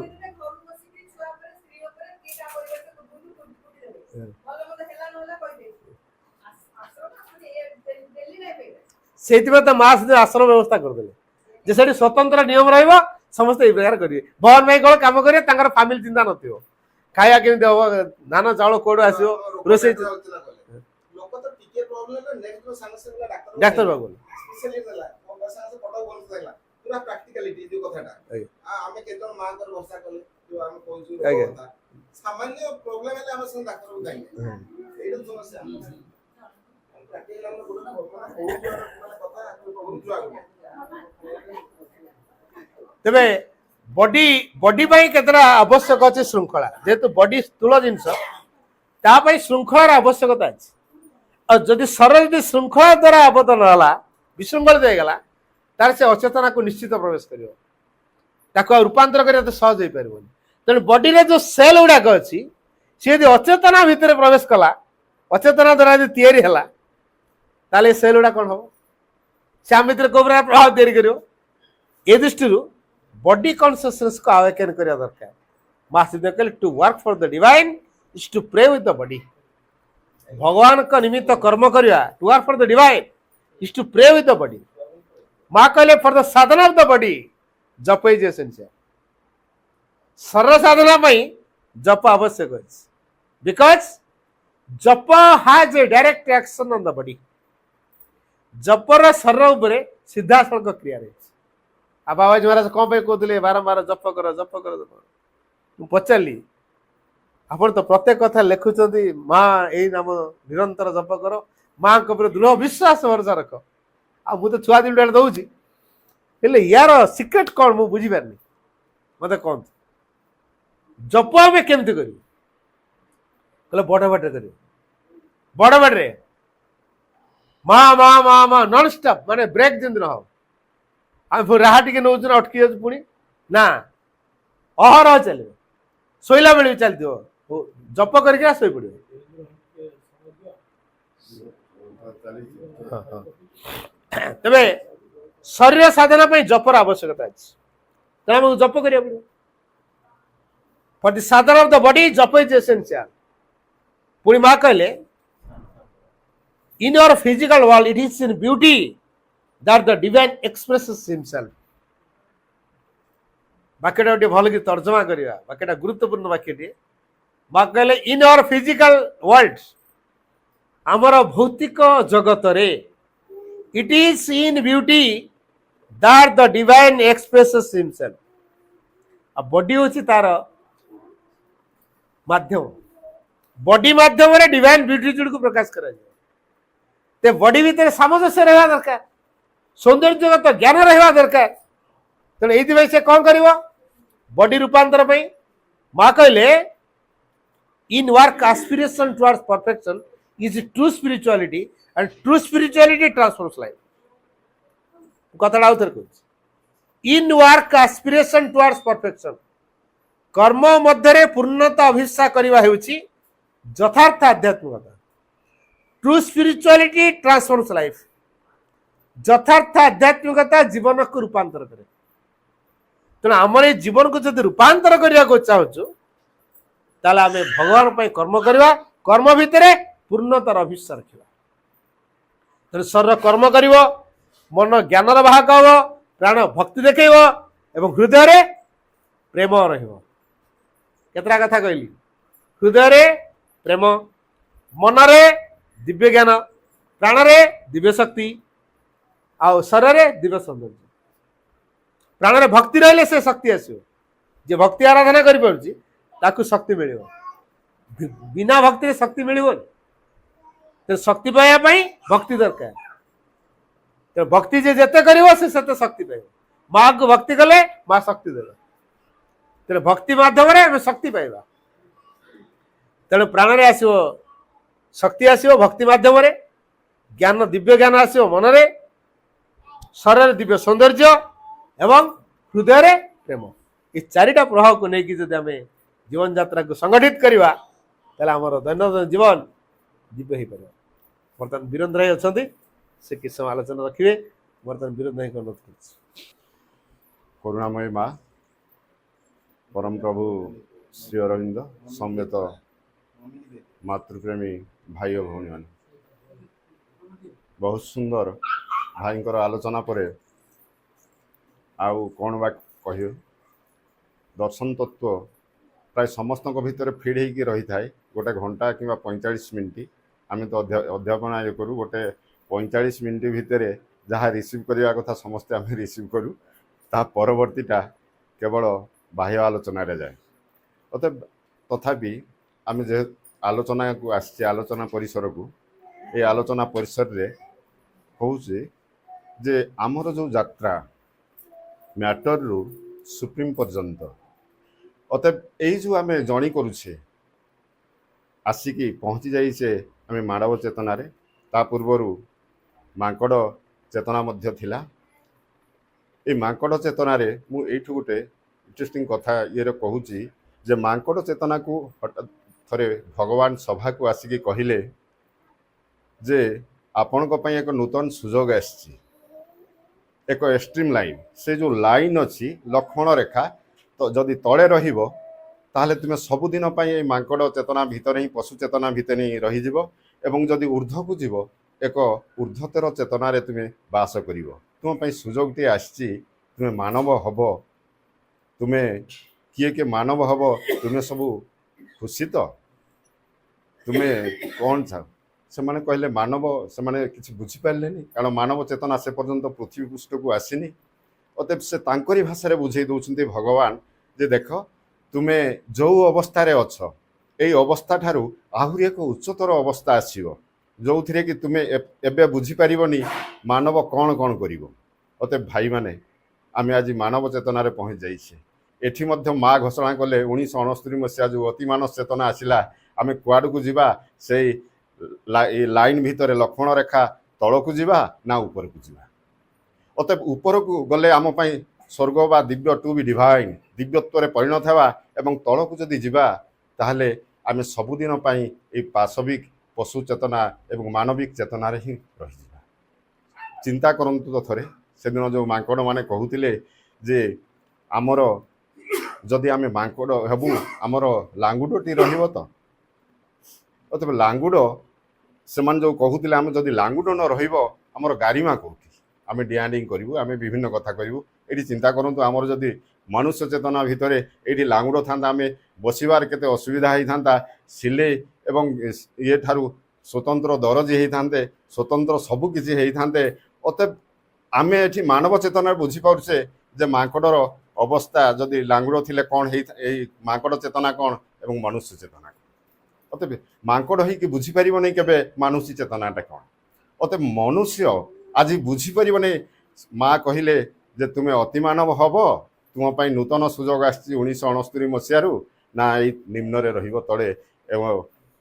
से तो माँ से आश्रम व्यवस्था करदे जे स्वतंत्र नियम रहिबा समस्त ए प्रकार करिवे भवन भाई कौन काम करिवे तांकर फैमिली चिंता नथियो खाया केमती हम धान चाउल कोड आसो रोसे डाक्टर बाबू सामान्य प्रॉब्लम है हम संग डाक्टर को जाइए एडम समस्या तेरे बॉडी बॉडी केतरा आवश्यक अच्छे श्रृंखला जेहेतु बॉडी स्थूल जिनस श्रृंखलार आवश्यकता अच्छे और जदि शरीर जब श्रृंखला द्वारा आबद्ध नाला विशृंखल जाएगला तार से अचेतना को निश्चित प्रवेश कर रूपांतर करने तो सहज हो पार तेणु बॉडी रे जो सेल गुड़ाक अच्छी सी यदि अचेतना भितर प्रवेश कला अचेतना द्वारा यदि तैयारी है ताले सेल गुड़ा कौन हम से आम भर को प्रभाव तैयारी कर ए दृष्टि बॉडी कॉन्शियसनेस को अवेकन करने दरकार मास्टर कहले to work for the divine is to pray with the body भगवान का निमित्त कर्म करवा to work for the divine is to pray with the body माँ कहले for the sadhana of the body japa is essential शरीर साधना जप आवश्यक because japa has a direct action on the body जपर शरीर उपर सीधा सड़क क्रिया रही आ बाबाजी महाराज कौन पे कहते बारंबार जप कर जप कर जप पचारि आप तो प्रत्येक कथा लिखुंट माँ यही नाम निरंतर जप कर माँ को दृढ़ विश्वास भरोसा रख आ मुझे छुआ दिन दौची यार सिक्रेट कौन मुझे बुझीपारनी मत कहते जप आम केमती कर बड़ बाटे कर बड़ बाटे माँ माँ माँ माँ नॉन स्टॉप माने ब्रेक जमी न हो आम फिर राहा टे नौ अटकी जाऊँ पुणी ना अहरह चलो शोला बेले भी चलती जप करके शो पड़ तेरे शरीर साधना जपर आवश्यकता अच्छी तेना जप करा पड़ो for the sadhana of the body japa is essential पुणी माँ कहले in your physical world it is in beauty that the divine expresses himself वाक्यटा गोटे भल कि तर्जमा करवा वाक्यटा गुरुत्वपूर्ण वाक्यटे माँ कहले इन योर फिजिकल वर्ल्ड आमर भौतिक जगत रे it is in beauty that the divine expresses himself आ बॉडी होची तार माध्यम बॉडी माध्यम रे डिवाइन ब्यूटी को प्रकाश करा जाए बॉडी भीतर सामंजस्य रहा दरकार सौंदर्यगत ज्ञान रहा दरकार तेणु ये से कौन कर बॉडी रूपांतर माँ कहले in work aspiration towards perfection is true spirituality and true spirituality transforms life कथा आउ थे कह in work aspiration towards perfection कर्म मध्य पूर्णता अभिष्ठा करवा यथार्थ आध्यात्मिकता ट्रू स्पिरिचुअलिटी ट्रांसफॉर्म्स लाइफ यथार्थ आध्यात्मिकता जीवन को रूपांतर करे तेना आम जीवन को जब रूपांतर करने को चाहूँ ताल आम भगवान कर्म करवा कर्म भितर पूर्णतार अभिष्ठा रखा तेणु शरीर कर्म कर मन ज्ञान बाहक हम प्राण भक्ति देखेब एवं हृदय प्रेम रतरा कथा कहली हृदय प्रेम मनरे दिव्य ज्ञान प्राणरे दिव्य शक्ति आ शरीर दिव्य सौंदर्य प्राणरे भक्ति रहिले से शक्ति आसो जे भक्ति आराधना कर शक्ति मिल बिना भक्ति शक्ति मिल तो शक्ति पाइबापी भक्ति दरकार तो भक्ति जे जेते करिवो से सेते शक्ति पाइब माँ को भक्ति कले माँ शक्ति देला तेरे भक्ति माध्यम शक्ति पाइबा तेणु प्राण रे आसो शक्ति आसो भक्ति माध्यम ज्ञान दिव्य ज्ञान आसो मनरे शरीर दिव्य सौंदर्य एवं हृदय प्रेम ये चारिटा प्रभाव को लेकिन जब आम जीवन यात्रा को संगठित करवा आमर दैनंदिन जीवन दिव्य हो पार बर्तमान वीरेन्द्र भाई अच्छा से किस समय आलोचना रखिए बर्तमान वीरेन्द्र भाई को अनुरोध कर करुणामयी माँ परम प्रभु श्री अरविंद समवेत मातृप्रेमी भाई और भौणी मान बहुत सुंदर भाई आलोचना पर आउ कौन बा कह दर्शन तत्व प्राय समस्त भितर फिड हो रही थाए गोटे घंटा कि 45 मिनिट आम तो अध्यापना ये करूँ गोटे 45 मिनिट भितर जहाँ रिसीव करने कथा समस्ते आम रिसीव करूँ ता परवर्तीटा केवल बाह्य आलोचन जाए तथापि आम जे आलोचना को आसचे आलोचना परिसर को ये आलोचना परिसर रे कहूँ जे आमर जो यात्रा मैटर रु सुप्रीम पर्यंत अतएव यही जो आम जणी करुचे आसिकी पहुँची जाइए आम मानव चेतना रे ता पूर्वर मांकड़ चेतना मध्य थिला ये मांकड़ चेतना रे मु एठु गोटे इंटरेस्टिंग कथा ये कहूँ जे मांकड़ चेतना को हठात थरे भगवान सभा को आसिकी कहिले जे ଆପଣଙ୍କ ପାଇଁ ଏକ ନୂତନ ସୁଯୋଗ ଆସିଛି, ଏକ ଏକ୍ସଟ୍ରିମ୍ ଲାଇନ୍। ସେ ଯେଉଁ ଲାଇନ୍ ଅଛି ଲକ୍ଷ୍ମଣ ରେଖା, ତ ଯଦି ତଳେ ରହିବ ତାହେଲେ ତୁମେ ସବୁଦିନ ପାଇଁ ଏଇ ମାଙ୍କଡ଼ ଚେତନା ଭିତରେ ହିଁ, ପଶୁ ଚେତନା ଭିତରେ ହିଁ ରହିଯିବ। ଏବଂ ଯଦି ଊର୍ଦ୍ଧ୍ୱକୁ ଯିବ, ଏକ ଊର୍ଦ୍ଧ୍ୱତର ଚେତନାରେ ତୁମେ ବାସ କରିବ। ତୁମ ପାଇଁ ସୁଯୋଗଟିଏ ଆସିଛି, ତୁମେ ମାନବ ହବ। ତୁମେ କିଏ କିଏ ମାନବ ହବ, ତୁମେ ସବୁ ଖୁସି ତ? ତୁମେ କ'ଣ ଚାହ? ସେମାନେ କହିଲେ ମାନବ, ସେମାନେ କିଛି ବୁଝିପାରିଲେନି, କାରଣ ମାନବ ଚେତନା ସେ ପର୍ଯ୍ୟନ୍ତ ପୃଥିବୀ ପୃଷ୍ଠକୁ ଆସିନି। ଅତଏବ ସେ ତାଙ୍କରି ଭାଷାରେ ବୁଝେଇ ଦେଉଛନ୍ତି ଭଗବାନ ଯେ ଦେଖ, ତୁମେ ଯେଉଁ ଅବସ୍ଥାରେ ଅଛ, ଏଇ ଅବସ୍ଥା ଠାରୁ ଆହୁରି ଏକ ଉଚ୍ଚତର ଅବସ୍ଥା ଆସିବ, ଯେଉଁଥିରେ କି ତୁମେ ଏବେ ବୁଝିପାରିବନି ମାନବ କ'ଣ କ'ଣ କରିବ। ଅତଏବ ଭାଇମାନେ, ଆମେ ଆଜି ମାନବ ଚେତନାରେ ପହଞ୍ଚି ଯାଇଛେ। ଏଠି ମଧ୍ୟ ମା ଘୋଷଣା କଲେ 1969 ମସିହା ଯେଉଁ ଅତିମାନସ ଚେତନା ଆସିଲା, ଆମେ କୁଆଡ଼କୁ ଯିବା? ସେଇ ଲାଇନ୍ ଭିତରେ ଲକ୍ଷ୍ମଣ ରେଖା ତଳକୁ ଯିବା ନା ଉପରକୁ ଯିବା? ଅତଏବ ଉପରକୁ ଗଲେ ଆମ ପାଇଁ ସ୍ୱର୍ଗ ବା ଦିବ୍ୟ, ଟୁ ବି ଡିଭାଇନ୍, ଦିବ୍ୟତ୍ୱରେ ପରିଣତ ହେବା। ଏବଂ ତଳକୁ ଯଦି ଯିବା ତାହେଲେ ଆମେ ସବୁଦିନ ପାଇଁ ଏଇ ପାଶବିକ ପଶୁ ଚେତନା ଏବଂ ମାନବିକ ଚେତନାରେ ହିଁ ରହିଯିବା। ଚିନ୍ତା କରନ୍ତୁ ତ ଥରେ, ସେଦିନ ଯେଉଁ ମାଙ୍କଡ଼ମାନେ କହୁଥିଲେ ଯେ ଆମର ଯଦି ଆମେ ମାଙ୍କଡ଼ ହେବୁ, ଆମର ଲାଙ୍ଗୁଡ଼ଟି ରହିବ ତ? ଅତଏବ ଲାଙ୍ଗୁଡ଼, ସେମାନେ ଯେଉଁ କହୁଥିଲେ ଆମେ ଯଦି ଲାଙ୍ଗୁଡ଼ ନ ରହିବ ଆମର ଗାରିମା କେଉଁଠି? ଆମେ ଡିଆଁ ଡିଇଁ କରିବୁ, ଆମେ ବିଭିନ୍ନ କଥା କରିବୁ। ଏଠି ଚିନ୍ତା କରନ୍ତୁ, ଆମର ଯଦି ମନୁଷ୍ୟ ଚେତନା ଭିତରେ ଏଇଠି ଲାଙ୍ଗୁଡ଼ ଥାନ୍ତା, ଆମେ ବସିବାର କେତେ ଅସୁବିଧା ହେଇଥାନ୍ତା। ସିଲେଇ ଏବଂ ଇଏ ଠାରୁ ସ୍ୱତନ୍ତ୍ର ଦରଜି ହେଇଥାନ୍ତେ, ସ୍ୱତନ୍ତ୍ର ସବୁ କିଛି ହେଇଥାନ୍ତେ। ଅତଏବ ଆମେ ଏଠି ମାନବ ଚେତନାରେ ବୁଝିପାରୁଛେ ଯେ ମାଙ୍କଡ଼ର ଅବସ୍ଥା ଯଦି ଲାଙ୍ଗୁଡ଼ ଥିଲେ କ'ଣ ଏଇ ମାଙ୍କଡ଼ ଚେତନା କ'ଣ ଏବଂ ମନୁଷ୍ୟ ଚେତନା କ'ଣ। ଅତଏବ ମାଙ୍କଡ଼ ହେଇକି ବୁଝିପାରିବନି କେବେ ମାନୁଷୀ ଚେତନାଟା କ'ଣ। ଅତଏବ ମନୁଷ୍ୟ ଆଜି ବୁଝିପାରିବନି। ମା କହିଲେ ଯେ ତୁମେ ଅତିମାନବ ହବ, ତୁମ ପାଇଁ ନୂତନ ସୁଯୋଗ ଆସିଛି 1969 ମସିହାରୁ, ନା ଏଇ ନିମ୍ନରେ ରହିବ ତଳେ ଏବଂ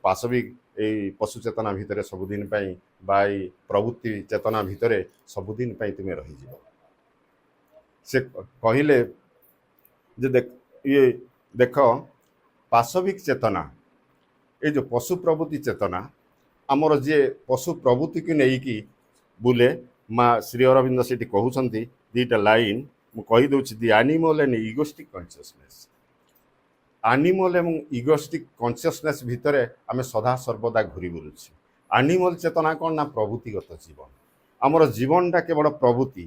ପାଶବିକ ଏଇ ପଶୁ ଚେତନା ଭିତରେ ସବୁଦିନ ପାଇଁ ବା ଏଇ ପ୍ରବୃତ୍ତି ଚେତନା ଭିତରେ ସବୁଦିନ ପାଇଁ ତୁମେ ରହିଯିବ। ସେ କହିଲେ ଯେ ଦେଖ, ପାଶବିକ ଚେତନା, ଏ ଯେଉଁ ପଶୁ ପ୍ରବୃତ୍ତି ଚେତନା, ଆମର ଯିଏ ପଶୁ ପ୍ରବୃତ୍ତିକୁ ନେଇକି ବୁଲେ, ମା ଶ୍ରୀ ଅରବିନ୍ଦ ସେଠି କହୁଛନ୍ତି ଦୁଇଟା ଲାଇନ୍, ମୁଁ କହିଦେଉଛି। ଦି ଆନିମଲ୍ ଆଣ୍ଡ ଇଗୋଷ୍ଟିକ୍ କନସିୟସନେସ୍। ଆନିମଲ୍ ଏବଂ ଇଗୋଷ୍ଟିକ୍ କନସିୟସନେସ୍ ଭିତରେ ଆମେ ସଦାସର୍ବଦା ଘୁରି ବୁଲୁଛୁ। ଆନିମଲ୍ ଚେତନା କ'ଣ ନା ପ୍ରବୃତ୍ତିଗତ ଜୀବନ। ଆମର ଜୀବନଟା କେବଳ ପ୍ରବୃତ୍ତି,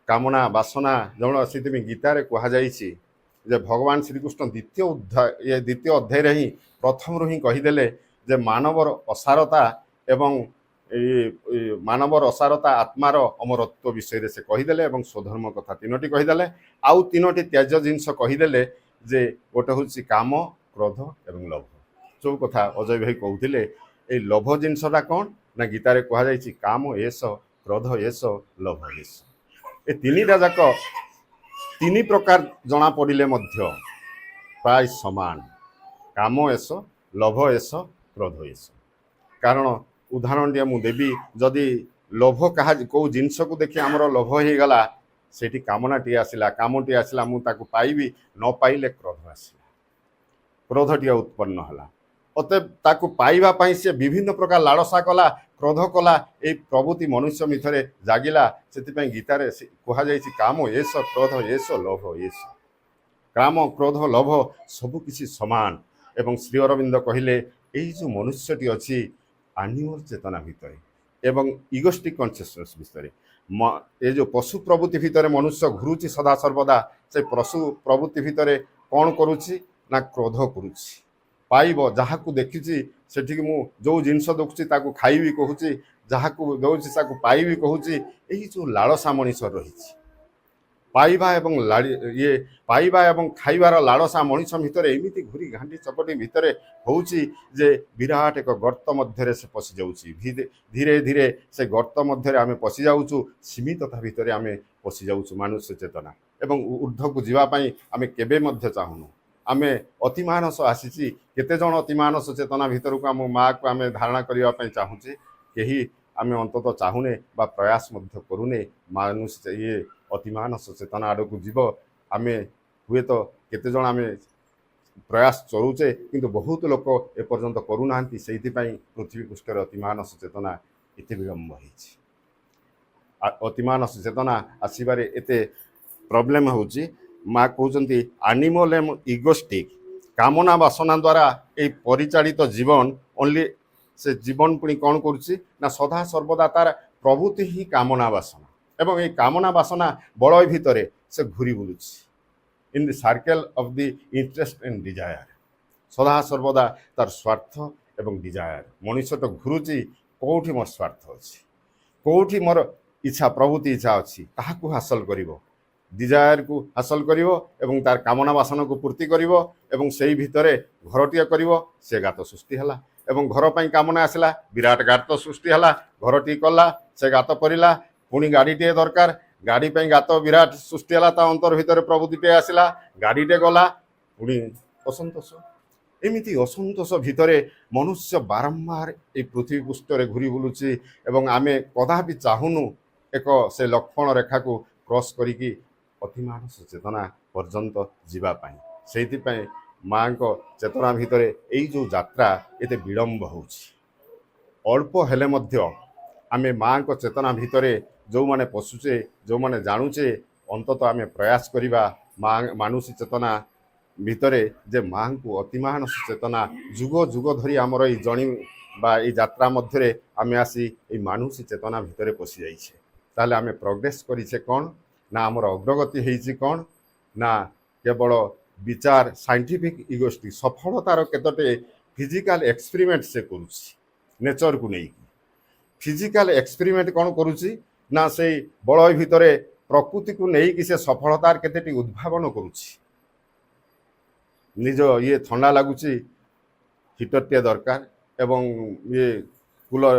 କାମନା, ବାସନା। ଜଣ ସେଥିପାଇଁ ଗୀତାରେ କୁହାଯାଇଛି ଯେ ଭଗବାନ ଶ୍ରୀକୃଷ୍ଣ ଦ୍ୱିତୀୟ ଅଧ୍ୟାୟରେ ହିଁ ପ୍ରଥମରୁ ହିଁ କହିଦେଲେ ଯେ ମାନବର ଅସାରତା ଏବଂ ମାନବର ଅସାରତା, ଆତ୍ମାର ଅମରତ୍ୱ ବିଷୟରେ ସେ କହିଦେଲେ ଏବଂ ସ୍ୱଧର୍ମ କଥା 3ଟି କହିଦେଲେ। ଆଉ 3ଟି ତ୍ୟାଜ୍ୟ ଜିନିଷ କହିଦେଲେ ଯେ ଗୋଟେ ହେଉଛି କାମ, କ୍ରୋଧ ଏବଂ ଲୋଭ। ଯେଉଁ କଥା ଅଜୟ ଭାଇ କହୁଥିଲେ, ଏଇ ଲୋଭ ଜିନିଷଟା କ'ଣ ନା ଗୀତାରେ କୁହାଯାଇଛି କାମ ଏସ, କ୍ରୋଧ ଏସ, ଲୋଭ ଏସ। ଏ ତିନିଟା ଯାକ 3 ପ୍ରକାର ଜଣାପଡ଼ିଲେ ମଧ୍ୟ ପ୍ରାୟ ସମାନ। କାମ ଏସ, ଲୋଭ ଏସ, କ୍ରୋଧ ଏସ। କାରଣ ଉଦାହରଣଟିଏ ମୁଁ ଦେବି, ଯଦି ଲୋଭ କେଉଁ ଜିନିଷକୁ ଦେଖି ଆମର ଲୋଭ ହେଇଗଲା, ସେଠି କାମନାଟିଏ ଆସିଲା, କାମଟିଏ ଆସିଲା, ମୁଁ ତାକୁ ପାଇବି, ନ ପାଇଲେ କ୍ରୋଧ ଆସିଲା, କ୍ରୋଧଟିଏ ଉତ୍ପନ୍ନ ହେଲା। ଅତଏବ ତାକୁ ପାଇବା ପାଇଁ ସେ ବିଭିନ୍ନ ପ୍ରକାର ଲାଳସା କଲା, କ୍ରୋଧ କଲା, ଏଇ ପ୍ରବୃତ୍ତି ମନୁଷ୍ୟ ଭିତରେ ଜାଗିଲା। ସେଥିପାଇଁ ଗୀତାରେ କୁହାଯାଇଛି କାମ ଏସ, କ୍ରୋଧ ଏସ, ଲୋଭ ଏସ। କାମ, କ୍ରୋଧ, ଲୋଭ ସବୁକିଛି ସମାନ। ଏବଂ ଶ୍ରୀ ଅରବିନ୍ଦ କହିଲେ ଏଇ ଯେଉଁ ମନୁଷ୍ୟଟି ଅଛି ଆନିମଲ୍ ଚେତନା ଭିତରେ ଏବଂ ଇଗୋଷ୍ଟିକ୍ କନସିୟସନେସ୍ ଭିତରେ, ଏ ଯେଉଁ ପଶୁ ପ୍ରବୃତ୍ତି ଭିତରେ ମନୁଷ୍ୟ ଘୁରୁଛି ସଦାସର୍ବଦା, ସେ ପଶୁ ପ୍ରବୃତ୍ତି ଭିତରେ କ'ଣ କରୁଛି ନା କ୍ରୋଧ କରୁଛି। ପାଇବ, ଯାହାକୁ ଦେଖିଛି ସେଠିକି ମୁଁ ଯେଉଁ ଜିନିଷ ଦେଖୁଛି ତାକୁ ଖାଇବି କହୁଛି, ଯାହାକୁ ଦେଉଛି ତାକୁ ପାଇବି କହୁଛି। ଏହି ଯେଉଁ ଲାଳସା ମଣିଷ ରହିଛି, ପାଇବା ଏବଂ ଖାଇବାର ଲାଳସା ମଣିଷ ଭିତରେ ଏମିତି ଘୁରି ଘାଣ୍ଟି ଚକଟି ଭିତରେ ହେଉଛି ଯେ ବିରାଟ ଏକ ଗର୍ତ୍ତ ମଧ୍ୟରେ ସେ ପଶିଯାଉଛି। ଧୀରେ ଧୀରେ ସେ ଗର୍ତ୍ତ ମଧ୍ୟରେ ଆମେ ପଶିଯାଉଛୁ, ସୀମିତତା ଭିତରେ ଆମେ ପଶିଯାଉଛୁ ମନୁଷ୍ୟ ଚେତନା। ଏବଂ ଊର୍ଦ୍ଧ୍ୱକୁ ଯିବା ପାଇଁ ଆମେ କେବେ ମଧ୍ୟ ଚାହୁଁନୁ। ଆମେ ଅତିମାନସ ଆସିଛି, କେତେଜଣ ଅତିମାନସ ଚେତନା ଭିତରକୁ ଆମ ମାଆକୁ ଆମେ ଧାରଣା କରିବା ପାଇଁ ଚାହୁଁଛେ, କେହି ଆମେ ଅନ୍ତତଃ ଚାହୁଁନେ ବା ପ୍ରୟାସ ମଧ୍ୟ କରୁନେ ମନୁଷ୍ୟ ଅତିମାନସ ଚେତନା ଆଡ଼କୁ ଯିବ। ଆମେ ହୁଏତ କେତେଜଣ ଆମେ ପ୍ରୟାସ ଚଳୁଛେ, କିନ୍ତୁ ବହୁତ ଲୋକ ଏପର୍ଯ୍ୟନ୍ତ କରୁନାହାନ୍ତି। ସେଇଥିପାଇଁ ପୃଥିବୀ ପୃଷ୍ଠରେ ଅତିମାନସ ଚେତନା ଏତେ ବିଳମ୍ବ ହେଇଛି। ଅତିମାନସ ଚେତନା ଆସିବାରେ ଏତେ ପ୍ରୋବ୍ଲେମ୍ ହେଉଛି। ମା କହୁଛନ୍ତି ଆନିମଲ ଏମ୍ ଇଗୋଷ୍ଟିକ୍, କାମନା ବାସନା ଦ୍ୱାରା এই ପରିଚାଳିତ ଜୀବନ ଓନ୍ଲି ସେ ଜୀବନ ପୁଣି କ'ଣ କରୁଛି ନା ସଦା ସର୍ବଦା ତାର ପ୍ରଭୃତି ହିଁ କାମନା ବାସନା, ଏବଂ এই କାମନା ବାସନା ବଳୟ ଭିତରେ ସେ ଘୁରି ବୁଲୁଛି in the circle of the interest and desire. ସଦା ସର୍ବଦା ତାର ସ୍ୱାର୍ଥ ଏବଂ ଡିଜାୟାର। ମଣିଷଟା ଘୁରୁଛି କେଉଁଠି ମୋର ସ୍ୱାର୍ଥ ଅଛି, କେଉଁଠି ମୋର ଇଚ୍ଛା ପ୍ରଭୃତି ଇଚ୍ଛା ଅଛି, ତାହାକୁ ହାସଲ କରିବ, ଡିଜାୟାରକୁ ହାସଲ କରିବ ଏବଂ ତାର କାମନା ବାସନାକୁ ପୂର୍ତ୍ତି କରିବ ଏବଂ ସେଇ ଭିତରେ ଘରଟିଏ କରିବ। ସେ ଗାତ ସୃଷ୍ଟି ହେଲା ଏବଂ ଘର ପାଇଁ କାମନା ଆସିଲା, ବିରାଟ ଗାତ ସୃଷ୍ଟି ହେଲା, ଘରଟି କଲା, ସେ ଗାତ କରିଲା। ପୁଣି ଗାଡ଼ିଟିଏ ଦରକାର, ଗାଡ଼ି ପାଇଁ ଗାତ ବିରାଟ ସୃଷ୍ଟି ହେଲା, ତା ଅନ୍ତର ଭିତରେ ପ୍ରଭୃତିଟିଏ ଆସିଲା, ଗାଡ଼ିଟେ ଗଲା, ପୁଣି ଅସନ୍ତୋଷ। ଏମିତି ଅସନ୍ତୋଷ ଭିତରେ ମନୁଷ୍ୟ ବାରମ୍ବାର এই ପୃଥିବୀ ପୃଷ୍ଠରେ ଘୁରି ବୁଲୁଛି ଏବଂ ଆମେ କଦାପି ଚାହୁଁନୁ ଏକ ସେ ଲକ୍ଷ୍ମଣ ରେଖାକୁ କ୍ରସ୍ କରିକି ଅତିମାନସ ଚେତନା ପର୍ଯ୍ୟନ୍ତ ଯିବା ପାଇଁ। ସେଇଥିପାଇଁ ମାଙ୍କ ଚେତନା ଭିତରେ ଏଇ ଯେଉଁ ଯାତ୍ରା ଏତେ ବିଳମ୍ବ ହେଉଛି। ଅଳ୍ପ ହେଲେ ମଧ୍ୟ ଆମେ ମାଙ୍କ ଚେତନା ଭିତରେ ଯେଉଁମାନେ ପଶୁଛେ, ଯେଉଁମାନେ ଜାଣୁଛେ, ଅନ୍ତତଃ ଆମେ ପ୍ରୟାସ କରିବା ମାନୁଷୀ ଚେତନା ଭିତରେ ଯେ ମାଙ୍କୁ ଅତିମାନସ ଚେତନା ଯୁଗ ଯୁଗ ଧରି ଆମର ଏଇ ଜଣି ବା ଏଇ ଯାତ୍ରା ମଧ୍ୟରେ ଆମେ ଆସି ଏଇ ମାନୁଷୀ ଚେତନା ଭିତରେ ପଶି ଯାଇଛେ। ତାହେଲେ ଆମେ ପ୍ରୋଗ୍ରେସ୍ କରିଛେ କ'ଣ ନା ଆମର ଅଗ୍ରଗତି ହେଇଛି କ'ଣ ନା କେବଳ ବିଚାର ସାଇଣ୍ଟିଫିକ୍ ଇଗୋଷ୍ଟି ସଫଳତାର କେତୋଟି ଫିଜିକାଲ ଏକ୍ସପେରିମେଣ୍ଟ ସେ କରୁଛି ନେଚରକୁ ନେଇକି। ଫିଜିକାଲ ଏକ୍ସପେରିମେଣ୍ଟ କ'ଣ କରୁଛି ନା ସେଇ ବଳୟ ଭିତରେ ପ୍ରକୃତିକୁ ନେଇକି ସେ ସଫଳତାର କେତେଟି ଉଦ୍ଭାବନ କରୁଛି। ନିଜ ଇଏ ଥଣ୍ଡା ଲାଗୁଛି, ହିଟରଟିଏ ଦରକାର ଏବଂ ଇଏ କୁଲର,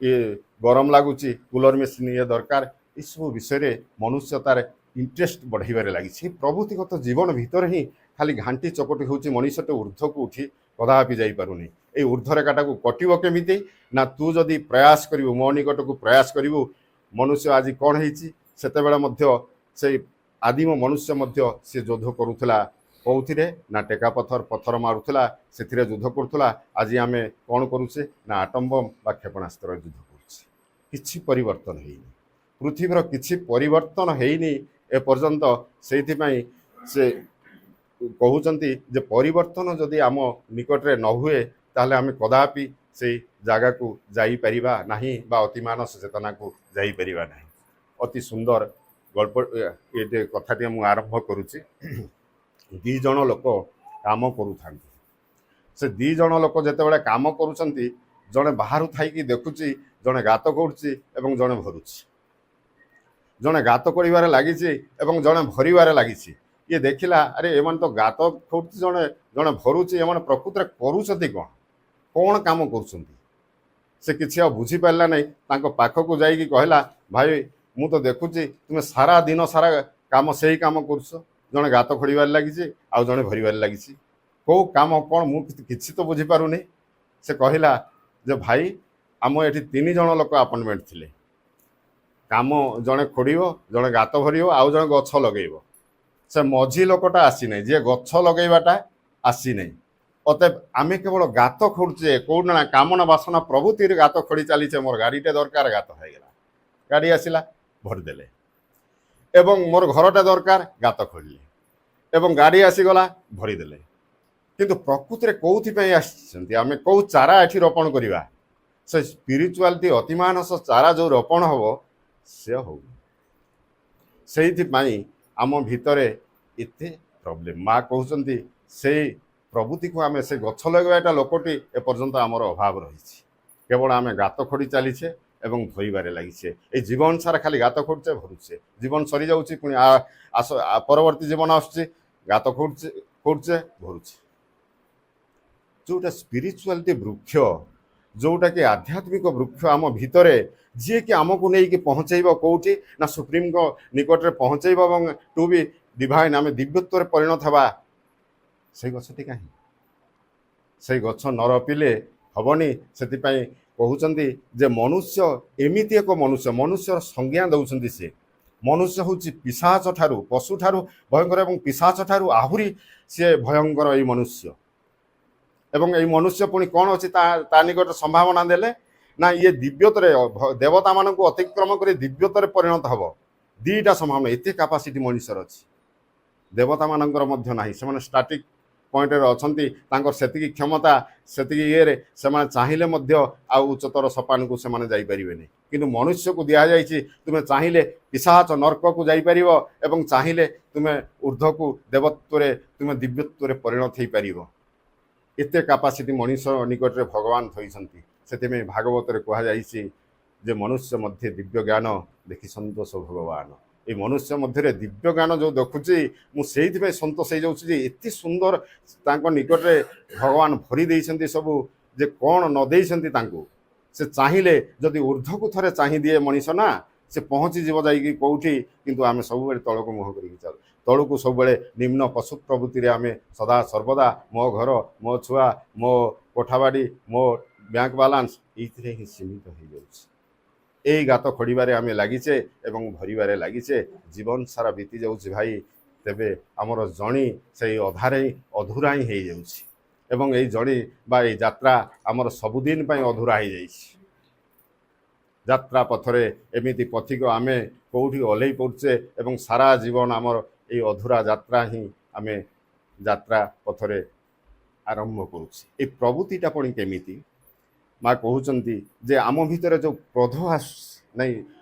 ଇଏ ଗରମ ଲାଗୁଛି, କୁଲର ମେସିନ୍ ଇଏ ଦରକାର। ଏସବୁ ବିଷୟରେ ମନୁଷ୍ୟ ତାର ଇଣ୍ଟରେଷ୍ଟ ବଢ଼ାଇବାରେ ଲାଗିଛି। ପ୍ରଭୃତିଗତ ଜୀବନ ଭିତରେ ହିଁ ଖାଲି ଘାଣ୍ଟି ଚକଟି ହେଉଛି, ମଣିଷଟେ ଉର୍ଦ୍ଧ୍ୱକୁ ଉଠି କଦାପି ଯାଇପାରୁନି। ଏଇ ଉର୍ଦ୍ଧ୍ୱରେଖାଟାକୁ କଟିବ କେମିତି ନା ତୁ ଯଦି ପ୍ରୟାସ କରିବୁ, ମୋ ନିକଟକୁ ପ୍ରୟାସ କରିବୁ। ମନୁଷ୍ୟ ଆଜି କ'ଣ ହେଇଛି, ସେତେବେଳେ ମଧ୍ୟ ସେଇ ଆଦିମ ମନୁଷ୍ୟ ମଧ୍ୟ ସେ ଯୁଦ୍ଧ କରୁଥିଲା କେଉଁଥିରେ ନା ଟେକା ପଥର ମାରୁଥିଲା, ସେଥିରେ ଯୁଦ୍ଧ କରୁଥିଲା। ଆଜି ଆମେ କ'ଣ କରୁଛେ ନା ଆଟମ୍ ବମ୍ ବା କ୍ଷେପଣାସ୍ତ୍ରରେ ଯୁଦ୍ଧ କରୁଛେ। କିଛି ପରିବର୍ତ୍ତନ ହେଇନି, ପୃଥିବୀର କିଛି ପରିବର୍ତ୍ତନ ହେଇନି ଏପର୍ଯ୍ୟନ୍ତ। ସେଇଥିପାଇଁ ସେ କହୁଛନ୍ତି ଯେ ପରିବର୍ତ୍ତନ ଯଦି ଆମ ନିକଟରେ ନ ହୁଏ ତାହେଲେ ଆମେ କଦାପି ସେଇ ଜାଗାକୁ ଯାଇପାରିବା ନାହିଁ ବା ଅତିମାନସ ଚେତନାକୁ ଯାଇପାରିବା ନାହିଁ। ଅତି ସୁନ୍ଦର ଗଳ୍ପ ଏ କଥାଟିଏ ମୁଁ ଆରମ୍ଭ କରୁଛି। ଦୁଇ ଜଣ ଲୋକ କାମ କରୁଥାନ୍ତି। ସେ ଦୁଇ ଜଣ ଲୋକ ଯେତେବେଳେ କାମ କରୁଛନ୍ତି, ଜଣେ ବାହାରୁ ଥାଇକି ଦେଖୁଛି, ଜଣେ ଗାତ କରୁଛି ଏବଂ ଜଣେ ଭରୁଛି। ଜଣେ ଗାତ କରିବାରେ ଲାଗିଛି ଏବଂ ଜଣେ ଭରିବାରେ ଲାଗିଛି। ଇଏ ଦେଖିଲା, ଆରେ ଏମାନେ ତ ଗାତ ଖୋଳୁଛି, ଜଣେ ଭରୁଛି, ଏମାନେ ପ୍ରକୃତରେ କରୁଛନ୍ତି କ'ଣ, କ'ଣ କାମ କରୁଛନ୍ତି? ସେ କିଛି ଆଉ ବୁଝିପାରିଲା ନାହିଁ। ତାଙ୍କ ପାଖକୁ ଯାଇକି କହିଲା, ଭାଇ ମୁଁ ତ ଦେଖୁଛି ତୁମେ ସାରା ଦିନ ସାରା କାମ ସେଇ କାମ କରୁଛ। ଜଣେ ଗାତ ଖୋଳିବାରେ ଲାଗିଛି, ଆଉ ଜଣେ ଭରିବାରେ ଲାଗିଛି। କେଉଁ କାମ କ'ଣ ମୁଁ କିଛି ତ ବୁଝିପାରୁନି। ସେ କହିଲା ଯେ ଭାଇ ଆମ ଏଠି 3 ଜଣ ଲୋକ ଆପଏଣ୍ଟମେଣ୍ଟ ଥିଲେ। କାମ ଜଣେ ଖୋଳିବ, ଜଣେ ଗାତ ଭରିବ, ଆଉ ଜଣେ ଗଛ ଲଗେଇବ। ସେ ମଝି ଲୋକଟା ଆସିନାହିଁ, ଯିଏ ଗଛ ଲଗେଇବାଟା ଆସିନାହିଁ। ଅତଏବ ଆମେ କେବଳ ଗାତ ଖୋଳୁଛେ, କେଉଁଠି ନା କାମନା ବାସନା ପ୍ରଭୃତିରେ ଗାତ ଖୋଳି ଚାଲିଛେ। ମୋର ଗାଡ଼ିଟେ ଦରକାର, ଗାତ ହେଇଗଲା, ଗାଡ଼ି ଆସିଲା, ଭରିଦେଲେ। ଏବଂ ମୋର ଘରଟା ଦରକାର, ଗାତ ଖୋଳିଲେ ଏବଂ ଗାଡ଼ି ଆସିଗଲା, ଭରିଦେଲେ। କିନ୍ତୁ ପ୍ରକୃତିରେ କେଉଁଥିପାଇଁ ଆସିଛନ୍ତି? ଆମେ କେଉଁ ଚାରା ଏଠି ରୋପଣ କରିବା? ସେ ସ୍ପିରିଚୁଆଲିଟି ଅତିମାନସ ଚାରା ଯେଉଁ ରୋପଣ ହେବ ସେ ହେଉନି। ସେଇଥିପାଇଁ ଆମ ଭିତରେ ଏତେ ପ୍ରୋବ୍ଲେମ୍। ମା କହୁଛନ୍ତି ସେଇ ପ୍ରଭୃତିକୁ ଆମେ ସେ ଗଛ ଲଗାଇବାଟା ଲୋକଟି ଏପର୍ଯ୍ୟନ୍ତ ଆମର ଅଭାବ ରହିଛି। କେବଳ ଆମେ ଗାତ ଖୋଳି ଚାଲିଛେ ଏବଂ ଭରିବାରେ ଲାଗିଛେ। ଏଇ ଜୀବନ ସାରା ଖାଲି ଗାତ ଖୋଳୁଛେ, ଭରୁଛେ। ଜୀବନ ସରିଯାଉଛି, ପୁଣି ପରବର୍ତ୍ତୀ ଜୀବନ ଆସୁଛି, ଗାତ ଖୋଳୁଛେ, ଭରୁଛେ। ଯେଉଁଟା ସ୍ପିରିଚୁଆଲିଟି ବୃକ୍ଷ, ଯେଉଁଟାକି ଆଧ୍ୟାତ୍ମିକ ବୃକ୍ଷ ଆମ ଭିତରେ, ଯିଏକି ଆମକୁ ନେଇକି ପହଞ୍ଚେଇବ କେଉଁଠି ନା ସୁପ୍ରିମଙ୍କ ନିକଟରେ ପହଞ୍ଚେଇବ ଏବଂ ଟୁ ବି ଡିଭାଇନ୍, ଆମେ ଦିବ୍ୟତ୍ୱରେ ପରିଣତ ହେବା। ସେଇ ଗଛଟି କାହିଁ? ସେଇ ଗଛ ନ ରୋପିଲେ ହେବନି। ସେଥିପାଇଁ କହୁଛନ୍ତି ଯେ ମନୁଷ୍ୟ ଏମିତି ଏକ ମନୁଷ୍ୟର ସଂଜ୍ଞା ଦେଉଛନ୍ତି। ସେ ମନୁଷ୍ୟ ହେଉଛି ପିଶାଚ ଠାରୁ, ପଶୁଠାରୁ ଭୟଙ୍କର ଏବଂ ପିଶାଚ ଠାରୁ ଆହୁରି ସିଏ ଭୟଙ୍କର ଏଇ ମନୁଷ୍ୟ। ଏବଂ ଏଇ ମନୁଷ୍ୟ ପୁଣି କ'ଣ ଅଛି ତା ନିକଟରେ ସମ୍ଭାବନା ଦେଲେ ନା ଇଏ ଦିବ୍ୟତରେ ଦେବତାମାନଙ୍କୁ ଅତିକ୍ରମ କରି ଦିବ୍ୟତରେ ପରିଣତ ହେବ। ଦୁଇଟା ସମ୍ଭାବନା, ଏତେ କାପାସିଟି ମଣିଷର ଅଛି। ଦେବତାମାନଙ୍କର ମଧ୍ୟ ନାହିଁ, ସେମାନେ ଷ୍ଟାଟିକ୍ ପଏଣ୍ଟରେ ଅଛନ୍ତି, ତାଙ୍କର ସେତିକି କ୍ଷମତା, ସେତିକି ଇଏରେ ସେମାନେ ଚାହିଁଲେ ମଧ୍ୟ ଆଉ ଉଚ୍ଚତର ସପାନକୁ ସେମାନେ ଯାଇପାରିବେନି। କିନ୍ତୁ ମନୁଷ୍ୟକୁ ଦିଆଯାଇଛି ତୁମେ ଚାହିଁଲେ ପିଶାଚ ନର୍କକୁ ଯାଇପାରିବ ଏବଂ ଚାହିଁଲେ ତୁମେ ଊର୍ଦ୍ଧ୍ୱକୁ ଦେବତ୍ୱରେ ତୁମେ ଦିବ୍ୟତ୍ୱରେ ପରିଣତ ହେଇପାରିବ। ଏତେ କାପାସିଟି ମଣିଷ ନିକଟରେ ଭଗବାନ ଥୋଇଛନ୍ତି। ସେଥିପାଇଁ ଭାଗବତରେ କୁହାଯାଇଛି ଯେ ମନୁଷ୍ୟ ମଧ୍ୟରେ ଦିବ୍ୟ ଜ୍ଞାନ ଦେଖି ସନ୍ତୋଷ ଭଗବାନ। এই ମନୁଷ୍ୟ ମଧ୍ୟରେ ଦିବ୍ୟ ଜ୍ଞାନ ଯେଉଁ ଦେଖୁଛି ମୁଁ ସେଇଥିପାଇଁ ସନ୍ତୋଷ ହେଇଯାଉଛି ଯେ ଏତେ ସୁନ୍ଦର ତାଙ୍କ ନିକଟରେ ଭଗବାନ ଭରି ଦେଇଛନ୍ତି ସବୁ, ଯେ କ'ଣ ନ ଦେଇଛନ୍ତି ତାଙ୍କୁ। ସେ ଚାହିଁଲେ ଯଦି ଊର୍ଦ୍ଧ୍ୱକୁ ଥରେ ଚାହିଁ ଦିଏ ମଣିଷ ନା, ସେ ପହଞ୍ଚିଯିବ ଯାଇକି କେଉଁଠି। କିନ୍ତୁ ଆମେ ସବୁବେଳେ ତଳକୁ ମୁହଁ କରିକି ଚାଲୁ, ତଳକୁ ସବୁବେଳେ ନିମ୍ନ ପଶୁ ପ୍ରବୃତ୍ତିରେ ଆମେ ସଦା ସର୍ବଦା ମୋ ଘର, ମୋ ଛୁଆ, ମୋ କୋଠାବାଡ଼ି, ମୋ ବ୍ୟାଙ୍କ ବାଲାନ୍ସ ଏଇଥିରେ ହିଁ ସୀମିତ ହେଇଯାଉଛି। এই গাত খড়িবারে আমি লাগিছে এবং ভরিবারে লাগিছে, জীবন সারা বিতি যাଉଛି ভাই। তেবে আমার জনি সেই অধারে অধুরা ହିଁ ହେଇଯାଉଛି এবং এই জনি বা এই যাত্রা আমার ସବୁଦିନ ପାଇଁ ଅଧୁରା ହେଇଯାଇଛି। যাত্রা পথরে এমিতি পথিক ଆମେ କେଉଁଠି ଓହ୍ଲେଇ ପଡ଼ୁଛେ ଏବଂ ସାରା ଜୀବନ ଆମର এই ଅଧୁରା ଯାତ୍ରା ହିଁ ଆମେ ଯାତ୍ରା ପଥରେ ଆରମ୍ଭ କରୁଛେ। এই ପ୍ରବୃତ୍ତିଟା ପୁଣି କେମିତି ମା କହୁଛନ୍ତି ଯେ ଆମ ଭିତରେ ଯେଉଁ କ୍ରୋଧ ଆସୁଛି, ନାଇଁ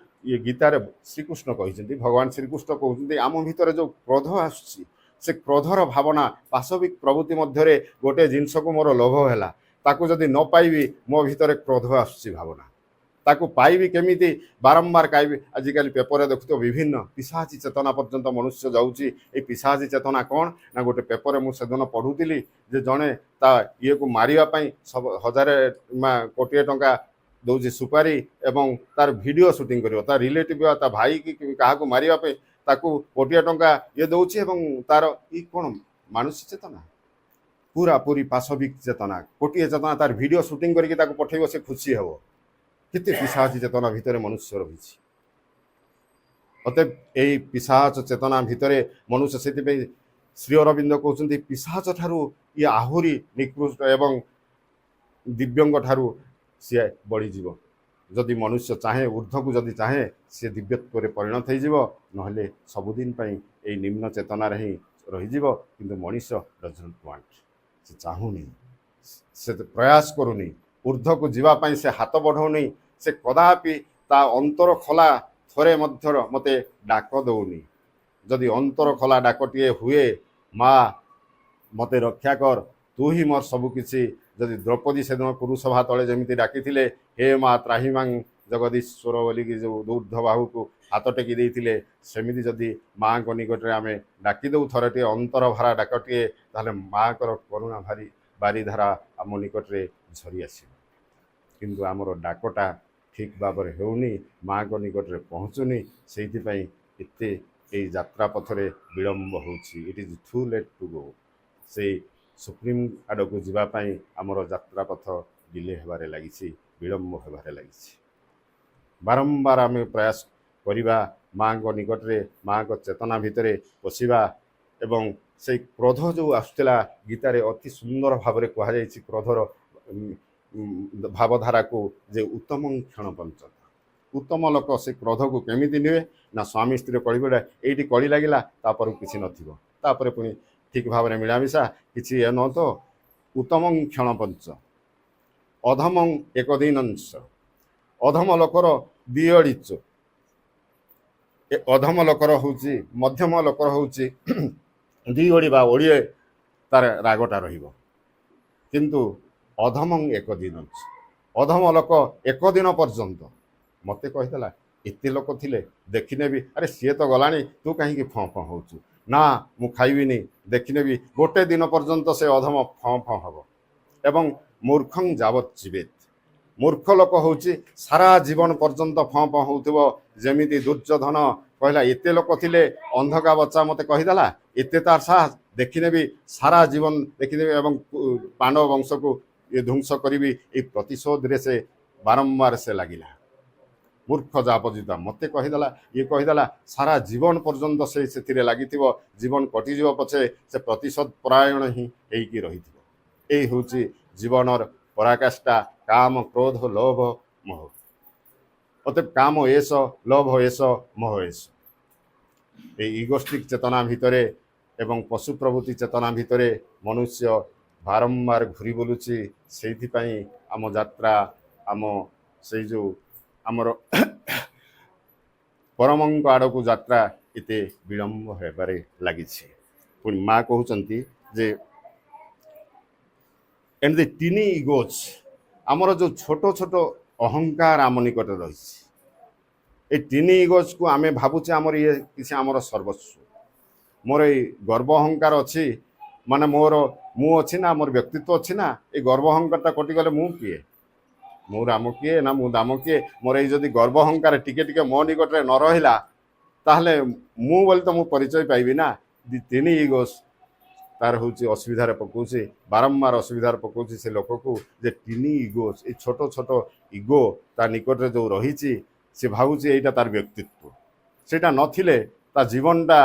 ଇଏ ଗୀତାରେ ଶ୍ରୀକୃଷ୍ଣ କହିଛନ୍ତି, ଭଗବାନ ଶ୍ରୀକୃଷ୍ଣ କହୁଛନ୍ତି ଆମ ଭିତରେ ଯେଉଁ କ୍ରୋଧ ଆସୁଛି, ସେ କ୍ରୋଧର ଭାବନା ପାଶବିକ ପ୍ରବୃତ୍ତି ମଧ୍ୟରେ ଗୋଟିଏ ଜିନିଷକୁ ମୋର ଲୋଭ ହେଲା, ତାକୁ ଯଦି ନ ପାଇବି ମୋ ଭିତରେ କ୍ରୋଧ ଆସୁଛି ଭାବନା। ତାକୁ ପାଇବି କେମିତି? ବାରମ୍ବାର କାଇବି। ଆଜିକାଲି ପେପରରେ ଦେଖୁଥିବ ବିଭିନ୍ନ ପିଶାଚୀ ଚେତନା ପର୍ଯ୍ୟନ୍ତ ମନୁଷ୍ୟ ଯାଉଛି। ଏଇ ପିଶାଚୀ ଚେତନା କ'ଣ ନା, ଗୋଟେ ପେପରରେ ମୁଁ ସେଦିନ ପଢ଼ୁଥିଲି ଯେ ଜଣେ ତା ଇଏକୁ ମାରିବା ପାଇଁ 1000 କୋଟିଏ ଟଙ୍କା ଦେଉଛି ସୁପାରି ଏବଂ ତାର ଭିଡ଼ିଓ ସୁଟିଂ କରିବ, ତା ରିଲେଟିଭ ବା ତା ଭାଇ କି କାହାକୁ ମାରିବା ପାଇଁ ତାକୁ କୋଟିଏ ଟଙ୍କା ଇଏ ଦେଉଛି ଏବଂ ତାର ଇ କ'ଣ ମାନସିକ ଚେତନା, ପୁରାପୁରି ପାଶବିକ ଚେତନା, କୋଟିଏ ଚେତନା, ତାର ଭିଡ଼ିଓ ସୁଟିଂ କରିକି ତାକୁ ପଠେଇବ, ସେ ଖୁସି ହେବ। କେତେ ପିଶାଚୀ ଚେତନା ଭିତରେ ମନୁଷ୍ୟ ରହିଛି। ଅତଏବ ଏହି ପିଶାଚ ଚେତନା ଭିତରେ ମନୁଷ୍ୟ, ସେଥିପାଇଁ ଶ୍ରୀ ଅରବିନ୍ଦ କହୁଛନ୍ତି ପିଶାଚ ଠାରୁ ଇଏ ଆହୁରି ନିକୃଷ୍ଟ ଏବଂ ଦିବ୍ୟଙ୍କ ଠାରୁ ସିଏ ବଢ଼ିଯିବ। ଯଦି ମନୁଷ୍ୟ ଚାହେଁ ଊର୍ଦ୍ଧ୍ୱକୁ ଯଦି ଚାହେଁ, ସିଏ ଦିବ୍ୟତ୍ୱରେ ପରିଣତ ହେଇଯିବ, ନହେଲେ ସବୁଦିନ ପାଇଁ ଏଇ ନିମ୍ନ ଚେତନାରେ ହିଁ ରହିଯିବ। କିନ୍ତୁ ମଣିଷ ଡଜଣ୍ଟ ୱାଣ୍ଟ, ସେ ଚାହୁଁନି, ସେ ପ୍ରୟାସ କରୁନି, ଊର୍ଦ୍ଧ୍ୱକୁ ଯିବା ପାଇଁ ସେ ହାତ ବଢ଼ାଉନି, ସେ କଦାପି ତା ଅନ୍ତର ଖୋଲା ଥରେ ମଧ୍ୟ ମୋତେ ଡାକ ଦେଉନି। ଯଦି ଅନ୍ତର ଖୋଲା ଡାକଟିଏ ହୁଏ, ମା ମୋତେ ରକ୍ଷା କର, ତୁ ହିଁ ମୋର ସବୁକିଛି। ଯଦି ଦ୍ରୌପଦୀ ସେଦିନ ପୁରୁଷଭା ତଳେ ଯେମିତି ଡାକିଥିଲେ, ହେ ମା ତ୍ରାହିମାଂ ଜଗଦୀଶ୍ୱର ବୋଲିକି ଯେଉଁ ଊର୍ଦ୍ଧ୍ୱବାହୁକୁ ହାତ ଟେକି ଦେଇଥିଲେ, ସେମିତି ଯଦି ମାଆଙ୍କ ନିକଟରେ ଆମେ ଡାକିଦେଉ ଥରଟିଏ ଅନ୍ତର ଭରା ଡାକଟିଏ, ତାହେଲେ ମାଆଙ୍କର କରୁଣା ବାରିଧାରା ଆମ ନିକଟରେ ଝରି ଆସିବ। କିନ୍ତୁ ଆମର ଡାକଟା ଠିକ୍ ଭାବରେ ହେଉନି, ମାଆଙ୍କ ନିକଟରେ ପହଞ୍ଚୁନି। ସେଇଥିପାଇଁ ଏତେ ଏଇ ଯାତ୍ରା ପଥରେ ବିଳମ୍ବ ହେଉଛି। It is two late to go. ସେଇ ସୁପ୍ରିମ ଆଡ଼କୁ ଯିବା ପାଇଁ ଆମର ଯାତ୍ରା ପଥ ଡିଲେ ହେବାରେ ଲାଗିଛି, ବିଳମ୍ବ ହେବାରେ ଲାଗିଛି। ବାରମ୍ବାର ଆମେ ପ୍ରୟାସ କରିବା ମାଆଙ୍କ ନିକଟରେ, ମାଆଙ୍କ ଚେତନା ଭିତରେ ପଶିବା ଏବଂ ସେଇ କ୍ରୋଧ ଯେଉଁ ଆସୁଥିଲା, ଗୀତାରେ ଅତି ସୁନ୍ଦର ଭାବରେ କୁହାଯାଇଛି କ୍ରୋଧର ଭାବଧାରାକୁ, ଯେ ଉତ୍ତମ କ୍ଷଣ ପଞ୍ଚ। ଉତ୍ତମ ଲୋକ ସେ କ୍ରୋଧକୁ କେମିତି ନିଏ ନା, ସ୍ୱାମୀ ସ୍ତ୍ରୀ କଳିଗଡ଼ା, ଏଇଠି କଳି ଲାଗିଲା, ତାପରକୁ କିଛି ନଥିବ, ତାପରେ ପୁଣି ଠିକ୍ ଭାବରେ ମିଳାମିଶା କିଛି ଏ ନୁହଁ ତ। ଉତ୍ତମ କ୍ଷଣ ପଞ୍ଚ, ଅଧମ ଏକ ଦିନଂଶ। ଅଧମ ଲୋକର ଦିଅଡ଼ି ଚୋ, ଅଧମ ଲୋକର ହେଉଛି, ମଧ୍ୟମ ଲୋକର ହେଉଛି ଦିଓଡ଼ି ବା ଓଡ଼ିଏ ତାର ରାଗଟା ରହିବ। କିନ୍ତୁ ଅଧମ ଏକ ଦିନଂଶ, ଅଧମ ଲୋକ ଏକ ଦିନ ପର୍ଯ୍ୟନ୍ତ। ମୋତେ କହିଦେଲା ଏତେ ଲୋକ ଥିଲେ ଦେଖିନେବି, ଆରେ ସିଏ ତ ଗଲାଣି, ତୁ କାହିଁକି ଫଁ ଫଁ ହେଉଛୁ? ନା ମୁଁ ଖାଇବିନି, ଦେଖିନେବି। ଗୋଟେ ଦିନ ପର୍ଯ୍ୟନ୍ତ ସେ ଅଧମ ଫଁ ଫଁ ହେବ। ଏବଂ ମୂର୍ଖଂ ଯାବତ୍ ଜୀବେତ୍, ମୂର୍ଖ ଲୋକ ହେଉଛି ସାରା ଜୀବନ ପର୍ଯ୍ୟନ୍ତ ଫଁ ଫଁ ହେଉଥିବ। ଯେମିତି ଦୁର୍ଯ୍ୟୋଧନ କହିଲା ଏତେ ଲୋକ ଥିଲେ, ଅନ୍ଧକା ବଚ୍ଚା ମୋତେ କହିଦେଲା, ଏତେ ତାର ସାହସ, ଦେଖିନେବି, ସାରା ଜୀବନ ଦେଖିନେବି ଏବଂ ପାଣ୍ଡବ ବଂଶକୁ ଇଏ ଧ୍ୱଂସ କରିବି। ଏଇ ପ୍ରତିଶୋଧରେ ସେ ବାରମ୍ବାର ସେ ଲାଗିଲା। ମୂର୍ଖ ଯାପଜିତା, ମୋତେ କହିଦେଲା, ଇଏ କହିଦେଲା, ସାରା ଜୀବନ ପର୍ଯ୍ୟନ୍ତ ସେ ସେଥିରେ ଲାଗିଥିବ। ଜୀବନ କଟିଯିବ ପଛେ ସେ ପ୍ରତିଶୋଧ ପରାୟଣ ହିଁ ହେଇକି ରହିଥିବ। ଏଇ ହେଉଛି ଜୀବନର ପରାକାଷ୍ଠା। କାମ, କ୍ରୋଧ, ଲୋଭ মোহ। অতএব কাম এস, লোভ এস, মোহ এস। এই ইগোষ্টিক চেতনা ভিতরে এবং পশু প্রভୃତି চেতনা ভিতরে ମନୁଷ୍ୟ ବାରମ୍ବାର ଘୁରି ବୁଲୁଛି। ସେଇଥିପାଇଁ ଆମ ଯାତ୍ରା, ଆମ ସେଇ ଯେଉଁ ଆମର ପରମଙ୍କ ଆଡ଼କୁ ଯାତ୍ରା ଏତେ ବିଳମ୍ବ ହେବାରେ ଲାଗିଛି। ପୁଣି ମା କହୁଛନ୍ତି ଯେ ଏଣ୍ଡ ଦି ଟିନି ଇଗୋଜ୍, ଆମର ଯେଉଁ ଛୋଟ ଛୋଟ ଅହଙ୍କାର ଆମ ନିକଟରେ ରହିଛି, এই ଟିନି ଇଗୋଜକୁ ଆମେ ଭାବୁଛେ ଆମର ଇଏ କିଛି ଆମର ସର୍ବସ୍ୱ। ମୋର ଏଇ ଗର୍ବ ଅହଙ୍କାର ଅଛି, ମାନେ ମୋର ମୁଁ ଅଛି ନା, ମୋର ବ୍ୟକ୍ତିତ୍ୱ ଅଛି ନା, ଏଇ ଗର୍ବ ଅହଙ୍କାରଟା କଟିଗଲେ ମୁଁ କିଏ, ମୁଁ ରାମ କିଏ ନା ମୁଁ ଦାମ କିଏ? ମୋର ଏଇ ଯଦି ଗର୍ବ ଅହଙ୍କାର ଟିକେ ଟିକେ ମୋ ନିକଟରେ ନ ରହିଲା, ତାହେଲେ ମୁଁ ବୋଲି ତ ମୁଁ ପରିଚୟ ପାଇବି ନା। ଦି ତିନି ଇଗୋସ୍ ତାର ହେଉଛି ଅସୁବିଧାରେ ପକାଉଛି, ବାରମ୍ବାର ଅସୁବିଧାରେ ପକାଉଛି ସେ ଲୋକକୁ। ଯେ ତିନି ଇଗୋସ୍, ଏଇ ଛୋଟ ଛୋଟ ଇଗୋ ତା ନିକଟରେ ଯେଉଁ ରହିଛି, ସେ ଭାବୁଛି ଏଇଟା ତାର ବ୍ୟକ୍ତିତ୍ୱ। ସେଇଟା ନଥିଲେ ତା ଜୀବନଟା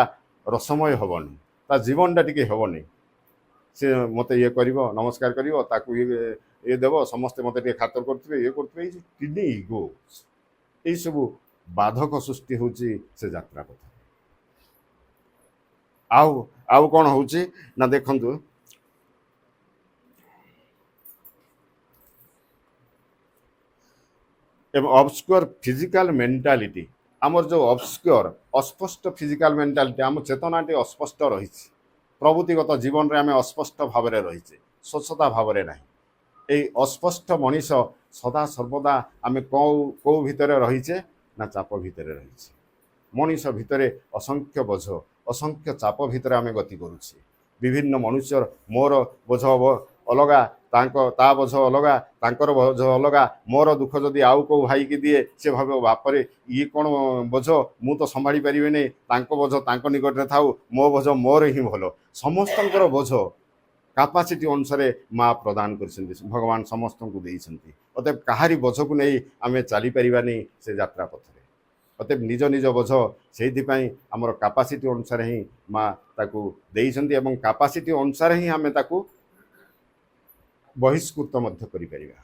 ରସମୟ ହେବନି, ତା ଜୀବନଟା ଟିକେ ହେବନି। ସେ ମୋତେ ଇଏ କରିବ, ନମସ୍କାର କରିବ, ତାକୁ ଇଏ ଦେବ, ସମସ୍ତେ ମୋତେ ଟିକେ ଖାତର କରୁଥିବେ, ଇଏ କରୁଥିବେ। ଏଇ ତିନି ଇଗୋ, ଏଇସବୁ ବାଧକ ସୃଷ୍ଟି ହେଉଛି ସେ ଯାତ୍ରା କଥା। ଆଉ କ'ଣ ହେଉଛି ନା, ଦେଖନ୍ତୁ ଏବଂ ଅବସ୍କ୍ୟୁଅର ଫିଜିକାଲ ମେଣ୍ଟାଲିଟି, ଆମର ଯେଉଁ ଅବସ୍କ୍ୟୁଅର ଅସ୍ପଷ୍ଟ ଫିଜିକାଲ ମେଣ୍ଟାଲିଟି, ଆମ ଚେତନାଟି ଅସ୍ପଷ୍ଟ ରହିଛି। ପ୍ରବୃତ୍ତିଗତ ଜୀବନରେ ଆମେ ଅସ୍ପଷ୍ଟ ଭାବରେ ରହିଛେ, ସ୍ୱଚ୍ଛତା ଭାବରେ ନାହିଁ। এই অস্পষ্ট ମଣିଷ ସଦା ସର୍ବଦା ଆମେ କେଉଁ ଭିତରେ ରହିଛେ ନା ଚାପ ଭିତରେ ରହିଛେ। ମଣିଷ ଭିତରେ ଅସଂଖ୍ୟ ବୋଝ, ଅସଂଖ୍ୟ ଚାପ ଭିତରେ ଆମେ ଗତି କରୁଛେ। ବିଭିନ୍ନ ମନୁଷ୍ୟର ମୋର ବୋଝ ଅଲଗା, ତା ବୋଝ ଅଲଗା, ତାଙ୍କର ବୋଝ ଅଲଗା। ମୋର ଦୁଃଖ ଯଦି ଆଉ କେଉଁ ଭାଇକି ଦିଏ, ସେ ଭାବିବ ବାପରେ ଇଏ କ'ଣ ବୋଝ, ମୁଁ ତ ସମ୍ଭାଳି ପାରିବିନି, ତାଙ୍କ ବୋଝ ତାଙ୍କ ନିକଟରେ ଥାଉ, ମୋ ବୋଝ ମୋର ହିଁ ଭଲ। ସମସ୍ତଙ୍କର ବୋଝ କାପାସିଟି ଅନୁସାରେ ମା ପ୍ରଦାନ କରିଛନ୍ତି, ଭଗବାନ ସମସ୍ତଙ୍କୁ ଦେଇଛନ୍ତି। ଅତଏବ କାହାରି ବୋଝକୁ ନେଇ ଆମେ ଚାଲିପାରିବାନି ସେ ଯାତ୍ରା ପଥରେ। ଅତଏବ ନିଜ ନିଜ ବୋଝ ସେଇଥିପାଇଁ ଆମର କାପାସିଟି ଅନୁସାରେ ହିଁ ମା ତାକୁ ଦେଇଛନ୍ତି, ଏବଂ କାପାସିଟି ଅନୁସାରେ ହିଁ ଆମେ ତାକୁ ବହିଷ୍କୃତ ମଧ୍ୟ କରିପାରିବା।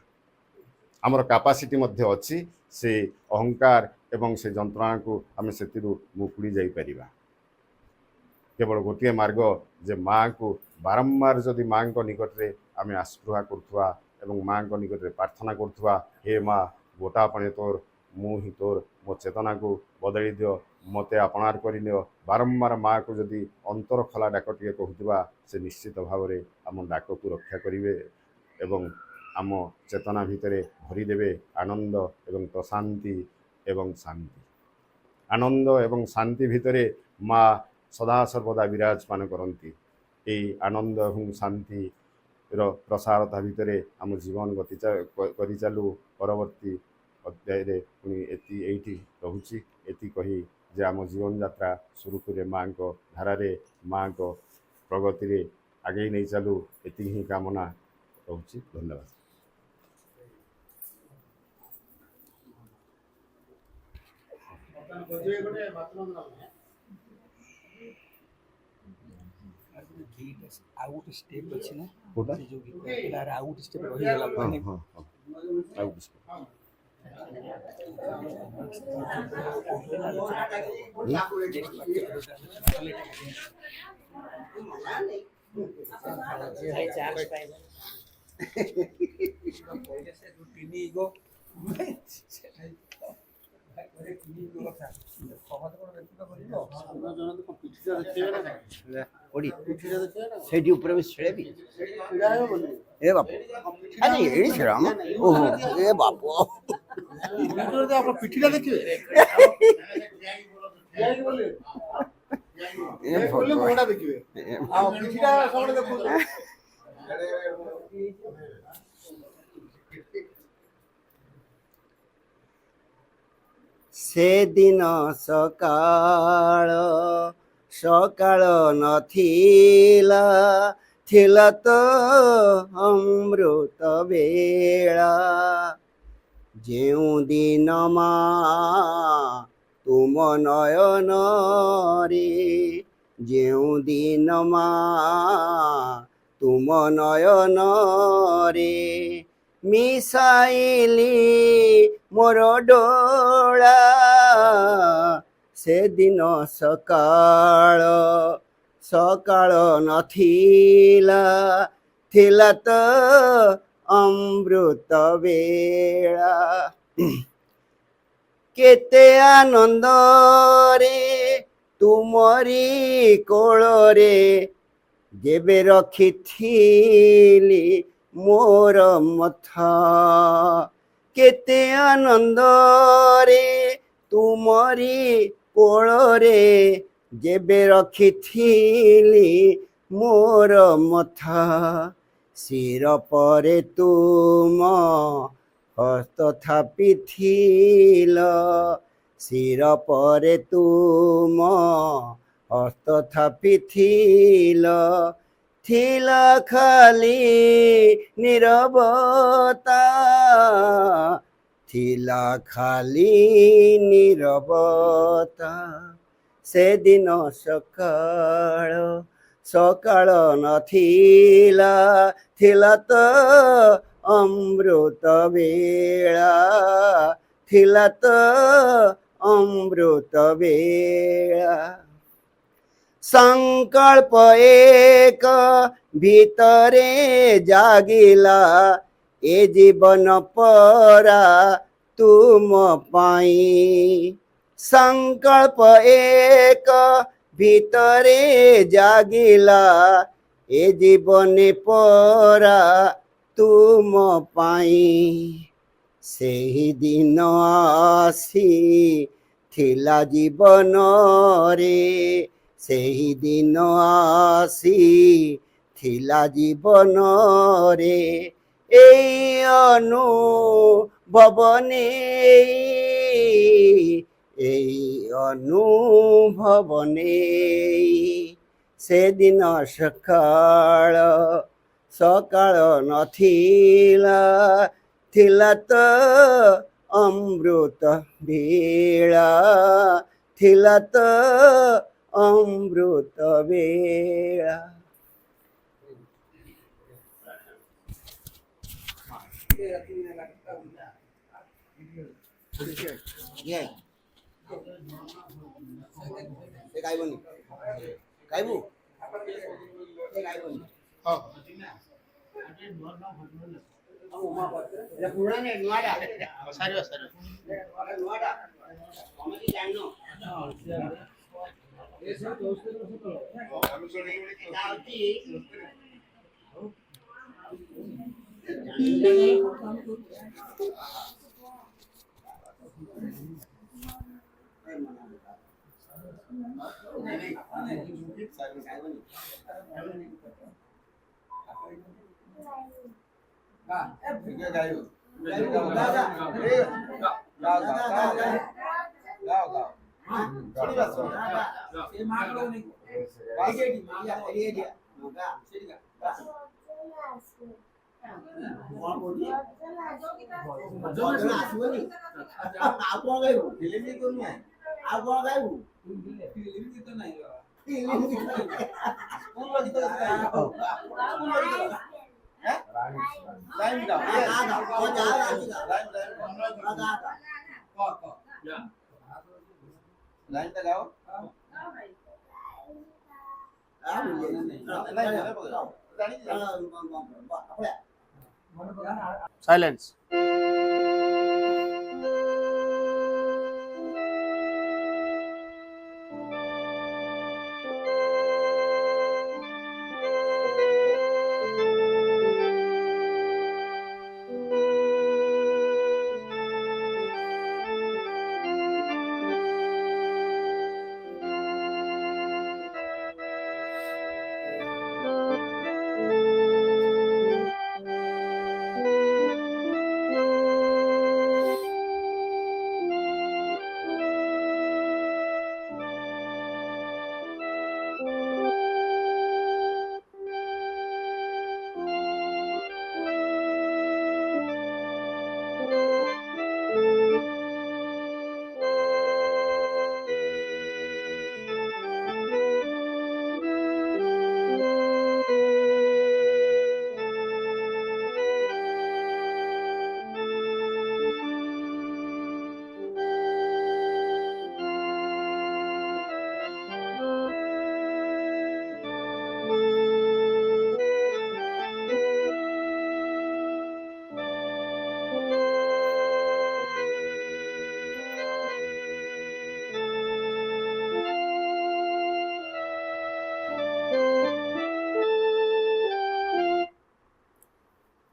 ଆମର କାପାସିଟି ମଧ୍ୟ ଅଛି, ସେ ଅହଙ୍କାର ଏବଂ ସେ ଯନ୍ତ୍ରଣାକୁ ଆମେ ସେଥିରୁ ମୁକୁଳି ଯାଇପାରିବା। କେବଳ ଗୋଟିଏ ମାର୍ଗ ଯେ ମାଆଙ୍କୁ ବାରମ୍ବାର ଯଦି ମାଆଙ୍କ ନିକଟରେ ଆମେ ଆସ୍ପୃହା କରୁଥିବା ଏବଂ ମାଆଙ୍କ ନିକଟରେ ପ୍ରାର୍ଥନା କରୁଥିବା, ହେ ମା ଗୋଟା ପାଣି ତୋର, ମୁଁ ହିଁ ତୋର, ମୋ ଚେତନାକୁ ବଦଳି ଦିଅ, ମୋତେ ଆପଣାର କରିନିଅ। ବାରମ୍ବାର ମାଆକୁ ଯଦି ଅନ୍ତର ଖୋଲା ଡାକଟିଏ କହୁଥିବା, ସେ ନିଶ୍ଚିତ ଭାବରେ ଆମ ଡାକକୁ ରକ୍ଷା କରିବେ ଏବଂ ଆମ ଚେତନା ଭିତରେ ଭରିଦେବେ ଆନନ୍ଦ ଏବଂ ପ୍ରଶାନ୍ତି ଏବଂ ଶାନ୍ତି। ଆନନ୍ଦ ଏବଂ ଶାନ୍ତି ଭିତରେ ମା ସଦାସର୍ବଦା ବିରାଜମାନ କରନ୍ତି। এই ଆନନ୍ଦ ଏବଂ ଶାନ୍ତିର ପ୍ରସାରତା ଭିତରେ ଆମ ଜୀବନ ଗତି କରିଚାଲୁ। ପରବର୍ତ୍ତୀ ଅଧ୍ୟାୟରେ ପୁଣି ଏଇଠି ରହୁଛି। ଏତି କହି ଯେ ଆମ ଜୀବନଯାତ୍ରା ସୁରୁଖୁରୁରେ ମାଆଙ୍କ ଧାରାରେ, ମାଆଙ୍କ ପ୍ରଗତିରେ ଆଗେଇ ନେଇ ଚାଲୁ, ଏତିକି ହିଁ କାମନା ରହୁଛି। ଧନ୍ୟବାଦ। ଆଉ ଗୋଟେ ଷ୍ଟେପ୍ ଅଛି ନା, ସେ ଯୋଉ ଗୀତ ପିଲାର ଆଉ ଗୋଟେ ଷ୍ଟେପ୍ ରହିଗଲା ମାନେ ଆଉ ସେଇଠି ଉପରେ ବି ଛିଡ଼େବି ଏ ବାପ, ଆରେ ଏଇଠି ଛିଡ଼ା ମ, ଓହୋ ଏ ବାପ ପିଠିଟା ଦେଖିବେ ମୁହଁଟା ଦେଖିବେ, ଆଉ ପିଠିଟା ସବୁବେଳେ ଦେଖୁଛନ୍ତି। ସେଦିନ ସକାଳ ସକାଳ ନଥିଲା, ଥିଲା ତ ଅମୃତ ବେଳା। ଯେଉଁଦିନ ମା ତୁମ ନୟନରେ, ଯେଉଁଦିନ ମା ତୁମ ନୟନରେ ମିଶାଇଲି ମୋର ଡୋଳା ସେଦିନ ସକାଳ ସକାଳ ନଥିଲା ଥିଲା ତ ଅମୃତ ବେଳା କେତେ ଆନନ୍ଦରେ ତୁମରି କୋଳରେ ଯେବେ ରଖିଥିଲି ମୋର ମଥା କେତେ ଆନନ୍ଦରେ ତୁମରି କୋଳରେ ଯେବେ ରଖିଥିଲି ମୋର ମଥା ଶିର ପରେ ତୁମ ହସ୍ତ ଥାପିଥିଲ ଶିର ପରେ ତୁମ ହସ୍ତ ଥାପିଥିଲ ଥିଲା ଖାଲି ନୀରବତା ଥିଲା ଖାଲି ନୀରବତା ସେଦିନ ସକାଳ ସକାଳ ନଥିଲା ଥିଲା ତ ଅମୃତ ବେଳା ଥିଲା ତ ଅମୃତ ବେଳା ସଂକଳ୍ପ ଏକ ଭିତରେ ଜାଗିଲା ଏ ଜୀବନ ପରା ତୁମ ପାଇଁ ସଂକଳ୍ପ ଏକ ଭିତରେ ଜାଗିଲା ଏ ଜୀବନ ପରା ତୁମ ପାଇଁ ସେହି ଦିନ ଆସି ଥିଲା ଜୀବନରେ ସେହି ଦିନ ଆସି ଥିଲା ଜୀବନରେ ଏଇ ଅନୁଭବ ନେଇ ଏଇ ଅନୁଭବ ନେଇ ସେଦିନ ସକାଳ ସକାଳ ନଥିଲା ଥିଲା ତ ଅମୃତ ବେଳା ଥିଲା ତ ଅମୃତ ବେଳା ଗାଇବନି ଗାଇବୁ ଗାଇବନି ପୁରୁଣା ନୂଆଟା ନୂଆଟା ତମେ କି ଜାଣିନ Silence.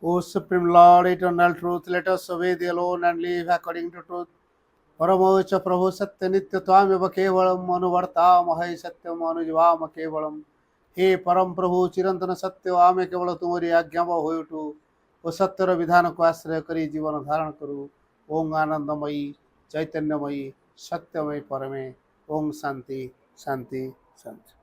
O Supreme Lord, eternal truth, let us obey thee alone and live according to truth. परमोच प्रभु सत्य नित्य त्वामेव केवलम अनुवर्तामहे सत्यम अनुजीवाम केवलम। हे परम प्रभु चिरंतन सत्य आमे केवल तुमरी आज्ञा हो उठू ओ सत्यर विधान को आश्रय करी जीवन धारण करू। ओम आनंदमयी चैतन्यमयी सत्यमय परमे ओम शांति शांति शांति।